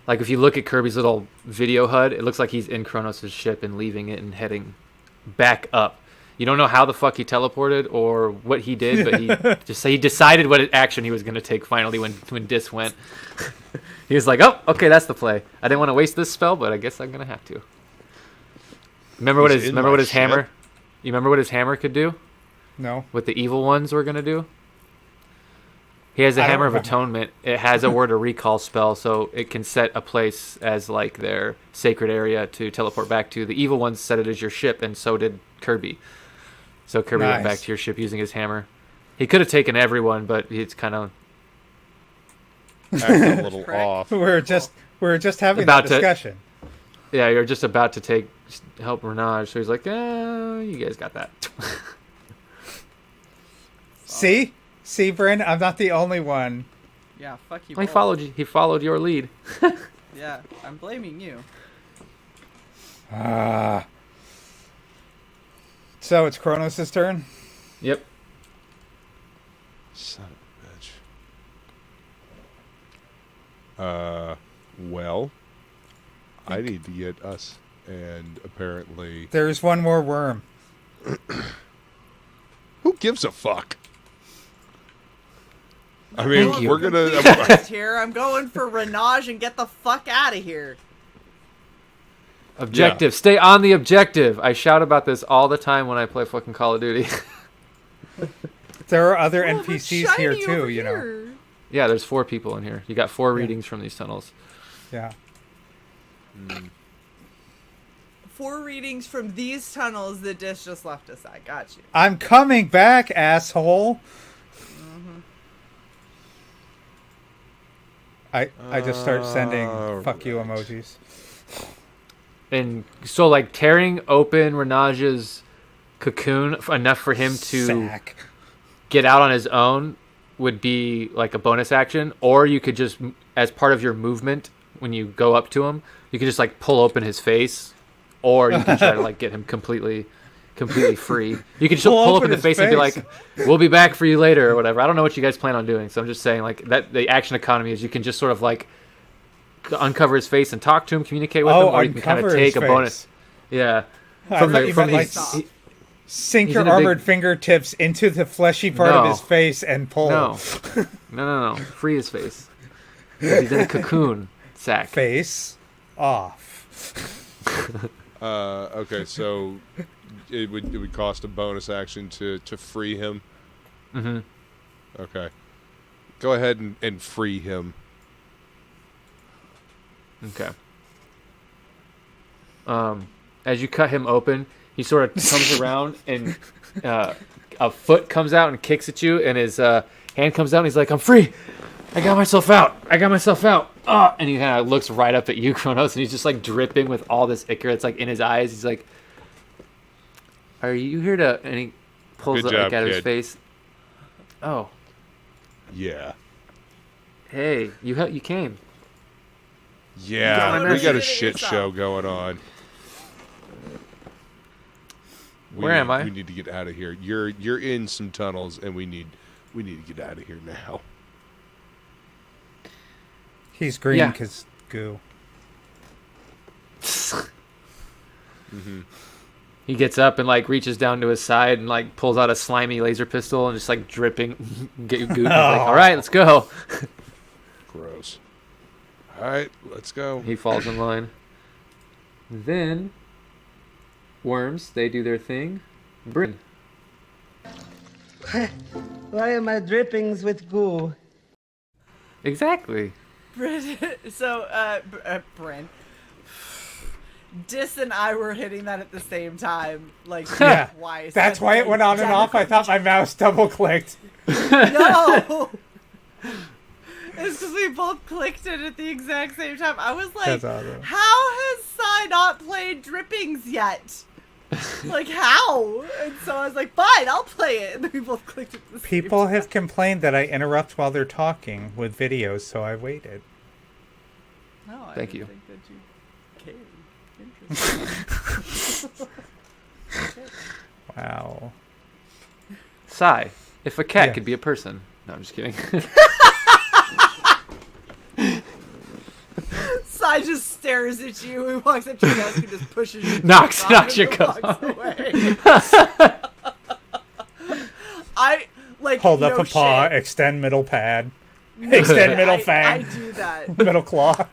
Like, if you look at Kirby's little video HUD, it looks like he's in Kronos' ship and leaving it and heading back up. You don't know how the fuck he teleported or what he did, but he decided what action he was going to take finally when Dis went. He was like, oh, okay, that's the play. I didn't want to waste this spell, but I guess I'm going to have to. Remember what his hammer... You remember what his hammer could do? No. What the evil ones were going to do? He has a Hammer of Atonement. It has a Word of Recall spell, so it can set a place as like their sacred area to teleport back to. The evil ones set it as your ship, and so did Kirby. So Kirby went back to your ship using his hammer. He could have taken everyone, but it's kind of Acting a little off. We're just having that discussion. Yeah, you're just about to help Renage, so he's like, you guys got that. See, Bryn, I'm not the only one. Yeah, fuck you. He followed you. He followed your lead. Yeah, I'm blaming you. So it's Kronos' turn? Yep. Son of a bitch. Well, I need to get us, and apparently... There's one more worm. Who gives a fuck? I mean, Thank you. we're gonna... Here, I'm going for Renage and get the fuck out of here. Objective. Yeah. Stay on the objective. I shout about this all the time when I play fucking Call of Duty. There are other NPCs here too, you know. Yeah, there's 4 people in here. You got 4 readings from these tunnels. Yeah. 4 readings from these tunnels that Dish just left us at. Got you. I'm coming back, asshole. I just start sending fuck you emojis. And so, like, tearing open Renage's cocoon enough for him to get out on his own would be, like, a bonus action. Or you could just, as part of your movement, when you go up to him, you could just, like, pull open his face. Or you can try to, like, get him completely free. You can just pull open the face and be like, we'll be back for you later or whatever. I don't know what you guys plan on doing. So I'm just saying, like, that the action economy is you can just sort of, like, uncover his face and talk to him, communicate with him, or you can kind of take a bonus. Yeah. Sink your armored fingertips into the fleshy part of his face and pull. No. Free his face. He's in a cocoon. sack. Face off. Okay, so it would cost a bonus action to free him. Mm-hmm. Okay. Go ahead and free him. Okay. As you cut him open, he sort of comes around and a foot comes out and kicks at you, and his hand comes out and he's like, I'm free! I got myself out! And he kind of looks right up at you, Kronos, and he's just like dripping with all this ichor that's like in his eyes. He's like, are you here to... And he pulls Good the job, ick out of his kid. face. Oh, Yeah. hey, you came. Yeah, No, we got a no, shit yourself. show going on. Where am I? We need to get out of here. You're in some tunnels, and we need to get out of here now. He's green Yeah. because goo. Mm-hmm. He gets up and like reaches down to his side and like pulls out a slimy laser pistol and just like dripping goo. He's like, all right, let's go. Gross. All right, let's go. He falls in line. Then worms, they do their thing. Bryn. Why am I drippings with goo? Exactly. So, Bryn. Dis and I were hitting that at the same time, like Yeah, twice. That's why it went on and off. I thought my mouse double clicked. No! It's because we both clicked it at the exact same time. I was like, That's awesome. how has Sai not played Drippings yet? Like, how? And so I was like, fine, I'll play it. And then we both clicked it at the same People time. have complained that I interrupt while they're talking with videos, so I waited. No, I Thank didn't you. think that you cared. Interesting. Wow. Sigh. If a cat Yeah. could be a person. No, I'm just kidding. Sai just stares at you and walks up to your desk and just pushes you. Knocks your and cup walks off. away. I like Hold up no a paw, shit. extend middle pad, extend middle I fang, do that. middle claw.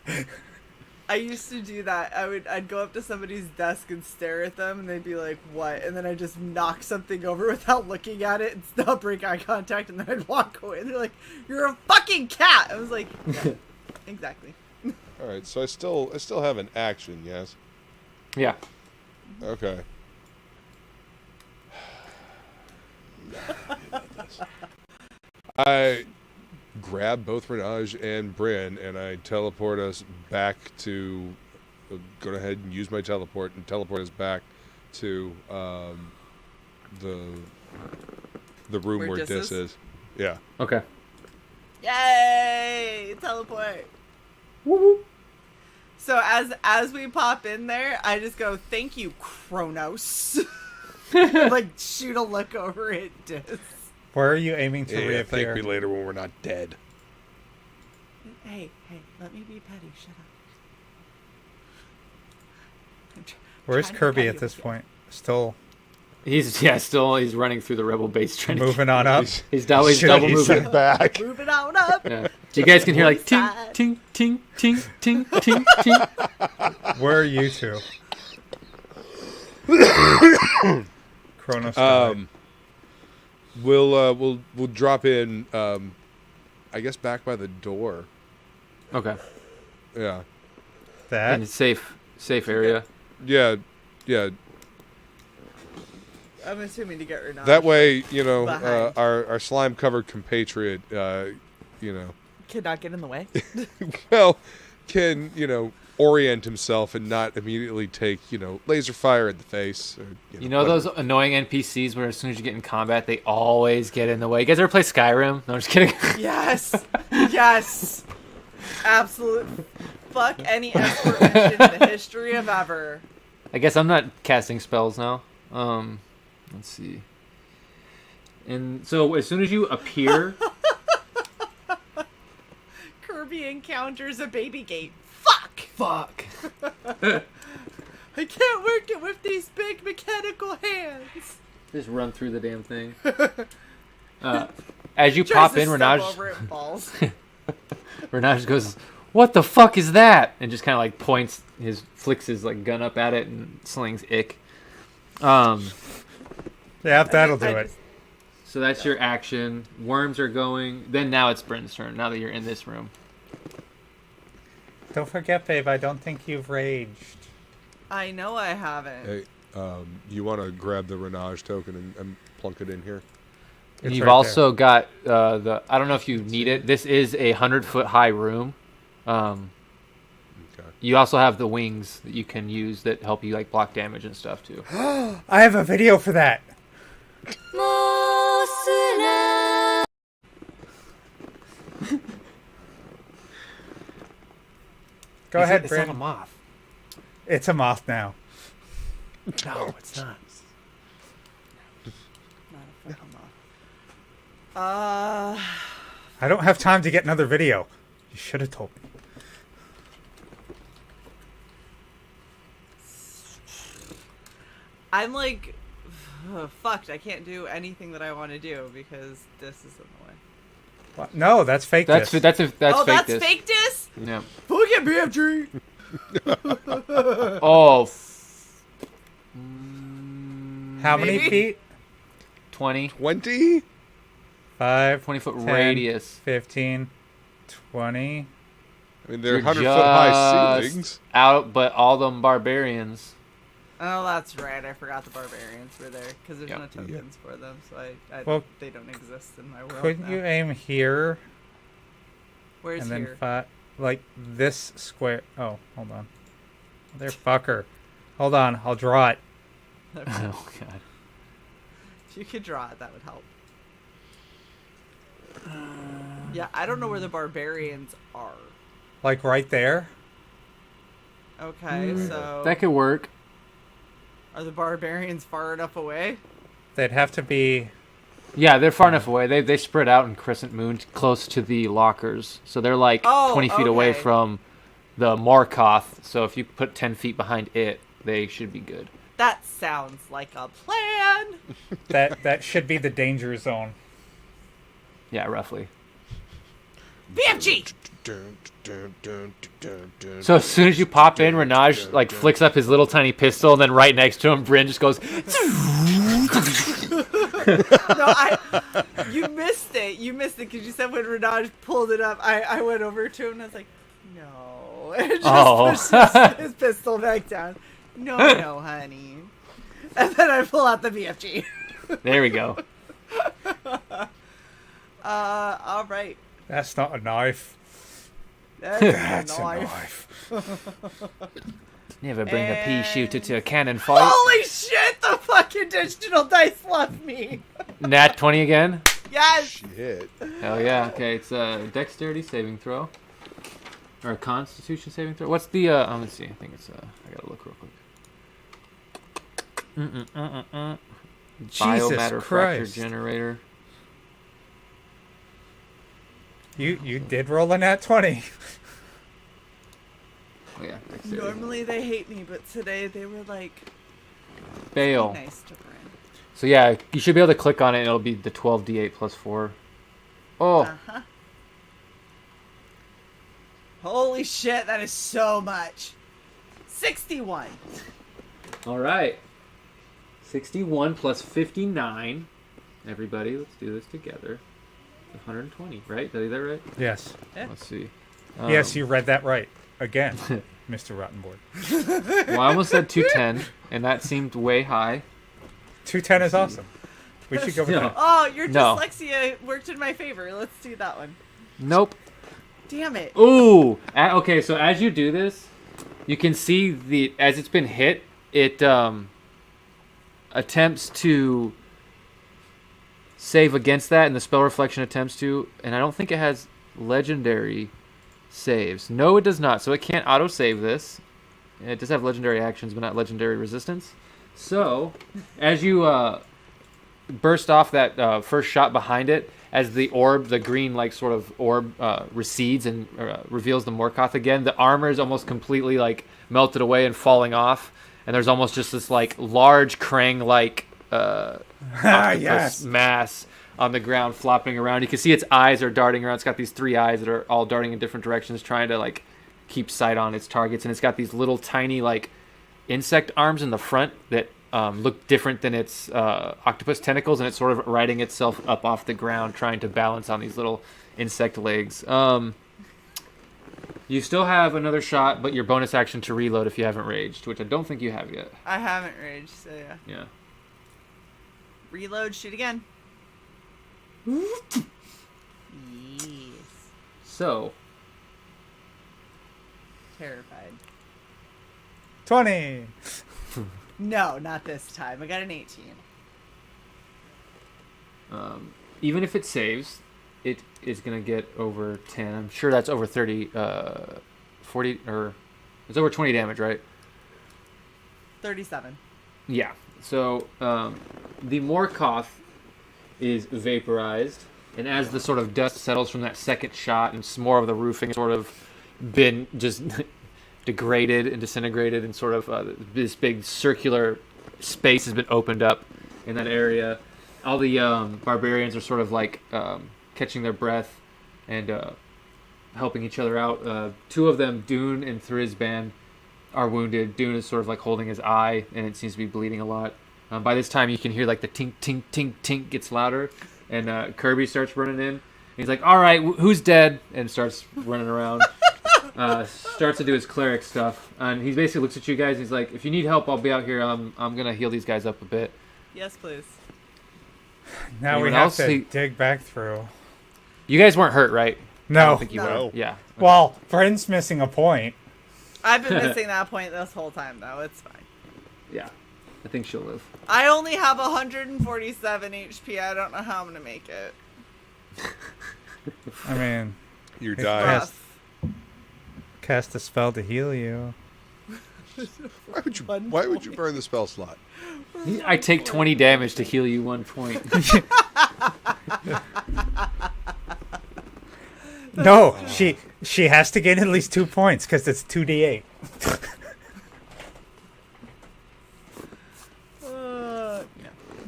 I used to do that. I'd go up to somebody's desk and stare at them, and they'd be like, "What?" And then I'd just knock something over without looking at it and not break eye contact, and then I'd walk away. And they're like, "You're a fucking cat." I was like, yeah, "Exactly." All right, so I still have an action, yes. Yeah. Okay. I grab both Renage and Bryn, and I teleport us back to. Go ahead and use my teleport and teleport us back to the room Where where Dis Dis is? is. Yeah. Okay. Yay! Teleport. Woo-hoo. So as we pop in there, I just go, "Thank you, Kronos." Like shoot a look over at Dis. Where are you aiming to Yeah, thank reappear? me later when we're not dead. Hey, let me be petty. Shut up. Where's Trying to Kirby be at petty this with point? Still He's running through the rebel base trying to moving on up. He's double Should double he moving. say- Back. Moving on up. Yeah. So you guys can hear like ting Side. ting ting ting ting ting ting. Where are you two? Kronos. died. We'll drop in. I guess back by the door. Okay. Yeah. In that a safe area. Yeah. I'm assuming to get Renage. That way, Behind. our slime covered compatriot, Could not get in the way. well, can orient himself and not immediately take laser fire in the face. Or, You know those annoying NPCs where as soon as you get in combat, they always get in the way. You guys ever play Skyrim? No, I'm just kidding. Yes. Yes. Absolute. Fuck any escort mission in the history of ever. I guess I'm not casting spells now. Let's see. And so as soon as you appear, Kirby encounters a baby gate. Fuck. fuck. I can't work it with these big mechanical hands. Just run through the damn thing. As you Tries pop to in, step over it and falls. Renage goes, what the fuck is that? And just kind of like flicks his like gun up at it and slings ick. Yeah, that'll do it. So that's your action. Worms are going. Then now it's Bryn's turn. Now that you're in this room. Don't forget, babe, I don't think you've raged. I know I haven't. Hey, you want to grab the Renage token and plunk it in here? It's You've right also got the. I don't know if you need it. This is a 100-foot high room. Okay. You also have the wings that you can use that help you like block damage and stuff too. I have a video for that. Go ahead, It's not a Bryn. moth. It's a moth now. No, it's not. Not a fucking moth. I don't have time to get another video. You should have told me. I'm like fucked. I can't do anything that I want to do because this is in the way. What? No, that's fake. That's disc. that's Oh, fake. that's disc. fake disc? Yeah. Fuck it, BFG! Oh. How many Maybe? feet? 20. 20? 5, 20-foot 10, radius. 15, 20. I mean, they're You're 100-foot high just ceilings. Out, but all them barbarians. Oh, that's right. I forgot the barbarians were there because there's Yep. no tokens for them, so Well, they don't exist in my world. Couldn't now. you aim here Where's and then here? like this square? Oh, hold on. There, fucker. Hold on, I'll draw it. Oh god. If you could draw it, that would help. Yeah, I don't know where the barbarians are. Like right there. Okay, so That could work. are the barbarians far enough away? They'd have to be. Yeah, they're far enough away. They spread out in Crescent Moon close to the lockers. So they're like Oh, 20 feet away okay. from the Markoth. So if you put 10 feet behind it, they should be good. That sounds like a plan. That should be the danger zone. Yeah, roughly. BFG! So as soon as you pop in, Renage like flicks up his little tiny pistol, and then right next to him, Bryn just goes. No, you missed it. You missed it because you said when Renage pulled it up, I went over to him and I was like, no. And just pushed his pistol back down. No, honey. And then I pull out the BFG. There we go. All right. That's not a knife. That's That's a a knife. Never bring a pea And- shooter to a cannon fight. Holy shit, the fucking digital dice left me. Nat 20 again. Yes. Shit. Hell yeah. Okay, it's a dexterity saving throw. Or a constitution saving throw. What's the, let's see. I think it's, I gotta look real quick. Jesus Biomatter fracture Christ. generator. You did roll a nat 20. Oh yeah, dexterity. Normally they hate me, but today they were like, Fail. nice to Bryn. So yeah, you should be able to click on it and it'll be the 12d8 plus 4. Oh, Uh-huh. Holy shit, that is so much. 61. all right. 61 plus 59. Everybody, let's do this together. 120, right? Did I get that right? Yes. Let's see. Yes, you read that right. Again, Mr. Rottenborg. Well, I almost said 210, and that seemed way high. 210 is awesome. We should go with No. that. Oh, your No. dyslexia worked in my favor. Let's do that one. Nope. Damn it. Ooh. Okay, so as you do this, you can see as it's been hit, it attempts to save against that, and the spell reflection attempts to, and I don't think it has legendary saves. No, it does not. So it can't auto save this. It does have legendary actions, but not legendary resistance. So as you burst off that first shot behind it, as the orb, the green like sort of orb recedes and reveals the Morkoth again, the armor is almost completely like melted away and falling off, and there's almost just this like large Krang like octopus Yes. mass on the ground, flopping around. You can see its eyes are darting around. It's got these 3 eyes that are all darting in different directions, trying to like keep sight on its targets. And it's got these little tiny like insect arms in the front that look different than its octopus tentacles, and it's sort of riding itself up off the ground, trying to balance on these little insect legs. You still have another shot, but your bonus action to reload if you haven't raged, which I don't think you have yet. I haven't raged, so yeah. Yeah. Reload, shoot again. Yes. So, Terrified. 20. No, not this time. I got an 18. even if it saves, it is going to get over 10. I'm sure that's over 30, 40, or it's over 20 damage, right? 37. Yeah. So the Morkoth is vaporized, and as the sort of dust settles from that second shot and some more of the roofing has sort of been just degraded and disintegrated, and sort of this big circular space has been opened up in that area. All the barbarians are sort of like catching their breath and helping each other out. Two of them, Dune and Thrizban, are wounded. Dune is sort of like holding his eye, and it seems to be bleeding a lot. By this time, you can hear like the tink, tink, tink, tink gets louder, and Kirby starts running in. He's like, "All right, who's dead?" and starts running around. Starts to do his cleric stuff, and he basically looks at you guys. And he's like, "If you need help, I'll be out here. I'm gonna heal these guys up a bit." Yes, please. Now Anyone we have else to see- dig back through. You guys weren't hurt, right? I No. don't think you No. were. Yeah. Well, Bryn's missing a point. I've been missing that point this whole time, though. It's fine. Yeah. I think she'll live. I only have 147 HP. I don't know how I'm going to make it. I mean, You're It's dying. rough. Rough. cast a spell to heal you. Why would you burn the spell slot? I take 20 damage to heal you 1 point. No, she has to gain at least 2 points because it's 2d8. No.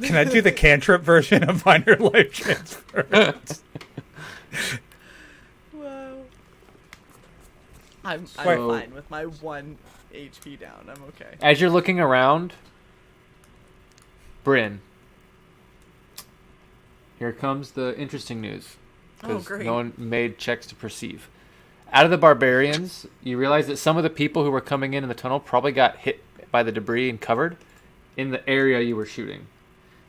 Can I do the cantrip version of minor life transfer? Wow. I'm Wait. fine with my 1 HP down. I'm okay. As you're looking around, Bryn, here comes the interesting news. Oh, Because great. no one made checks to perceive. Out of the barbarians, you realize that some of the people who were coming in the tunnel probably got hit by the debris and covered in the area you were shooting.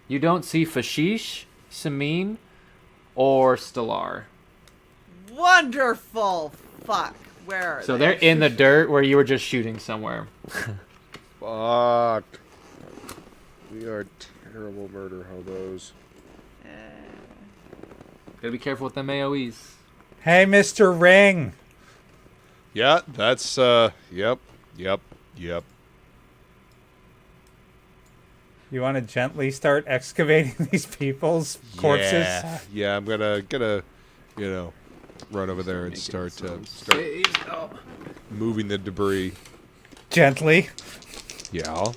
You don't see Fashish, Samin, or Stellar. Wonderful. Fuck. Where are So they? they're in the dirt where you were just shooting somewhere. Fuck. We are terrible murder hobos. Gotta be careful with them AoEs. Hey, Mr. Ring. Yeah, that's, yep. You want to gently start excavating these people's corpses? Yeah, I'm gonna, you know, run over there and start moving the debris. Gently. Yeah.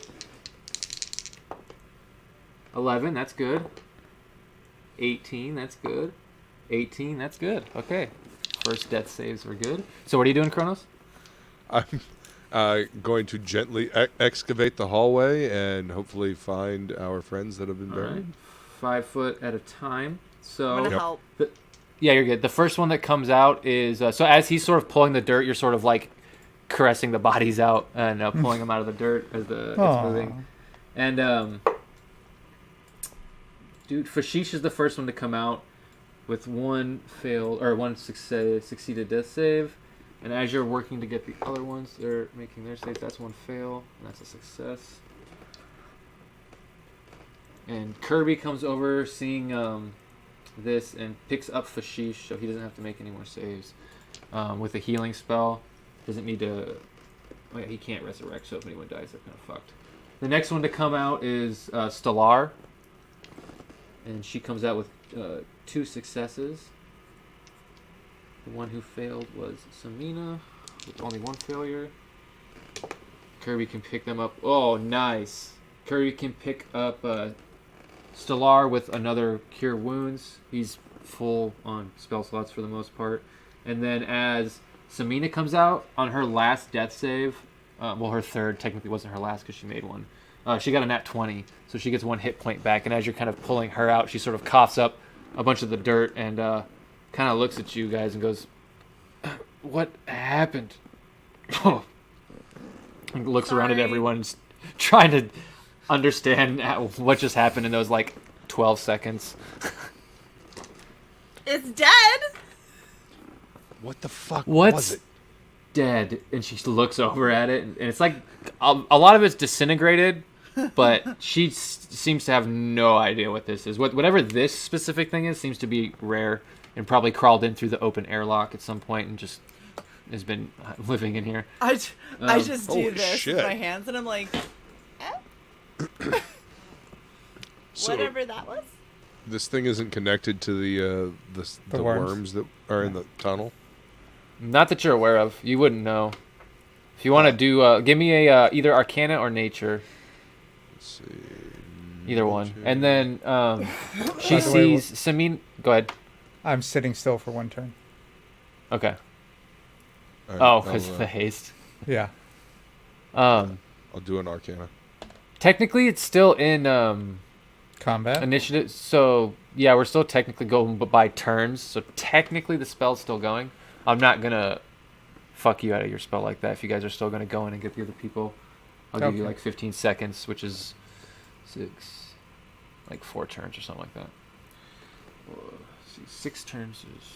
11, that's good. 18, that's good. 18, that's good. Okay. First death saves were good. So what are you doing, Kronos? I'm going to gently excavate the hallway and hopefully find our friends that have been All right. buried. 5 foot at a time. I'm So gonna Yep. help. yeah, you're good. The first one that comes out is so as he's sort of pulling the dirt, you're sort of like caressing the bodies out and pulling them out of the dirt as it's Aw. moving. And dude, Fashish is the first one to come out with one succeeded death save. And as you're working to get the other ones, they're making their saves. That's one fail, and that's a success. And Kirby comes over, seeing this, and picks up Fashish, so he doesn't have to make any more saves. With a healing spell, doesn't need to. Oh yeah, he can't resurrect, so if anyone dies, they're kind of fucked. The next one to come out is Stellar, and she comes out with 2 successes. The one who failed was Samina, with only 1 failure. Kirby can pick them up. Oh, nice. Kirby can pick up Stellar with another Cure Wounds. He's full on spell slots for the most part. And then as Samina comes out on her last death save, her third, technically wasn't her last because she made one. She got a nat 20, so she gets 1 hit point back. And as you're kind of pulling her out, she sort of coughs up a bunch of the dirt and kind of looks at you guys and goes, "What happened?" And looks around at everyone, trying to understand what just happened in those 12 seconds. It's dead. What the fuck What's was it? dead? And she looks over at it, and it's like a lot of it's disintegrated, but she seems to have no idea what this is. Whatever this specific thing is seems to be rare and probably crawled in through the open airlock at some point and just has been living in here. I just do holy this shit. with my hands, and I'm like, So whatever that was. this thing isn't connected to the The worms that are in the tunnel. Not that you're aware of. You wouldn't know. If you want to do, give me a either Arcana or Nature. Let's see. Either one. And then she By the way, sees Samin. Go ahead. I'm sitting still for 1 turn. Okay. All right, Oh, because I'll, of the haste. Yeah. I'll do an Arcana. Technically, it's still in Combat. initiative. So yeah, we're still technically going by turns. So technically, the spell's still going. I'm not gonna fuck you out of your spell like that. If you guys are still gonna go in and get the other people, I'll give you Okay. 15 seconds, which is 4 turns or something like that. Let's see, 6 turns is.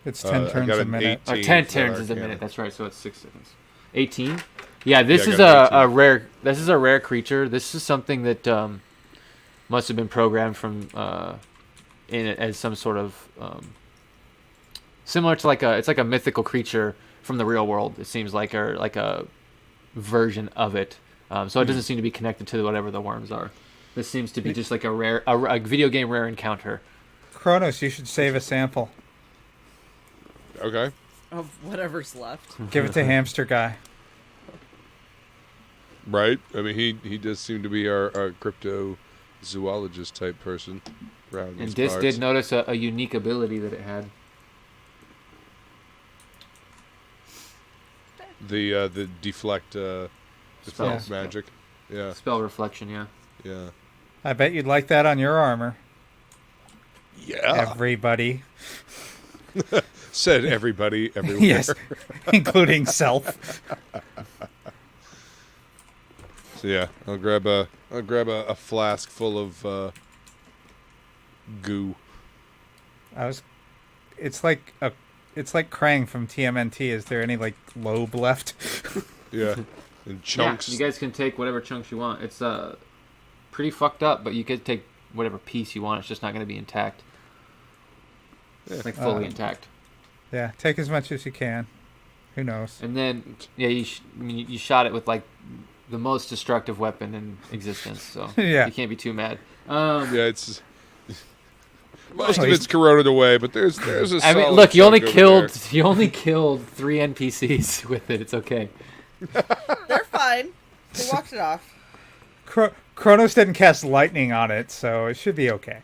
It's 10 I turns got a an minute. 18 10 for turns is a Arcana. minute. That's right. So it's 6 seconds. 18. Yeah, this Yeah, I is got an a 18. rare. This is a rare creature. This is something that must have been programmed from in it as some sort of similar to it's like a mythical creature from the real world. It seems like, or like a version of it. So it doesn't seem to be connected to whatever the worms are. This seems to be just like a video game rare encounter. Kronos, you should save a sample. Okay. Of whatever's left. Give it to Hamster Guy. Right. I mean, he does seem to be our cryptozoologist type person around these And Dis parts. did notice a unique ability that it had. The deflect Spells. magic. Yeah. Spell reflection, yeah. Yeah. I bet you'd like that on your armor. Yeah. Everybody. Said everybody everywhere. Yes. Including self. So yeah, I'll grab a flask full of goo. It's like Krang from TMNT. Is there any lobe left? Yeah. And chunks. Yeah, you guys can take whatever chunks you want. It's pretty fucked up, but you could take whatever piece you want. It's just not going to be intact. Yeah. Like fully intact. Yeah, take as much as you can. Who knows? And then, yeah, you shot it with the most destructive weapon in existence, so Yeah. you can't be too mad. Yeah, it's most of Like- it's corroded away, but there's a. I mean, solid look, you only chunk over killed 3 NPCs with it. It's okay. They're fine. They walked it off. Kronos didn't cast lightning on it, so it should be okay.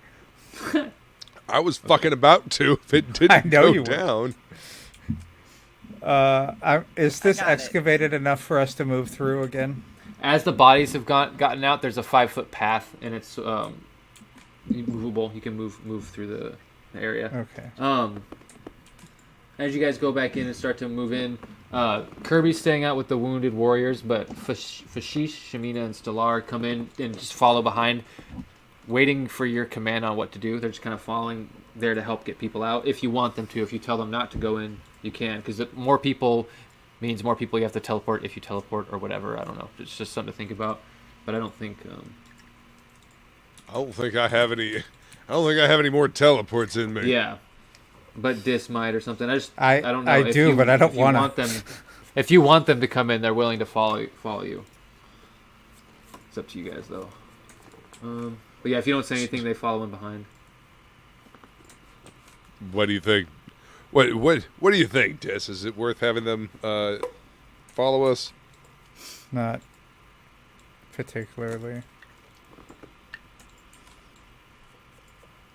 there. I was fucking about to if it didn't I know go you were. down. Is this got it. excavated enough for us to move through again? As the bodies have gotten out, there's a 5-foot path, and it's movable. You can move through the area. Okay. As you guys go back in and start to move in, Kirby's staying out with the wounded warriors, but Fashish, Shamina, and Stellar come in and just follow behind, waiting for your command on what to do. They're just kind of following there to help get people out. If you want them to, if you tell them not to go in, you can, because more people means more people you have to teleport if you teleport or whatever. I don't know. It's just something to think about. But I don't think. I don't think I have any more teleports in me. Yeah. But Dis might or something. I don't know. I If do, you- but I don't if you wanna. want them. If you want them to come in, they're willing to follow you. It's up to you guys, though. But yeah, if you don't say anything, they follow in behind. What do you think? What do you think, Dis? Is it worth having them follow us? Not particularly.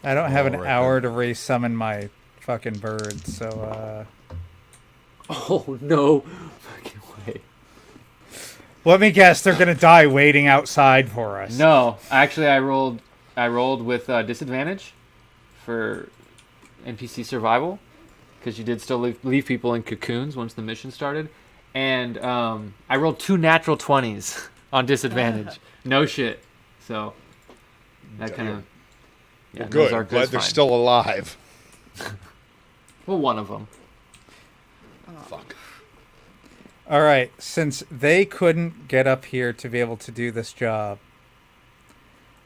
I don't have an right hour there. to re-summon my fucking bird, so Oh no! Fucking way. let me guess, they're gonna die waiting outside for us. No, actually, I rolled with disadvantage for NPC survival because you did still leave people in cocoons once the mission started, and I rolled 2 natural 20s on disadvantage. No shit. So that kind of Well, those good. are Glad they're fine. still alive. Well, one of them. Fuck. All right, since they couldn't get up here to be able to do this job,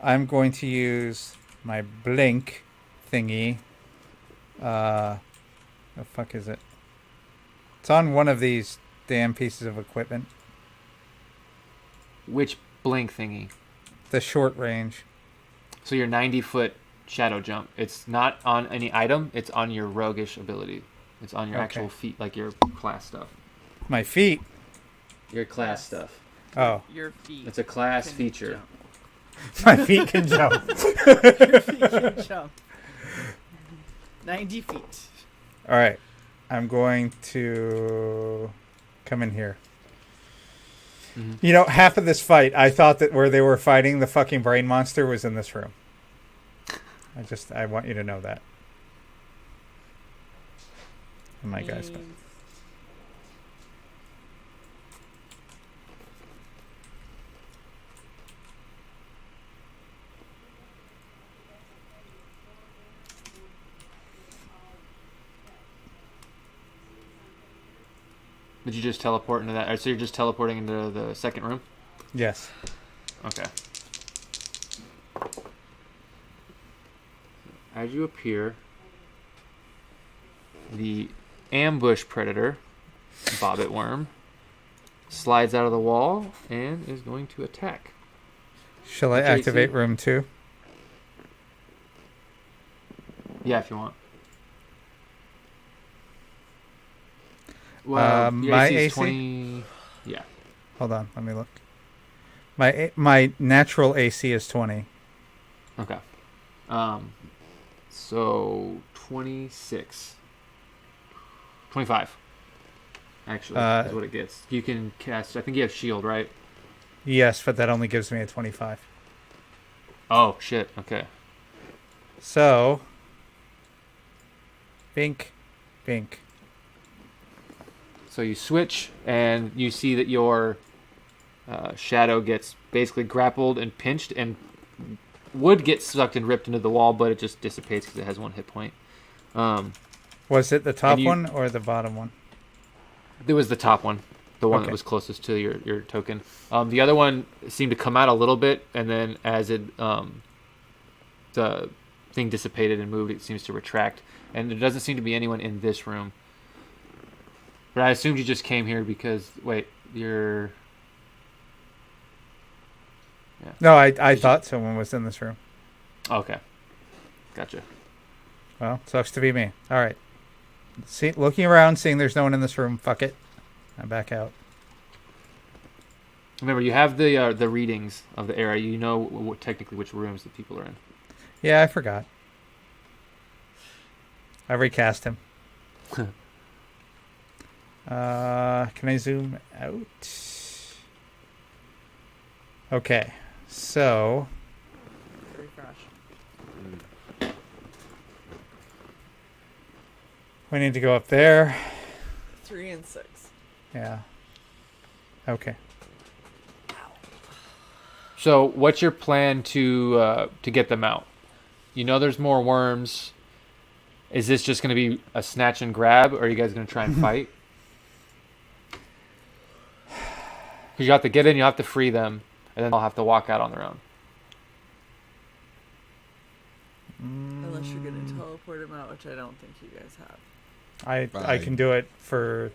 I'm going to use my blink thingy. The fuck is it? It's on one of these damn pieces of equipment. Which blink thingy? The short range. So your 90-foot shadow jump. It's not on any item. It's on your roguish ability. It's on your Okay. actual feet, like your class stuff. My feet. Your class Yes. stuff. Oh, Your feet. It's a class can feature. jump. my feet can jump. Your feet can jump. 90 feet. All right, I'm going to come in here. Mhm. You know, half of this fight, I thought that where they were fighting the fucking brain monster was in this room. I want you to know that. And my guys. Means- Did you just teleport into that? So you're just teleporting into the second room? Yes. Okay. As you appear, the ambush predator, bobbit worm, slides out of the wall and is going to attack. Shall I Okay, activate so- room 2? Yeah, if you want. Well, your my AC is AC? 20. Yeah. Hold on, let me look. My natural AC is 20. Okay. So 26. 25. Actually, is what it gets. You can cast. I think you have shield, right? Yes, but that only gives me a 25. Oh shit. Okay. So, bink, bink. So you switch, and you see that your shadow gets basically grappled and pinched, and would get sucked and ripped into the wall, but it just dissipates because it has 1 hit point. Was it the top you- one or the bottom one? There was the top one, the one Okay. that was closest to your token. The other one seemed to come out a little bit, and then as it the thing dissipated and moved, it seems to retract. And there doesn't seem to be anyone in this room. But I assumed you just came here because you're. No, I thought someone was in this room. Okay, gotcha. Well, sucks to be me. All right. Looking around, seeing there's no one in this room. Fuck it. I'm back out. Remember, you have the readings of the area. You know technically which rooms the people are in. Yeah, I forgot. I recast him. Can I zoom out? Okay. So, Refresh. we need to go up there. 3 and 6. Yeah. Okay. So, what's your plan to get them out? You know, there's more worms. Is this just going to be a snatch and grab, or are you guys going to try and fight? Because you have to get in, you have to free them, and then they'll have to walk out on their own. Unless you're going to teleport him out, which I don't think you guys have. I Fine. can do it for.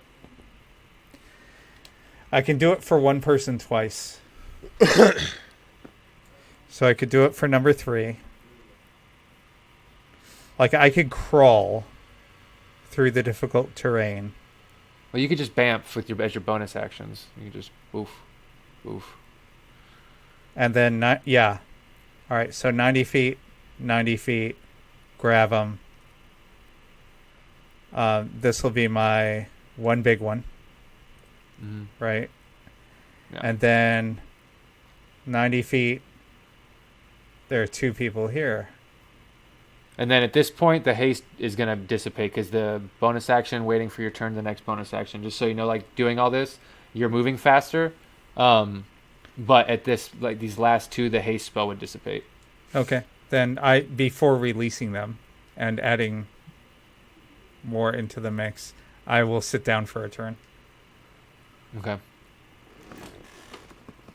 I can do it for one person twice. So I could do it for number 3. Like I could crawl through the difficult terrain. Well, you could just bamf with as your bonus actions. You can just boof, boof. And then, yeah. All right, so 90 feet, 90 feet, grab them. This will be my one big one, right? Yeah. And then 90 feet, there are 2 people here. And then at this point, the haste is going to dissipate because the bonus action waiting for your turn, the next bonus action. Just so you know, like doing all this, you're moving faster. But at this, like these last 2, the haste spell would dissipate. Okay. Then before releasing them and adding more into the mix, I will sit down for a turn. Okay.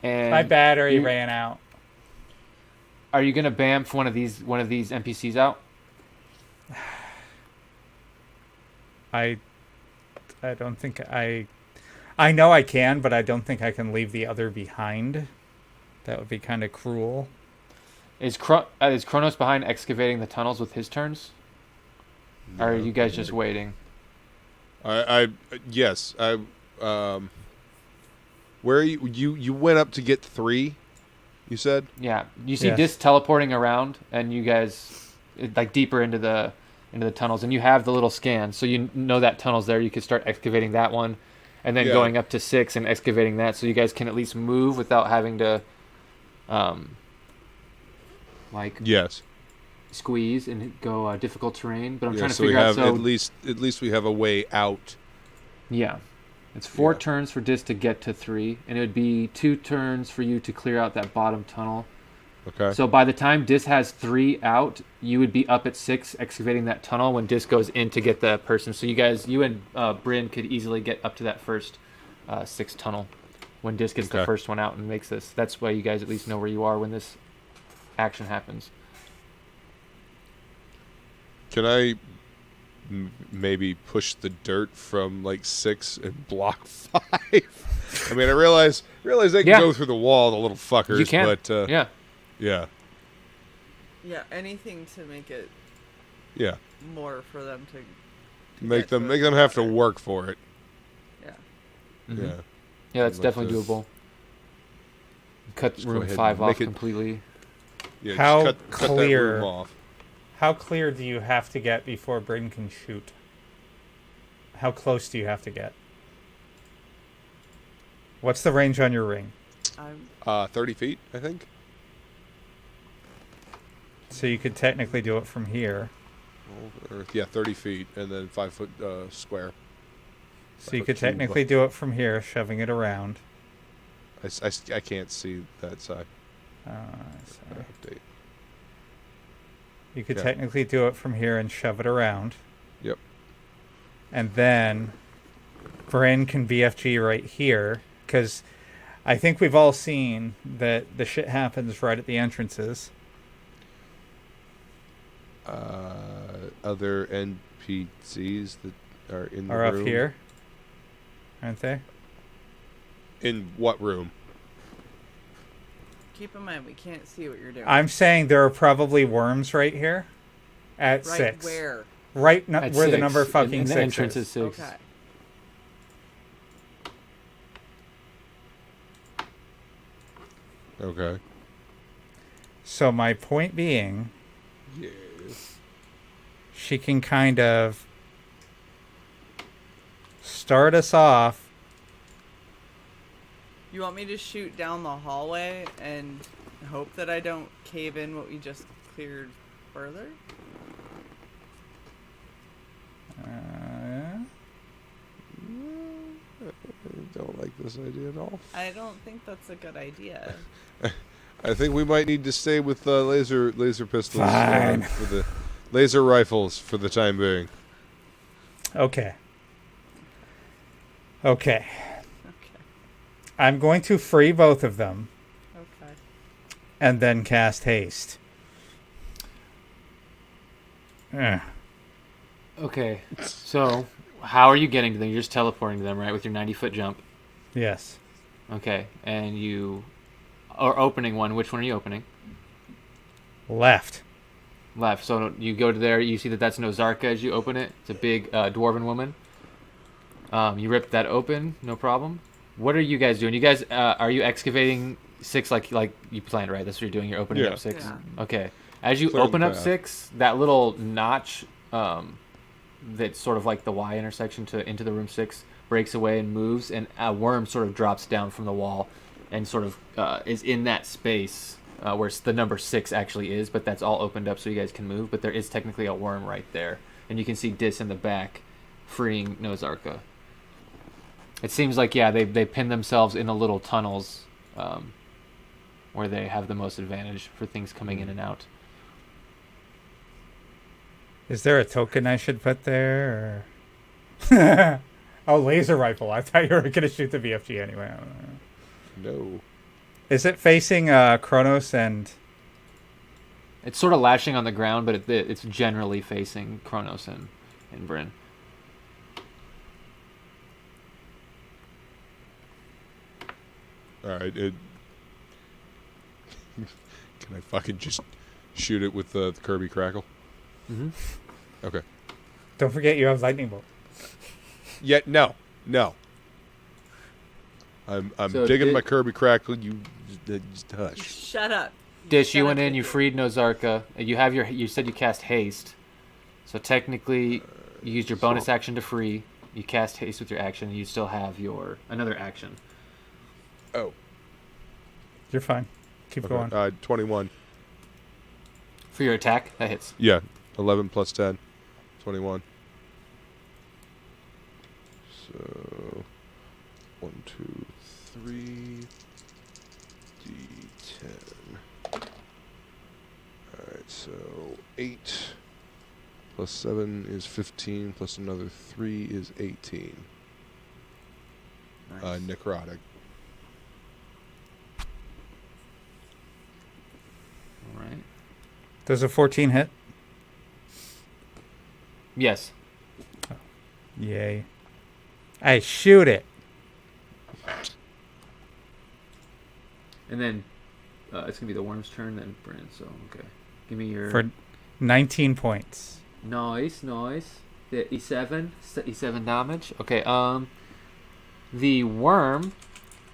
And My battery ran out. Are you gonna bamf one of these NPCs out? I don't think I know I can, but I don't think I can leave the other behind. That would be kind of cruel. Is Kronos behind excavating the tunnels with his turns? Or are you guys just waiting? Yes. Where are you went up to get 3, you said? Yeah. You see Yes. Dis teleporting around, and you guys like deeper into the tunnels, and you have the little scan, so you know that tunnel's there. You could start excavating that one, and then going up to 6 and excavating that, so you guys can at least move without having to, Yes. squeeze and go difficult terrain. But I'm trying to so we figure out. have So at least we have a way out. yeah, it's 4 Yeah. turns for Dis to get to 3, and it would be 2 turns for you to clear out that bottom tunnel. Okay. So by the time Dis has 3 out, you would be up at 6 excavating that tunnel when Dis goes in to get the person. So you and Bryn could easily get up to that first 6 tunnel when Dis gets the Okay. first one out and makes this. That's why you guys at least know where you are when this action happens. Can I maybe push the dirt from like 6 and block 5? I mean, I realize they can Yeah. go through the wall, the little fuckers. You can. But Yeah. yeah, Yeah, anything to make it yeah. more for them to Make get to them it have to better. work for it. Yeah. Mhm. Yeah. Yeah, that's Like definitely this. doable. Cut Just go room ahead 5 and make off it- completely. Yeah. How just cut that clear- room off. How clear do you have to get before Bryn can shoot? How close do you have to get? What's the range on your ring? 30 feet, I think. So you could technically do it from here. Or, yeah, 30 feet, and then 5 foot square. So you Like could a cube. technically do it from here, shoving it around. I can't see that side. Sorry. Update. You could Yeah. technically do it from here and shove it around. Yep. And then Bryn can BFG right here, because I think we've all seen that the shit happens right at the entrances. Other NPCs that are in the Are room. up here, aren't they? In what room? Keep in mind, we can't see what you're doing. I'm saying there are probably worms right here at right 6. where? Right At where the 6, number fucking and the 6 entrance is is. 6. Okay. Okay. So my point being, Yes. she can kind of start us off. You want me to shoot down the hallway and hope that I don't cave in what we just cleared further? I don't like this idea at all. I don't think that's a good idea. I think we might need to stay with laser pistols Fine. for the laser rifles for the time being. Okay. Okay. I'm going to free both of them Okay. and then cast haste. Eh. Okay, so how are you getting to them? You're just teleporting to them, right, with your 90-foot jump? Yes. Okay, and you are opening one. Which one are you opening? Left. Left. So you go to there. You see that that's Nozarka as you open it. It's a big dwarven woman. You rip that open, no problem. What are you guys doing? You guys, are you excavating 6 like you planned, right? That's what you're doing. You're opening Yeah. up 6. Yeah. Okay. As you Clear the open up path. 6, that little notch that's sort of like the Y intersection to into the room 6 breaks away and moves, and a worm sort of drops down from the wall and sort of is in that space where the number 6 actually is, but that's all opened up so you guys can move. But there is technically a worm right there, and you can see Dis in the back freeing Nozarka. It seems like, yeah, they pin themselves in the little tunnels where they have the most advantage for things coming in and out. Is there a token I should put there? Or... oh, laser rifle. I thought you were going to shoot the BFG anyway. I don't know. No. Is it facing Kronos and... It's sort of lashing on the ground, but it's generally facing Kronos and Bryn. All right. Can I fucking just shoot it with the Kirby Crackle? Mm-hmm. Okay. Don't forget you have lightning bolt. Yet no. I'm So digging did- my Kirby Crackle. You just hush. Shut up. Dish, you Shut went up, in, you Dick. freed Nozarka. You said you cast haste. So technically, you used your bonus action to free. You cast haste with your action. You still have your another action. Oh. You're fine. Keep going. 21. For your attack, that hits. Yeah. 11 plus 10. 21. So 1, 2, 3. D10. Alright, so 8 plus 7 is 15, plus another 3 is 18. Nice. Necrotic. All right. Does a 14 hit? Yes. Yay. I shoot it. And then it's gonna be the worm's turn, then Bryn. So okay, give me your For 19 points. nice. The E7 damage. Okay. The worm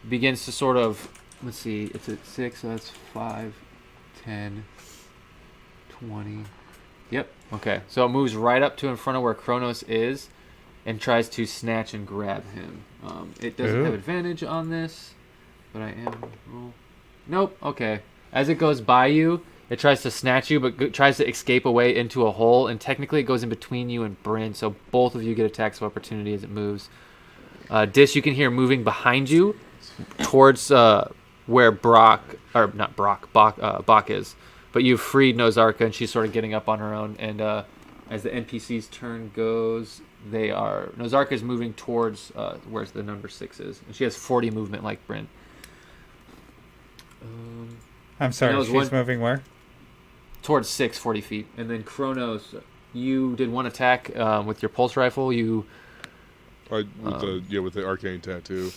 begins to sort of, let's see, it's at 6, so that's 5, 10, 20. Yep. Okay. So it moves right up to in front of where Kronos is, and tries to snatch and grab him. It doesn't have Ooh. advantage on this, but I am. Oh. Nope. Okay. As it goes by you, it tries to snatch you, but tries to escape away into a hole, and technically it goes in between you and Bryn, so both of you get attacks of opportunity as it moves. Dis, you can hear moving behind you towards where Bach is. But you've freed Nozarka, and she's sort of getting up on her own. And as the NPC's turn goes, Nozarka is moving towards where the number 6 is. And she has 40 movement like Bryn. I'm sorry, that was she's moving where? Towards 6, 40 feet. And then Kronos, you did one attack with your pulse rifle. With the arcane tattoo.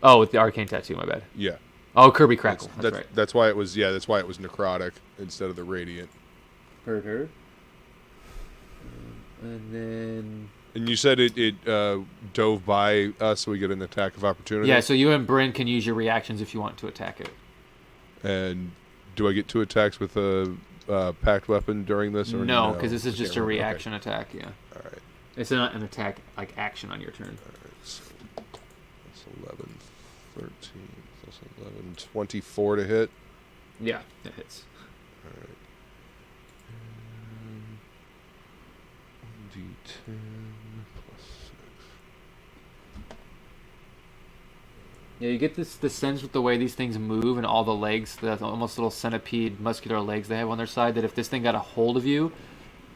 Oh, with the arcane tattoo, my bad. Yeah. Oh, Kirby Crackle. That's right. That's why it was necrotic instead of the radiant. Heard. And then... And you said it dove by us, so we get an attack of opportunity. Yeah, so you and Bryn can use your reactions if you want to attack it. And do I get 2 attacks with a packed weapon during this? Or No, because this is I just can't a remember. reaction attack, yeah. Okay. All right. It's not an attack, like action on your turn. All right. So that's 11, 13, plus 11, 24 to hit. Yeah, that hits. All right. D10 plus 6. Yeah, you get the sense with the way these things move and all the legs, the almost little centipede, muscular legs they have on their side, that if this thing got a hold of you,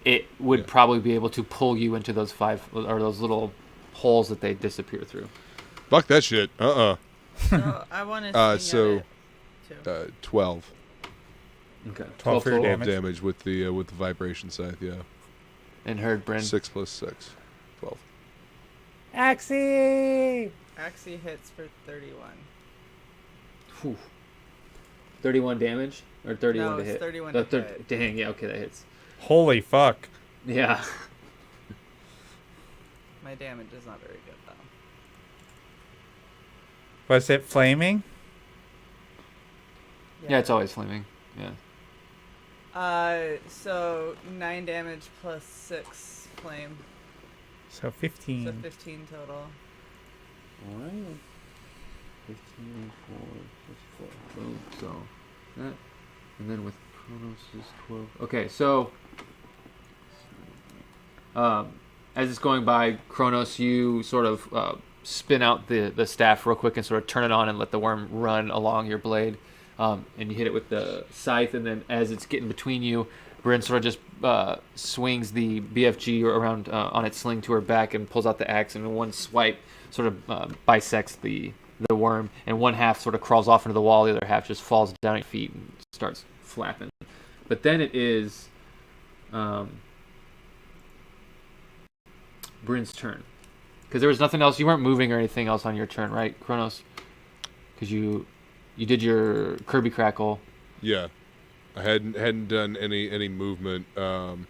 it would probably be able to pull you into those those little holes that they disappear through. Fuck that shit. So I want to So, too. 12. Okay. 12 for your total. damage. Damage with the vibration scythe, yeah. And heard Bryn. 6 plus 6. 12. Axie! Axie hits for 31. Whew. 31 damage? Or 31 No, to it's hit? 31 Oh, to hit. Dang, yeah, okay, that hits. Holy fuck. Yeah. My damage is not very good, though. Was it flaming? Yeah, it's always flaming. Yeah. So 9 damage plus 6 flame. So 15. So 15 total. Alright. 15, 4, 4. Boom. So that. And then with Kronos is 12. Okay, so as it's going by, Kronos, you sort of spin out the staff real quick and sort of turn it on and let the worm run along your blade. And you hit it with the scythe, and then as it's getting between you, Bryn sort of just swings the BFG around on its sling to her back and pulls out the axe, and in one swipe sort of bisects the worm, and one half sort of crawls off into the wall, the other half just falls down at your feet and starts flapping. But then it is Bryn's turn. Because there was nothing else, you weren't moving or anything else on your turn, right, Kronos? Because you did your Kirby Crackle. Yeah, I hadn't done any movement. Do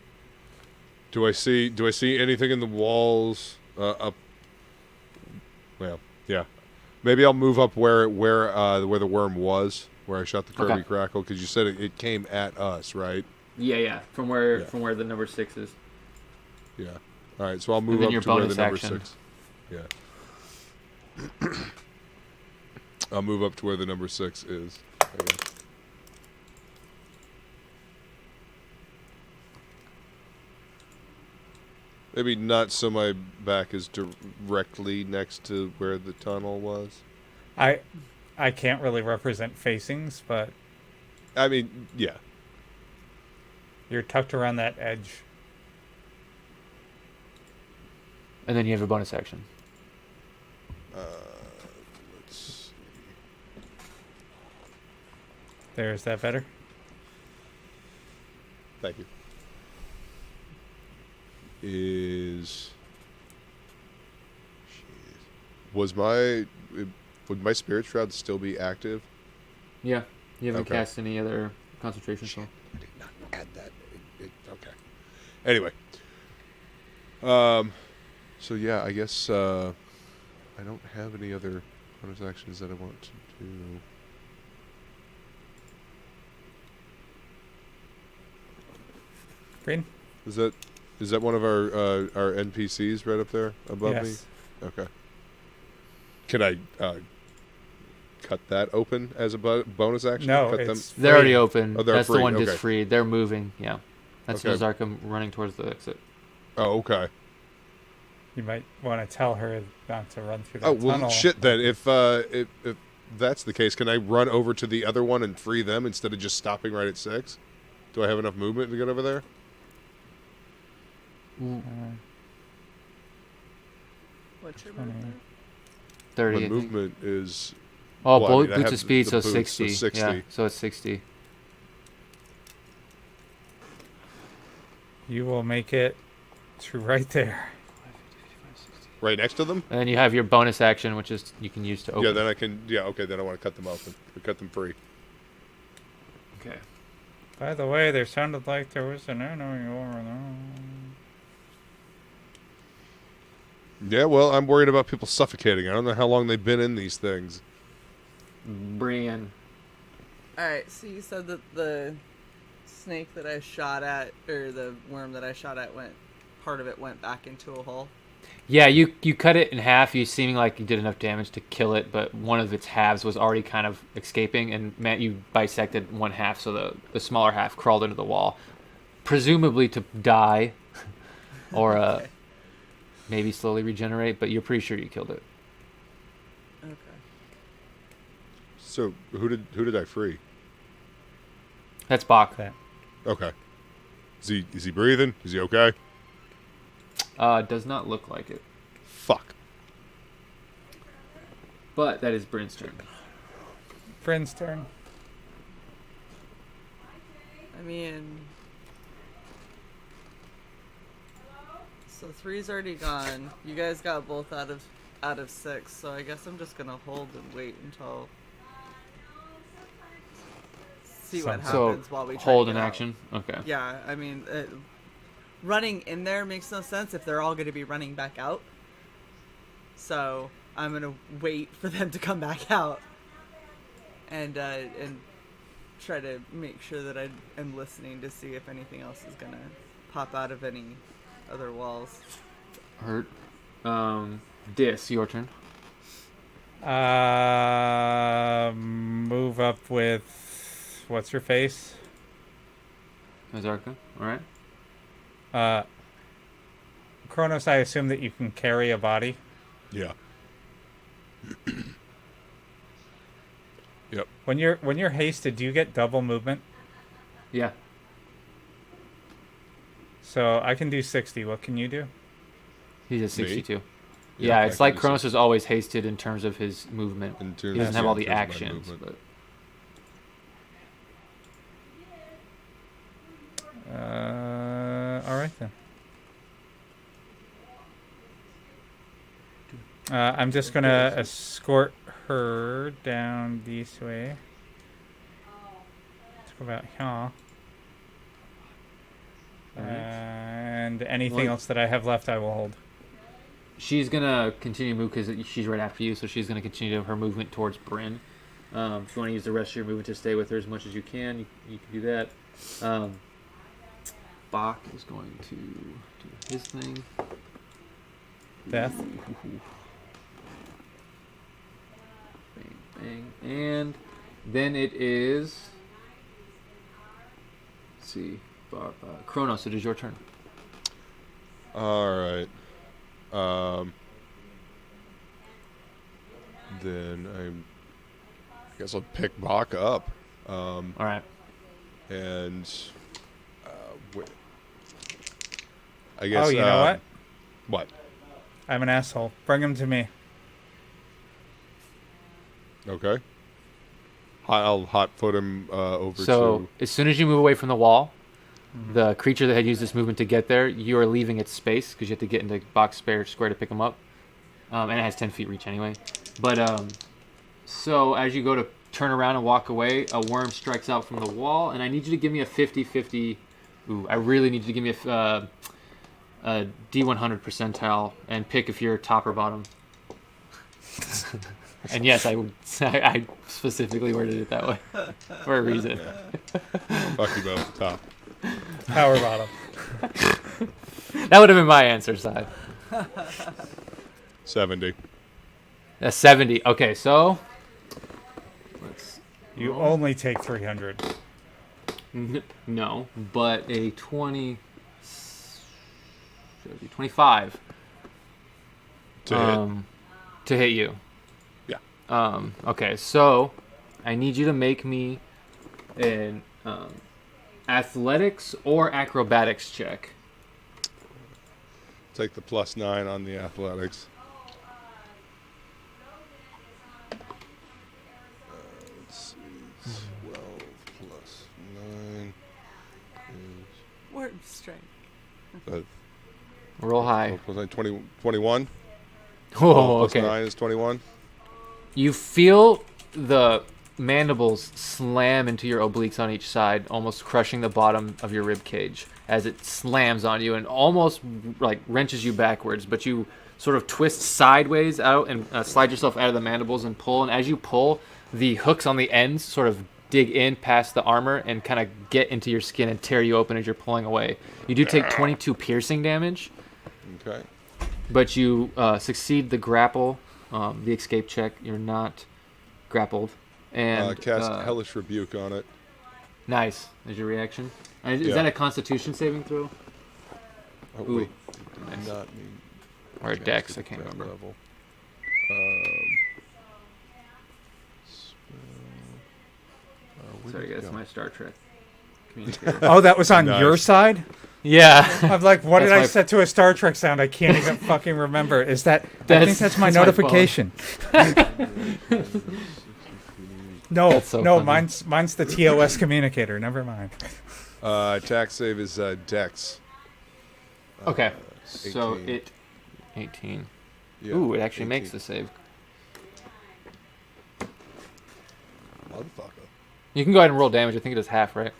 I see anything in the walls up? Well, yeah. Maybe I'll move up where the worm was, where I shot the Kirby Crackle, because you said it came at us, right? Yeah. From where the number 6 is. Yeah. All right, so I'll move up to where the number 6. Yeah. I'll move up to where the number 6 is. Okay. Maybe not so my back is directly next to where the tunnel was. I can't really represent facings, but I mean, yeah. you're tucked around that edge. And then you have a bonus action. Let's see. Is that better? Thank you. Would my spirit shroud still be active? Yeah. You haven't Okay. cast any other concentration spell. I did not add that. Okay. Anyway. So yeah, I guess I don't have any other bonus actions that I want to do. Green? Is that one of our NPCs right up there above me? Yes. Okay. Can I cut that open as a bonus action? No, cut it's They're already open. Oh, they're That's free. the one just Okay. freed. They're moving. Yeah. That's Okay. Nozarka running towards the exit. Oh, okay. You might want to tell her not to run through that Oh well, tunnel. shit. Then if that's the case, can I run over to the other one and free them instead of just stopping right at 6? Do I have enough movement to get over there? What's your 20. movement? 30. My I think. movement is Oh, well, I mean, I boots have of speed, the so boots, 60. so 60. Yeah, so it's 60. You will make it to right there. right next to them. And then you have your bonus action, which is you can use to open. Yeah, then I can. Yeah, okay. Then I want to cut them open. Or cut them free. Okay. By the way, there sounded like there was an enemy over there. Yeah, well, I'm worried about people suffocating. I don't know how long they've been in these things. Brian. Alright, so you said that the snake that I shot at, or the worm that I shot at, part of it went back into a hole? Yeah, you cut it in half, you seeming like you did enough damage to kill it, but one of its halves was already kind of escaping, and Matt, you bisected one half, so the smaller half crawled into the wall, presumably to die, or Okay. maybe slowly regenerate, but you're pretty sure you killed it. Okay. So who did I free? That's Bach. That. Okay. Is he breathing? Is he okay? Does not look like it, Fuck. but that is Bryn's turn. Bryn's turn. I mean... So 3's already gone. You guys got both out of 6, so I guess I'm just gonna hold and wait until... See what So happens while we try hold to an get out. action. Okay. Yeah, I mean, running in there makes no sense if they're all going to be running back out. So I'm going to wait for them to come back out and try to make sure that I am listening to see if anything else is gonna pop out of any other walls. Hurt. Dis, your turn. Move up with what's her face? Azarka. All right. Kronos. I assume that you can carry a body. Yeah. Yep. When you're hasted, do you get double movement? Yeah. So I can do 60. What can you do? He's at 62. Me? Yeah, I it's can like do Kronos 60. is always hasted in terms of his movement. In He doesn't have all the terms of my actions, movement. All right then. I'm just gonna escort her down this way. Let's go about here. And anything Well- else that I have left, I will hold. She's gonna continue to move because she's right after you, so she's gonna continue her movement towards Bryn. If you want to use the rest of your movement to stay with her as much as you can can do that. Bach is going to do his thing. Death. Bang, bang. And then it is... Let's see. Kronos, it is your turn. All right. Then I guess I'll pick Bach up. All right. And I guess. Oh, you know what? What? I'm an asshole. Bring him to me. Okay. I'll hot foot him over So to. as soon as you move away from the wall, the creature that had used this movement to get there, you are leaving its space because you have to get into box square to pick him up. And it has 10 feet reach anyway. But so as you go to turn around and walk away, a worm strikes out from the wall, and I need you to give me a 50-50. Ooh, I really need you to give me a D100 percentile and pick if you're top or bottom. And yes, I specifically worded it that way for a reason. Fuck you both. Top. Power bottom. That would have been my answer, side. 70. A 70. Okay, so let's You only take 300. no, but a 25 To to hit you. Yeah. Okay, so I need you to make me an athletics or acrobatics check. take the +9 on the athletics. Let's see. 12 plus 9 Word strength. is. Roll high. 12 plus 9, 20, 21. Oh, Plus okay. 9 is 21. You feel the mandibles slam into your obliques on each side, almost crushing the bottom of your rib cage as it slams on you and almost like wrenches you backwards. But you sort of twist sideways out and slide yourself out of the mandibles and pull. And as you pull, the hooks on the ends sort of dig in past the armor and kind of get into your skin and tear you open as you're pulling away. You do take 22 piercing damage. Okay. But you succeed the grapple, the escape check. You're not grappled. And Cast Hellish Rebuke on it. nice. Is your reaction? Is Yeah. that a Constitution saving throw? Oh, Ooh. wait. Nice. Not mean. Or a cast Dex? it I at can't that remember. Level. Sorry, guys. My Star Trek communicator. Oh, that was on Nice. your side? Yeah. I'm like, what That's did I my- set to a Star Trek sound? I can't even fucking remember. Is that? I That's- think that's my that's my notification. No, That's so no, funny. mine's the TOS communicator. Never mind. Attack save is Dex. Okay. So 18. it 18. Yeah, Ooh, it actually 18. makes the save. Motherfucker. You can go ahead and roll damage. I think it is half, right?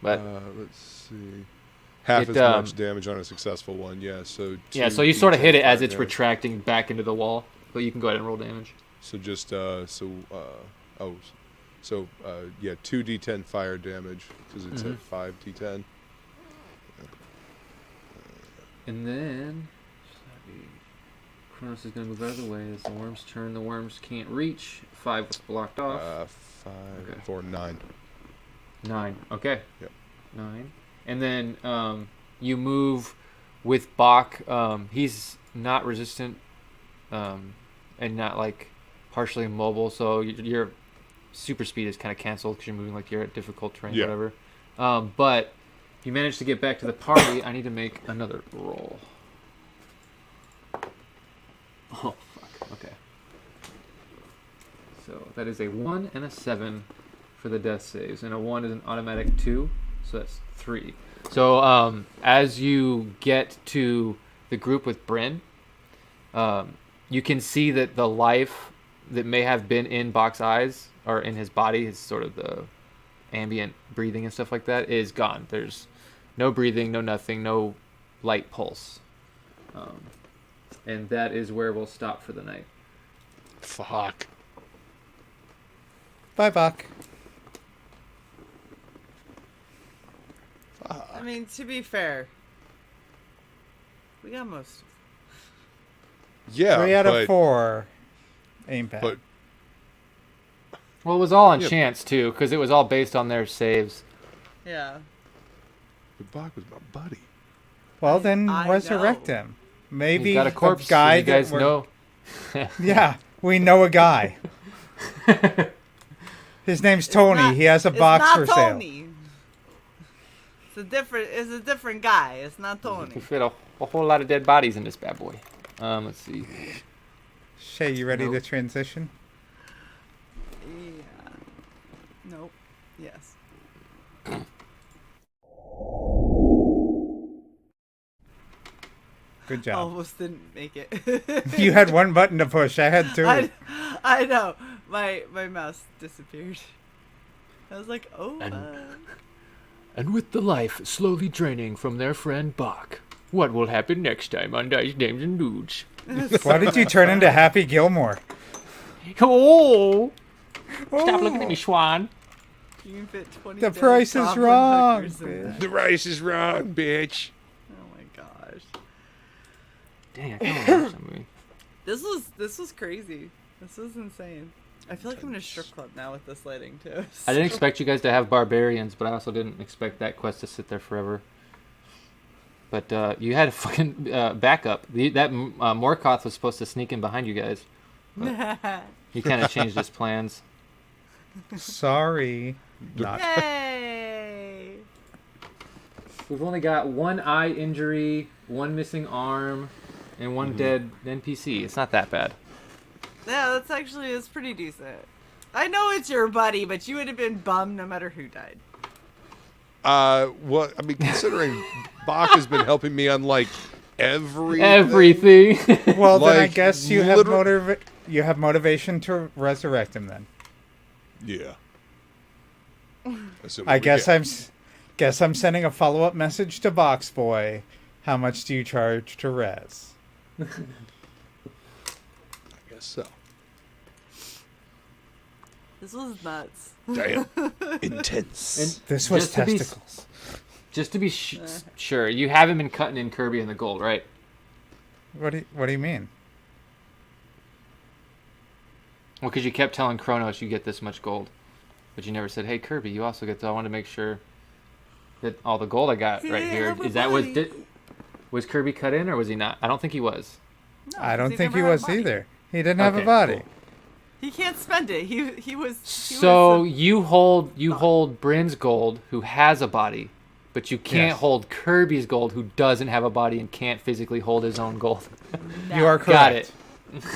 But Let's see. Half It, as much damage on a successful one, yeah. So yeah, 2 so you sort of hit it as D10 it's damage. retracting back into the wall. But you can go ahead and roll damage. So just So, 2d10 fire damage, because it's at 5d10. And then Kronos is going to move out of the way as the worm's turn. The worms can't reach. 5 was blocked off. 5, Okay. 4, 9. 9. Okay. Yep. 9. And then you move with Bach. He's not resistant and not like partially immobile, so your super speed is kind of canceled because you're moving like you're at difficult terrain, whatever. But if you manage to get back to the party, I need to make another roll. Oh, fuck. Okay. So that is a 1 and a 7 for the death saves. And a 1 is an automatic 2, so that's 3. So as you get to the group with Bryn, you can see that the life that may have been in Bach's eyes or in his body, his sort of the ambient breathing and stuff like that, is gone. There's no breathing, no nothing, no light pulse. And that is where we'll stop for the night. Fuck. Bye, Buck. I mean, to be fair, we got most. Yeah, 3 out but, of 4. Ain't bad. But Well, it was all on Yeah. chance, too, because it was all based on their saves. Yeah. Bach was my buddy. Well, then I resurrect know. him. Maybe He's got a corpse, the guy you guys that we're- know. Yeah, we know a guy. His name's Tony. He has a box for It's sale. not Tony. It's a different guy. It's not Tony. We fit a whole lot of dead bodies in this bad boy. Let's see. Shay, you ready Nope. to transition? Yeah. Nope. Yes. Good job. Almost didn't make it. You had one button to push. I had 2. I know. My mouse disappeared. I was like, oh. And with the life slowly draining from their friend Bach, what will happen next time on Dice Names and Dudes? Why did you turn into Happy Gilmore? Oh! Stop looking at me, Schwan. You can fit 20 The dead price is goblin wrong, hookers in bitch. that. The rice is wrong, bitch. Oh my gosh. Dang, I can't remember that movie. This was crazy. This was insane. I feel like I'm in a strip club now with this lighting too. I didn't expect you guys to have barbarians, but I also didn't expect that quest to sit there forever. But you had a fucking backup. That Morkoth was supposed to sneak in behind you guys. He kind of changed his plans. Sorry. Not. Yay! We've only got 1 eye injury, 1 missing arm, and 1 dead NPC. It's not that bad. Yeah, it's pretty decent. I know it's your buddy, but you would have been bummed no matter who died. Well, I mean, considering Bach has been helping me on like everything. Everything. Well, then I Like, guess you have liter- motivation to resurrect him then. Yeah. Assuming I we guess get- I'm sending a follow-up message to Box Boy. How much do you charge to res? I guess so. This was nuts. Damn. Intense. And This was just to be- testicles. Just to be sure, you haven't been cutting in Kirby and the gold, right? What do you mean? Well, because you kept telling Kronos you get this much gold, but you never said, "Hey, Kirby, you also get." I want to make sure that all the gold I got right here is that was Kirby cut in or was he not? I don't think he was. No, I 'cause don't he think never he had was money. either. He didn't have a Okay, body. cool. He can't spend it. He was. So you hold Bryn's gold, who has a body, but you can't Yes. hold Kirby's gold, who doesn't have a body and can't physically hold his own gold. You are Got correct. it.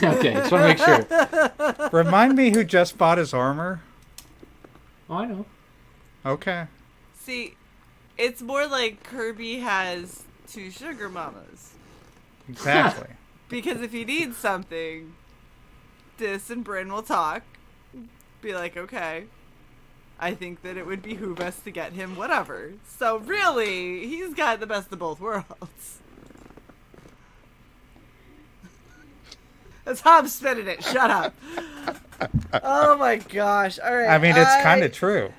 Okay, just want to make sure. Remind me who just bought his armor. Oh, I know. Okay. See, it's more like Kirby has 2 sugar mamas. Exactly. Because if he needs something, Dis and Bryn will talk. Be like, okay, I think that it would behoove us to get him whatever. So really, he's got the best of both worlds. That's how I'm spinning it. Shut up. Oh my gosh! All right. I mean, it's kind of true.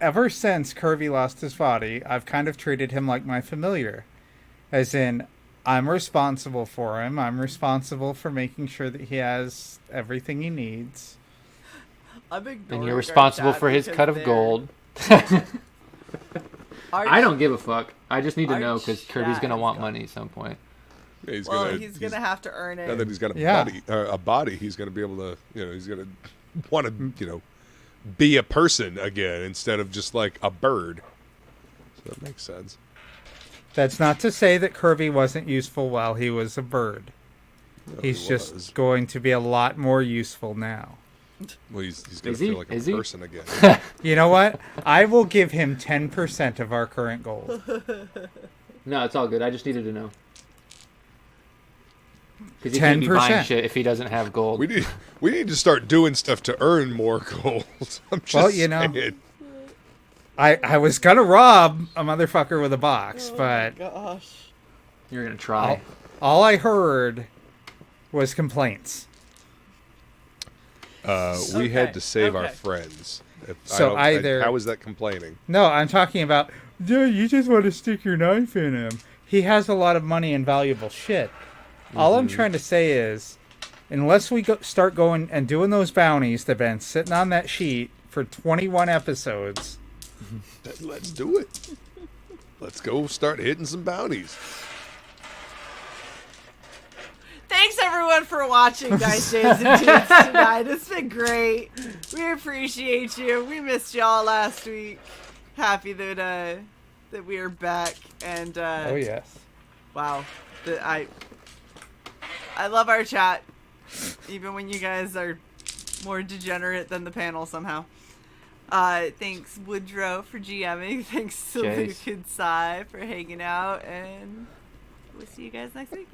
Ever since Kirby lost his body, I've kind of treated him like my familiar. As in, I'm responsible for him. I'm responsible for making sure that he has everything he needs. I'm ignoring And you're our responsible chat for his because cut of they're- gold. our I don't give a fuck. I just need to Our know because Kirby's chat gonna is want gone. money at some point. Yeah, he's gonna have to earn it. Now that he's got Yeah. a body, he's gonna be able to, he's gonna want to, be a person again instead of just like a bird. So that makes sense. That's not to say that Kirby wasn't useful while he was a bird. No, He's he just was. going to be a lot more useful now. Well, he's gonna Is he? feel like a Is he? person again. You know what? I will give him 10% of our current gold. No, it's all good. I just needed to know. Because he can't be buying 10%. shit if he doesn't have gold. we need to start doing stuff to earn more gold. I'm just Well, you know. saying. I was going to rob a motherfucker with a box, but Gosh. You're gonna try. all I heard was complaints. We had Okay, to save our okay. friends. So how is that complaining? No, I'm talking about, dude, you just want to stick your knife in him. He has a lot of money and valuable shit. All I'm trying to say is, unless we start going and doing those bounties that have been sitting on that sheet for 21 episodes, Let's do it. Let's go start hitting some bounties. Thanks everyone for watching Dice Days and Dudes tonight. It's been great. We appreciate you. We missed y'all last week. Happy that we are back and oh yes. wow. I love our chat. Even when you guys are more degenerate than the panel somehow. Thanks Woodrow for GMing. Thanks to Jace. Luke and Sai for hanging out, and we'll see you guys next week.